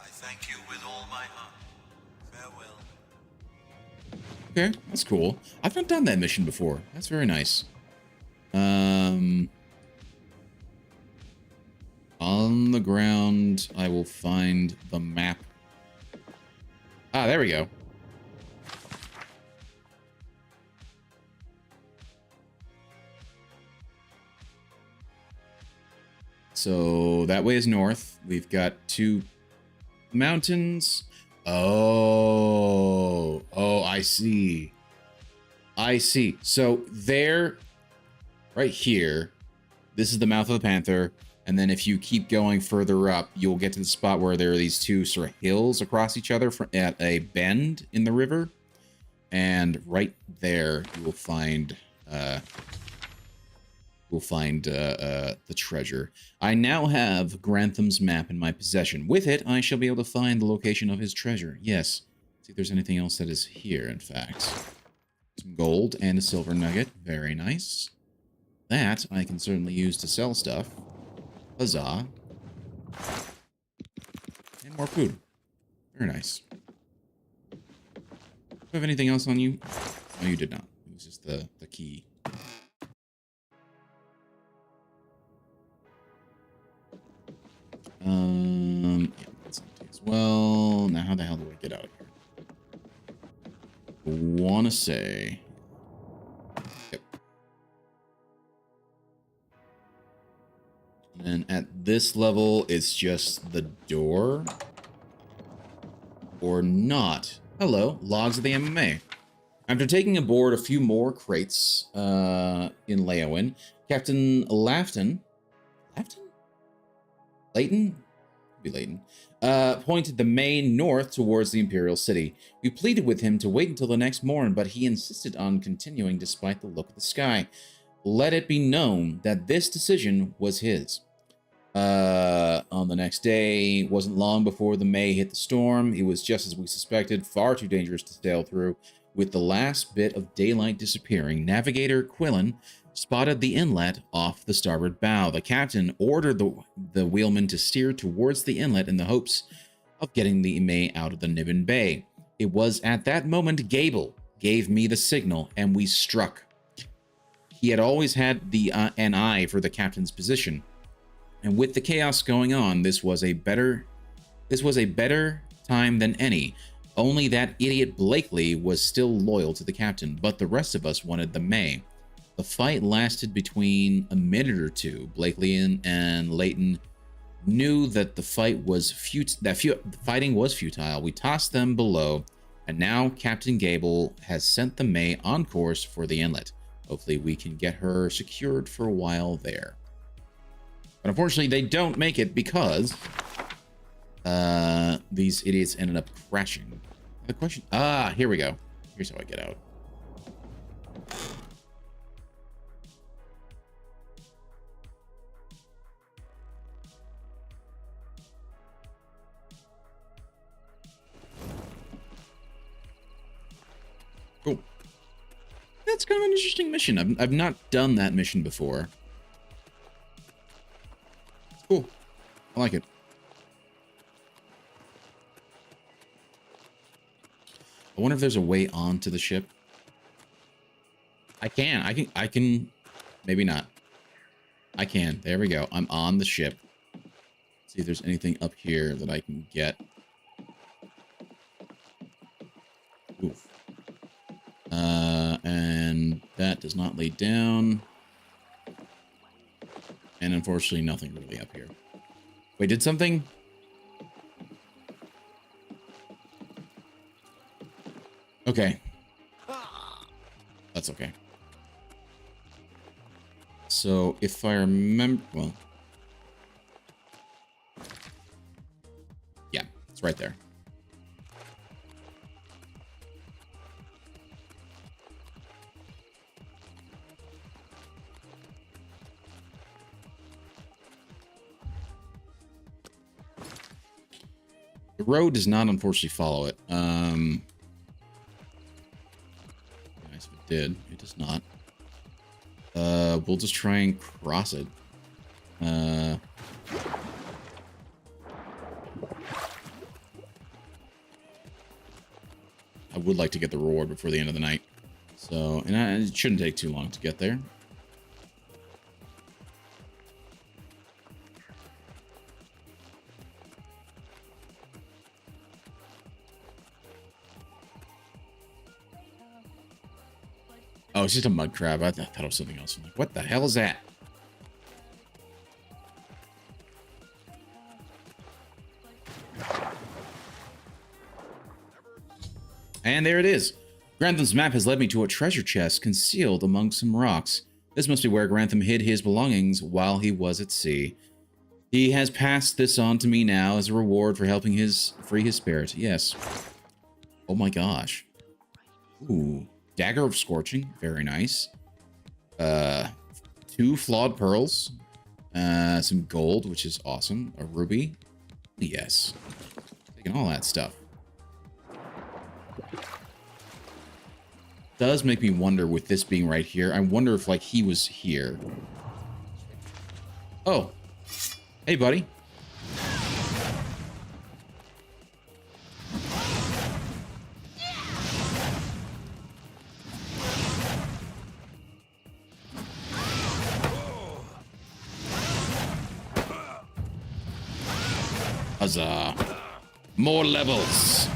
I thank you with all my heart. Farewell. Okay, that's cool. I've not done that mission before. That's very nice. On the ground, I will find the map. Ah, there we go. So that way is north. We've got 2 mountains. Oh, I see. So there, right here, this is the mouth of the Panther. And then if you keep going further up, you'll get to the spot where there are these 2 sort of hills across each other at a bend in the river. And right there, you will find the treasure. I now have Grantham's map in my possession. With it, I shall be able to find the location of his treasure. Yes. See if there's anything else that is here, in fact. Some gold and a silver nugget. Very nice. That I can certainly use to sell stuff. Huzzah. And more food. Very nice. Do you have anything else on you? No, you did not. It was just the key. Yeah, that's empty as well. Now, how the hell do I get out of here? I want to say... Yep. And at this level, it's just the door. Or not. Hello, logs of the MMA. After taking aboard a few more crates in Leowin, Captain Lafton... Leighton? Be Leighton. Pointed the main north towards the Imperial City. We pleaded with him to wait until the next morn, but he insisted on continuing despite the look of the sky. Let it be known that this decision was his. On the next day, it wasn't long before the May hit the storm. It was just as we suspected, far too dangerous to sail through. With the last bit of daylight disappearing, Navigator Quillen spotted the inlet off the starboard bow. The captain ordered the wheelman to steer towards the inlet in the hopes of getting the May out of the Niven Bay. It was at that moment Gable gave me the signal, and we struck. He had always had an eye for the captain's position, and with the chaos going on, this was a better time than any. Only that idiot Blakely was still loyal to the captain, but the rest of us wanted the May. The fight lasted between a minute or two. Blakely and Leighton knew that the fighting was futile. We tossed them below, and now Captain Gable has sent the May on course for the inlet. Hopefully we can get her secured for a while there. But unfortunately, they don't make it because these idiots ended up crashing. The question... here we go. Here's how I get out. Cool. That's kind of an interesting mission. I've not done that mission before. Cool. I like it. I wonder if there's a way onto the ship. I can. Maybe not. I can. There we go. I'm on the ship. See if there's anything up here that I can get. Oof. And that does not lay down. And unfortunately, nothing really up here. Wait, did something? Okay. That's okay. So, if I remember... Well... Yeah, it's right there. The road does not, unfortunately, follow it. Nice if it did. It does not. We'll just try and cross it. I would like to get the reward before the end of the night. So, and it shouldn't take too long to get there. Oh, it's just a mud crab. I thought it was something else. I'm like, what the hell is that? And there it is. Grantham's map has led me to a treasure chest concealed among some rocks. This must be where Grantham hid his belongings while he was at sea. He has passed this on to me now as a reward for helping free his spirit. Yes. Oh my gosh. Ooh. Dagger of Scorching. Very nice. 2 flawed pearls. Some gold, which is awesome. A ruby. Yes. Taking all that stuff. Does make me wonder with this being right here. I wonder if, like, he was here. Oh. Hey, buddy. Huzzah. More levels.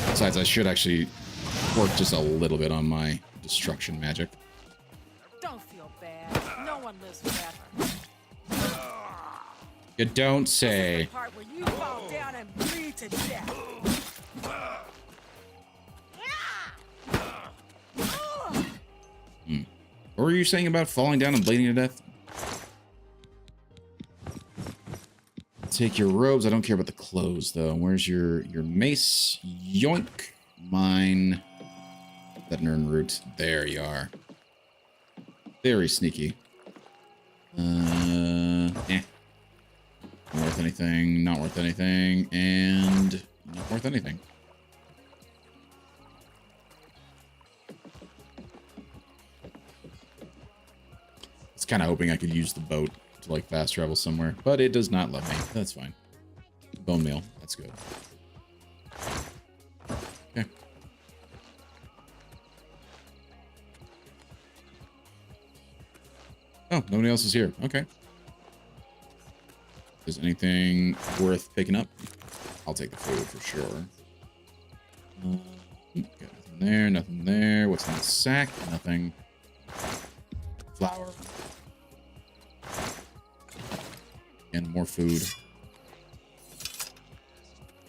Besides, I should actually work just a little bit on my destruction magic. Don't feel bad. No one lives forever. You don't say. This is the part where you fall down and bleed to death. What were you saying about falling down and bleeding to death? Take your robes. I don't care about the clothes, though. Where's your mace? Yoink. Mine. That nerd root. There you are. Very sneaky. Not worth anything. Not worth anything. And not worth anything. I was kind of hoping I could use the boat to like fast travel somewhere, but it does not let me. That's fine. Bone meal. That's good. Okay. Oh, nobody else is here. Okay. Is anything worth picking up? I'll take the food for sure. Got nothing there, nothing there. What's in the sack? Nothing. Flour. And more food.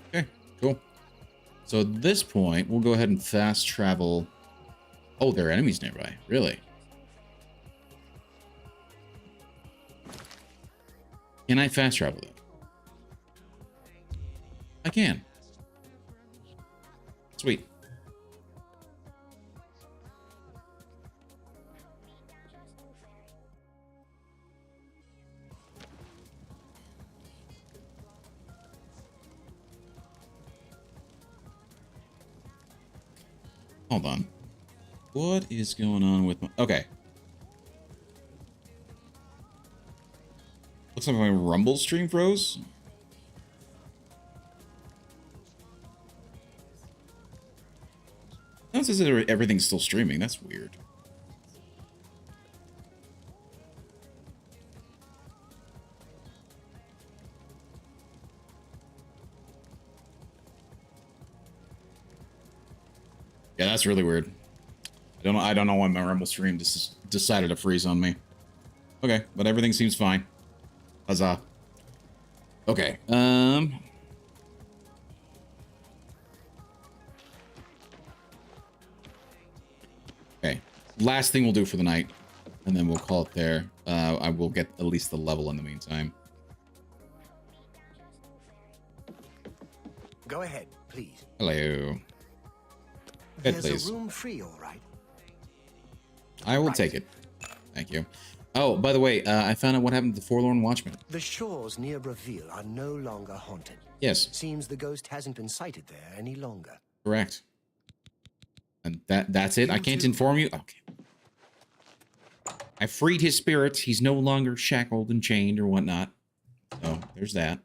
Okay, cool. So at this point, we'll go ahead and fast travel. Oh, there are enemies nearby. Really? Can I fast travel though? I can. Sweet. Hold on. What is going on with my... Okay. Looks like my Rumble stream froze. it says that everything's still streaming. That's weird. Yeah, that's really weird. I don't know why my Rumble stream just decided to freeze on me. Okay, but everything seems fine. Huzzah. Okay, okay, last thing we'll do for the night, and then we'll call it there. I will get at least the level in the meantime. Go ahead, please. Hello. Head, There's please. a room free, all right? I will take it. Thank you. Oh, by the way, I found out what happened to the Forlorn Watchman. The shores near Breville are no longer haunted. Yes. Seems the ghost hasn't been sighted there any longer. Correct. And that's it? I can't inform you? Okay. I freed his spirit. He's no longer shackled and chained or whatnot. So, there's that.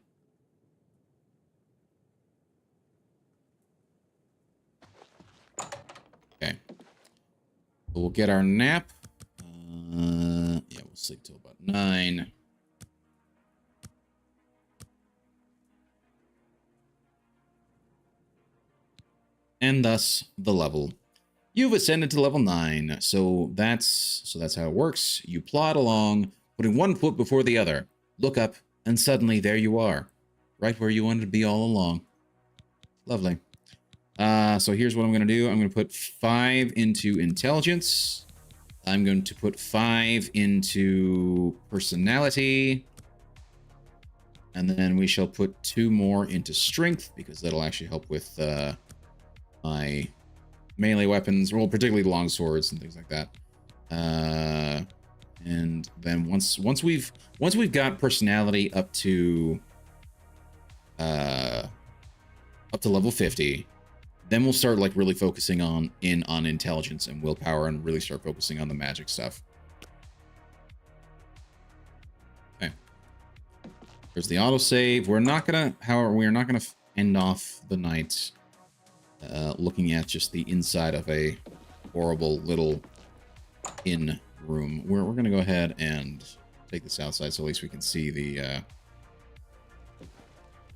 Okay. We'll get our nap. Yeah, we'll sleep till about 9. And thus the level. You've ascended to level 9. So that's how it works. You plod along, putting one foot before the other. Look up, and suddenly there you are. Right where you wanted to be all along. Lovely. So here's what I'm going to do. I'm going to put 5 into intelligence. I'm going to put 5 into personality. And then we shall put 2 more into strength, because that'll actually help with my melee weapons, well, particularly long swords and things like that. And then once we've got personality up to level 50, then we'll start like really focusing on intelligence and willpower, and really start focusing on the magic stuff. Okay. There's the autosave. We're not gonna end off the night looking at just the inside of a horrible little inn room. We're gonna go ahead and take this outside, so at least we can see the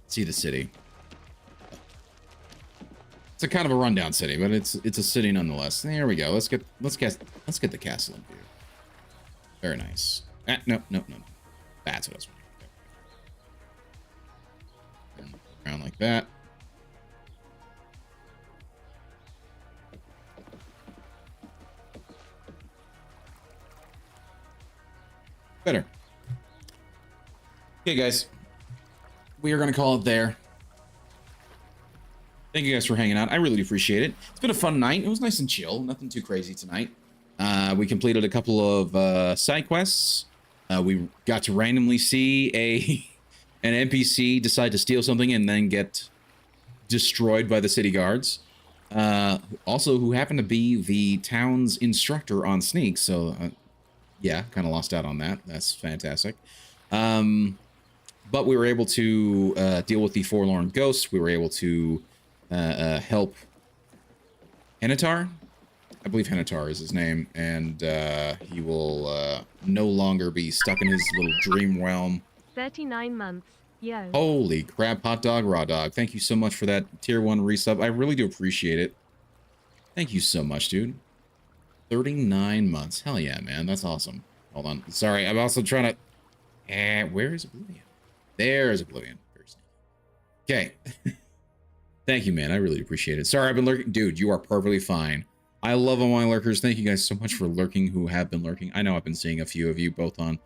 city. It's a kind of a rundown city, but it's a city nonetheless. There we go. Let's get the castle in view. Very nice. No. That's what I was wondering. Around like that. Better. Okay, guys. We are going to call it there. Thank you guys for hanging out. I really appreciate it. It's been a fun night. It was nice and chill. Nothing too crazy tonight. We completed a couple of side quests. We got to randomly see an NPC decide to steal something and then get destroyed by the city guards. Also, who happened to be the town's instructor on Sneak. So, yeah, kind of lost out on that. That's fantastic. But we were able to deal with the Forlorn Ghost. We were able to help Henatar. I believe Henatar is his name, and he will no longer be stuck in his little dream realm. 39 months. Yo. Holy crap, Hot Dog Raw Dog. Thank you so much for that tier 1 resub. I really do appreciate it. Thank you so much, dude. 39 months. Hell yeah, man. That's awesome. Hold on. Sorry, I'm also trying to... where is Oblivion? There's Oblivion. Okay. Thank you, man. I really appreciate it. Sorry, I've been lurking. Dude, you are perfectly fine. I love all my lurkers. Thank you guys so much for lurking who have been lurking. I know I've been seeing a few of you both on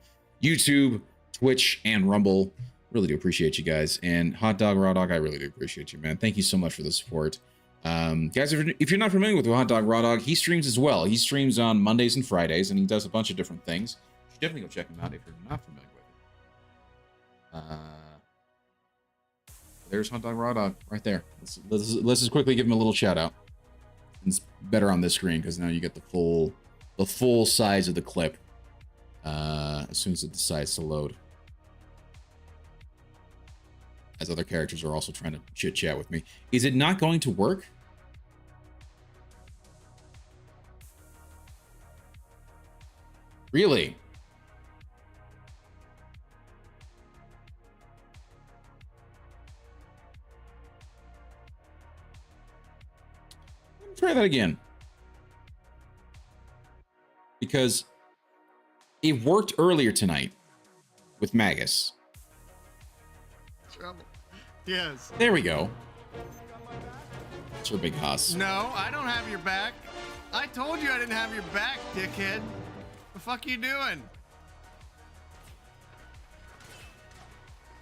YouTube, Twitch, and Rumble. Really do appreciate you guys. And Hot Dog Raw Dog, I really do appreciate you, man. Thank you so much for the support. Guys, if you're not familiar with Hot Dog Raw Dog, he streams as well. He streams on Mondays and Fridays, and he does a bunch of different things. You should definitely go check him out if you're not familiar with him. There's Hot Dog Raw Dog right there. Let's just quickly give him a little shout out. It's better on this screen because now you get the full size of the clip as soon as it decides to load. As other characters are also trying to chit chat with me. Is it not going to work? Really? Try that again. Because it worked earlier tonight with Magus. Trouble. Yes. There we go. Sir Big Hoss. No, I don't have your back. I told you I didn't have your back, dickhead. The fuck you doing?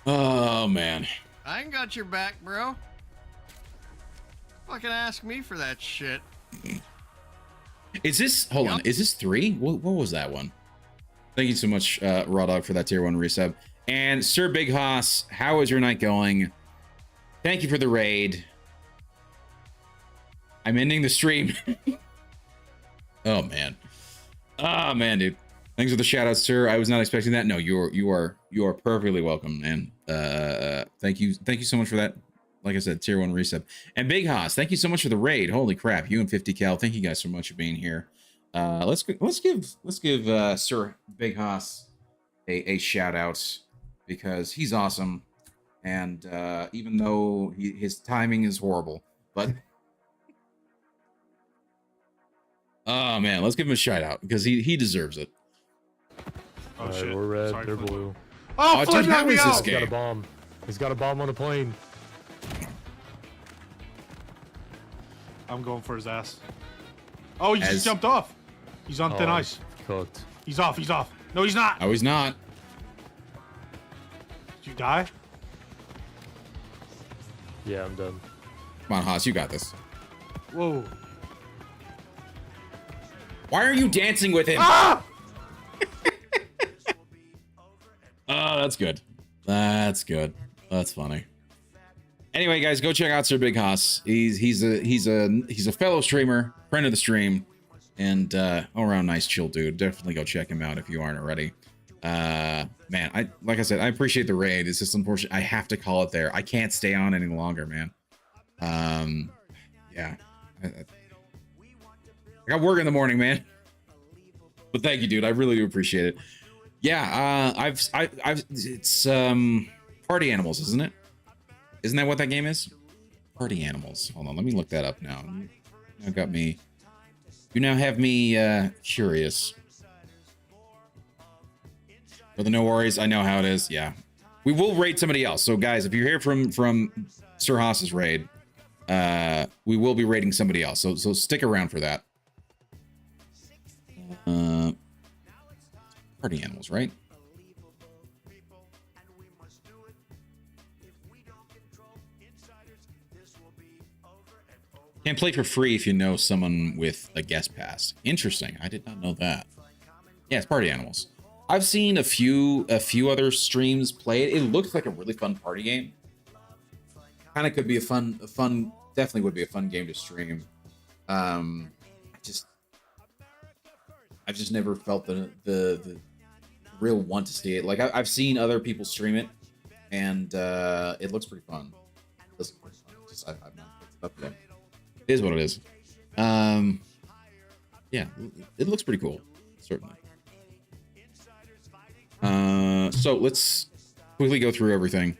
Oh, man. I ain't got your back, bro. Fucking ask me for that shit. Is this, hold on, is this 3? What was that one? Thank you so much, Raw Dog, for that tier 1 resub. And Sir Big Hoss, how is your night going? Thank you for the raid. I'm ending the stream. Oh, man. Oh, man, dude. Thanks for the shout out, sir. I was not expecting that. No, you are perfectly welcome, man. Thank you so much for that. Like I said, tier 1 resub. And Big Hoss, thank you so much for the raid. Holy crap, you and 50 Cal. Thank you guys so much for being here. Let's give Sir Big Hoss a shout out because he's awesome, and even though his timing is horrible, but oh man, let's give him a shout out because he deserves it. Oh shit, we're red, Sorry, they're Flip. blue. Oh, dude, how is this He's got a game? bomb. He's got a bomb on a plane. I'm going for his ass. Oh, he just jumped off. He's on thin ice. Cooked. He's off. He's off. No, he's not. Oh, he's not. Did you die? Yeah, I'm done. Come on, Haas, you got this. Whoa. Why are you dancing with him? Ah! Oh, that's good. That's good. That's funny. Anyway, guys, go check out Sir Big Hoss. He's a fellow streamer, friend of the stream, and all around nice, chill dude. Definitely go check him out if you aren't already. Man, like I said, I appreciate the raid. It's just unfortunate I have to call it there. I can't stay on any longer, man. Yeah, I got work in the morning, man. But thank you, dude. I really do appreciate it. Yeah, it's Party Animals, isn't it? Isn't that what that game is? Party Animals. Hold on, let me look that up now. You now have me curious. But no worries, I know how it is. Yeah, we will raid somebody else. So guys, if you're here from Sir Haas's raid, we will be raiding somebody else. So stick around for that. Party Animals, right? Can't play for free if you know someone with a guest pass. Interesting. I did not know that. Yeah, it's Party Animals. I've seen a few other streams play it. It looks like a really fun party game. Kind of could be a fun, definitely would be a fun game to stream. I've just never felt the real want to see it. Like I've seen other people stream it, and it looks pretty fun. It looks pretty fun. Just I've not picked it up yet. It is what it is. Yeah, it looks pretty cool, certainly. So let's quickly go through everything.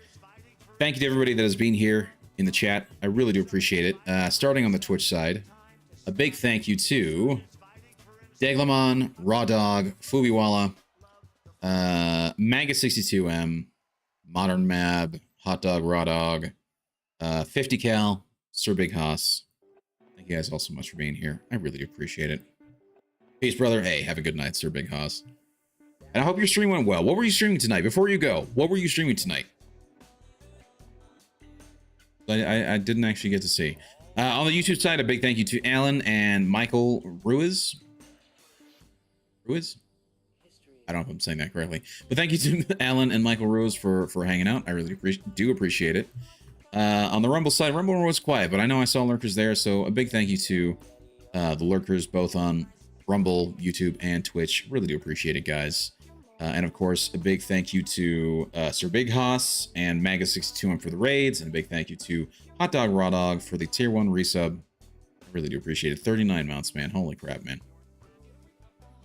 Thank you to everybody that has been here in the chat. I really do appreciate it. Starting on the Twitch side, a big thank you to Deglamon, Raw Dog, Fubiwala, Maga62M, Modern Mab, Hot Dog, Raw Dog, 50 Cal, Sir Big Hoss. Thank you guys all so much for being here. I really do appreciate it. Peace, brother. Hey, have a good night, Sir Big Hoss. And I hope your stream went well. What were you streaming tonight? Before you go, what were you streaming tonight? I didn't actually get to see. On the YouTube side, a big thank you to Alan and Michael Ruiz. Ruiz? I don't know if I'm saying that correctly. But thank you to Alan and Michael Ruiz for hanging out. I really do appreciate it. On the Rumble side, Rumble was quiet, but I know I saw lurkers there, so a big thank you to the lurkers both on Rumble, YouTube, and Twitch. Really do appreciate it, guys. And of course, a big thank you to Sir Big Hoss and Maga62M for the raids, and a big thank you to Hot Dog Raw Dog for the tier 1 resub. I really do appreciate it. 39 mounts, man. Holy crap, man.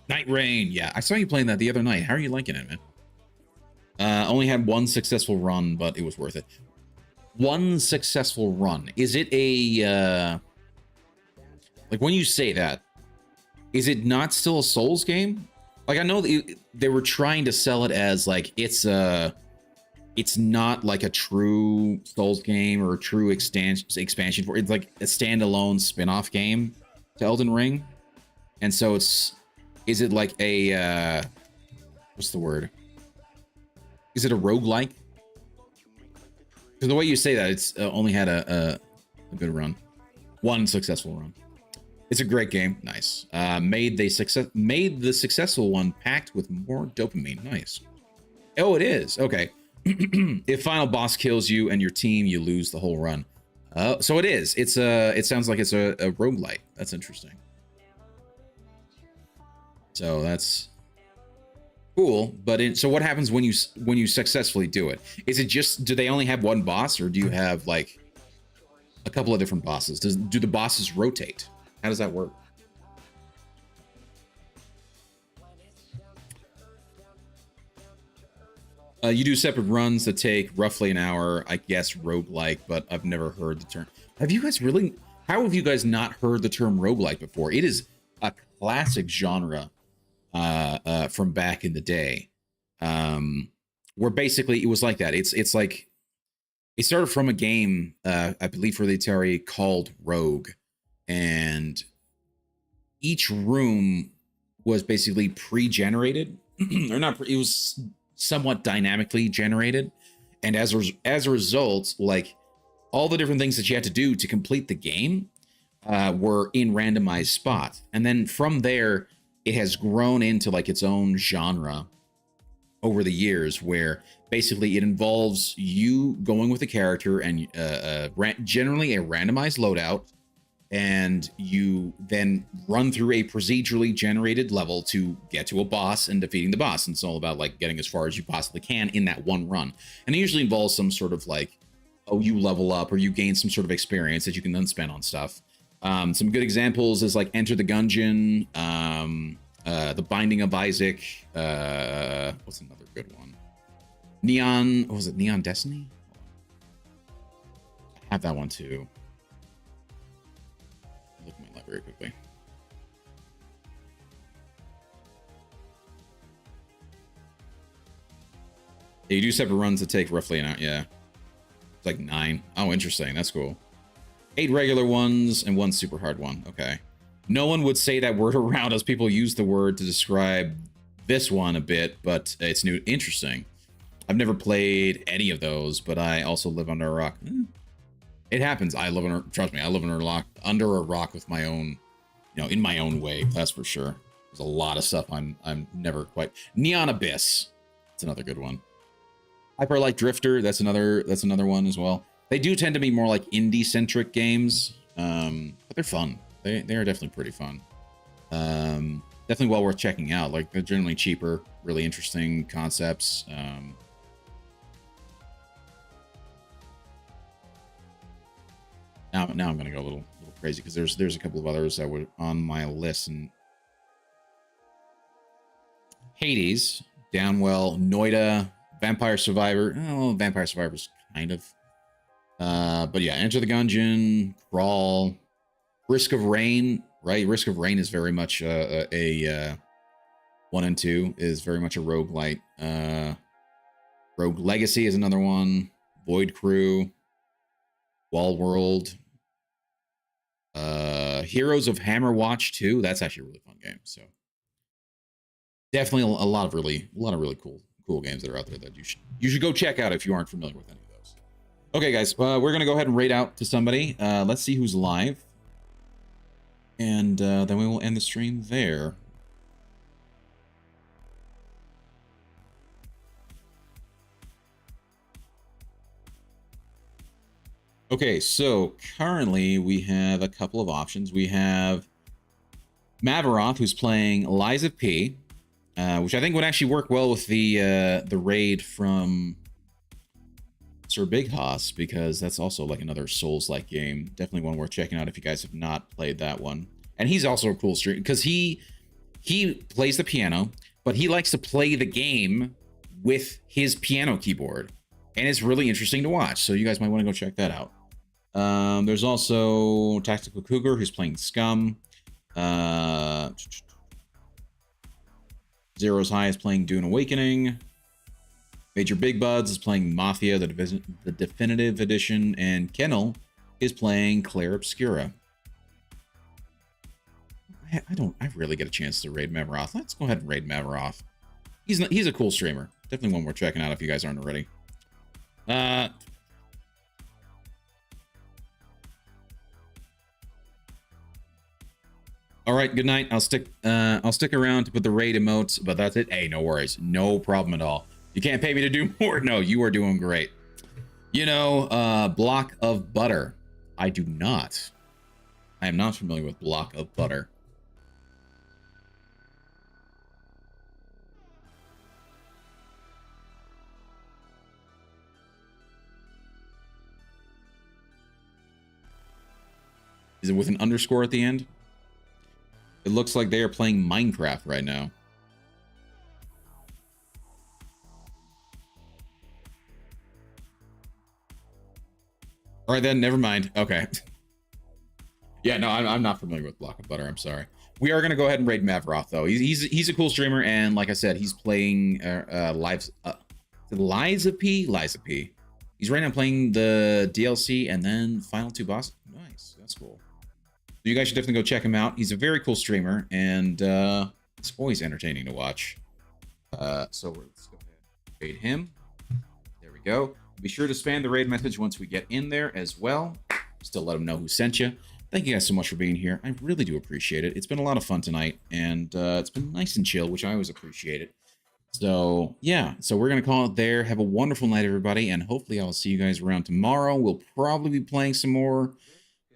Night Rain. Yeah, I saw you playing that the other night. How are you liking it, man? Only had one successful run, but it was worth it. One successful run. Is it a like when you say that, is it not still a Souls game? Like I know that they were trying to sell it as like it's not like a true Souls game or a true expansion for it's like a standalone spin-off game to Elden Ring. And so is it like a what's the word? Is it a roguelike? Because the way you say that, it's only had a good run. One successful run. It's a great game. Nice. Made the successful one packed with more dopamine. Nice. Oh, it is. Okay. If final boss kills you and your team, you lose the whole run. So it is. It's it sounds like it's a roguelike. That's interesting. So that's cool. But so what happens when you successfully do it? Is it just, do they only have one boss, or do you have like a couple of different bosses? Do the bosses rotate? How does that work? You do separate runs that take roughly an hour, I guess roguelike, but I've never heard the term. Have you guys really, how have you guys not heard the term roguelike before? It is a classic genre from back in the day, where basically it was like that. It's like, it started from a game, I believe for the Atari, called Rogue, and each room was basically pre-generated, or not, it was somewhat dynamically generated, and as a result, like all the different things that you had to do to complete the game were in randomized spots, and then from there it has grown into like its own genre over the years, where basically it involves you going with a character and generally a randomized loadout, and you then run through a procedurally generated level to get to a boss and defeating the boss. And it's all about like getting as far as you possibly can in that one run. And it usually involves some sort of like, oh, you level up or you gain some sort of experience that you can then spend on stuff. Some good examples is like Enter the Gungeon, The Binding of Isaac. What's another good one? Neon, was it Neon Destiny? I have that one too. Look at my library quickly. Yeah, you do separate runs that take roughly an hour. Yeah. It's like 9. Oh, interesting. That's cool. 8 regular ones and 1 super hard one. Okay. No one would say that word around as people use the word to describe this one a bit, but it's new. Interesting. I've never played any of those, but I also live under a rock. It happens. I live under, trust me, I live under a rock with my own, you know, in my own way. That's for sure. There's a lot of stuff I'm never quite. Neon Abyss. That's another good one. Hyper Light Drifter. That's another one as well. They do tend to be more like indie centric games, but they're fun. They are definitely pretty fun. Definitely well worth checking out. Like they're generally cheaper, really interesting concepts. Now I'm gonna go a little crazy because there's a couple of others that were on my list, and Hades, Downwell, Noida, Vampire Survivor. Oh, Vampire Survivor's kind of. But yeah, Enter the Gungeon, Crawl, Risk of Rain, right? Risk of Rain is very much a 1 and 2 is very much a roguelite. Rogue Legacy is another one. Void Crew, Wall World, Heroes of Hammerwatch 2. That's actually a really fun game. So definitely a lot of really cool games that are out there that you should go check out if you aren't familiar with any of those. Okay, guys, we're gonna go ahead and raid out to somebody. Let's see who's live, and then we will end the stream there. Okay, so currently we have a couple of options. We have Mavaroth, who's playing Lies of P, which I think would actually work well with the raid from Sir Big Hoss, because that's also like another Souls-like game. Definitely one worth checking out if you guys have not played that one. And he's also a cool streamer because he he plays the piano, but he likes to play the game with his piano keyboard. And it's really interesting to watch. So you guys might want to go check that out. There's also Tactical Cougar, who's playing Scum. Zero's High is playing Dune Awakening. Major Big Buds is playing Mafia, the Definitive Edition. And Kennel is playing Claire Obscura. I rarely get a chance to raid Mavroth. Let's go ahead and raid Mavroth. He's a cool streamer. Definitely one worth checking out if you guys aren't already. All right, good night. I'll stick around to put the raid emotes, but that's it. Hey, no worries. No problem at all. You can't pay me to do more. No, you are doing great. You know, Block of Butter. I do not. I am not familiar with Block of Butter. Is it with an underscore at the end? It looks like they are playing Minecraft right now. All right, then, never mind. Okay. Yeah, no, I'm not familiar with Block of Butter. I'm sorry. We are going to go ahead and raid Mavroth, though. He's a cool streamer, and like I said, he's playing Liza P? Liza P. He's right now playing the DLC and then final 2 bosses. Nice. That's cool. So you guys should definitely go check him out. He's a very cool streamer, and it's always entertaining to watch. So let's go ahead and raid him. There we go. Be sure to spam the raid message once we get in there as well. Still let him know who sent you. Thank you guys so much for being here. I really do appreciate it. It's been a lot of fun tonight, and it's been nice and chill, which I always appreciate it. So, yeah. So we're going to call it there. Have a wonderful night, everybody, and hopefully I'll see you guys around tomorrow. We'll probably be playing some more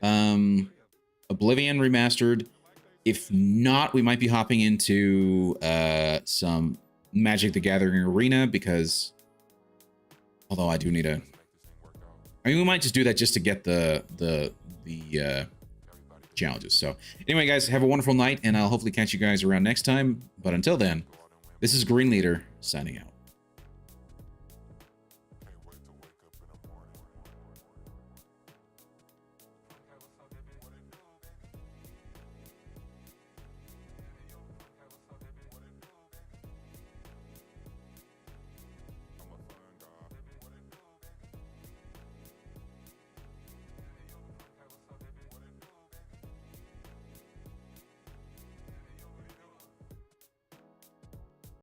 Oblivion Remastered. If not, we might be hopping into some Magic the Gathering Arena, because although I do need a... I mean, we might just do that just to get the challenges. So anyway, guys, have a wonderful night, and I'll hopefully catch you guys around next time. But until then, this is Green Leader signing out.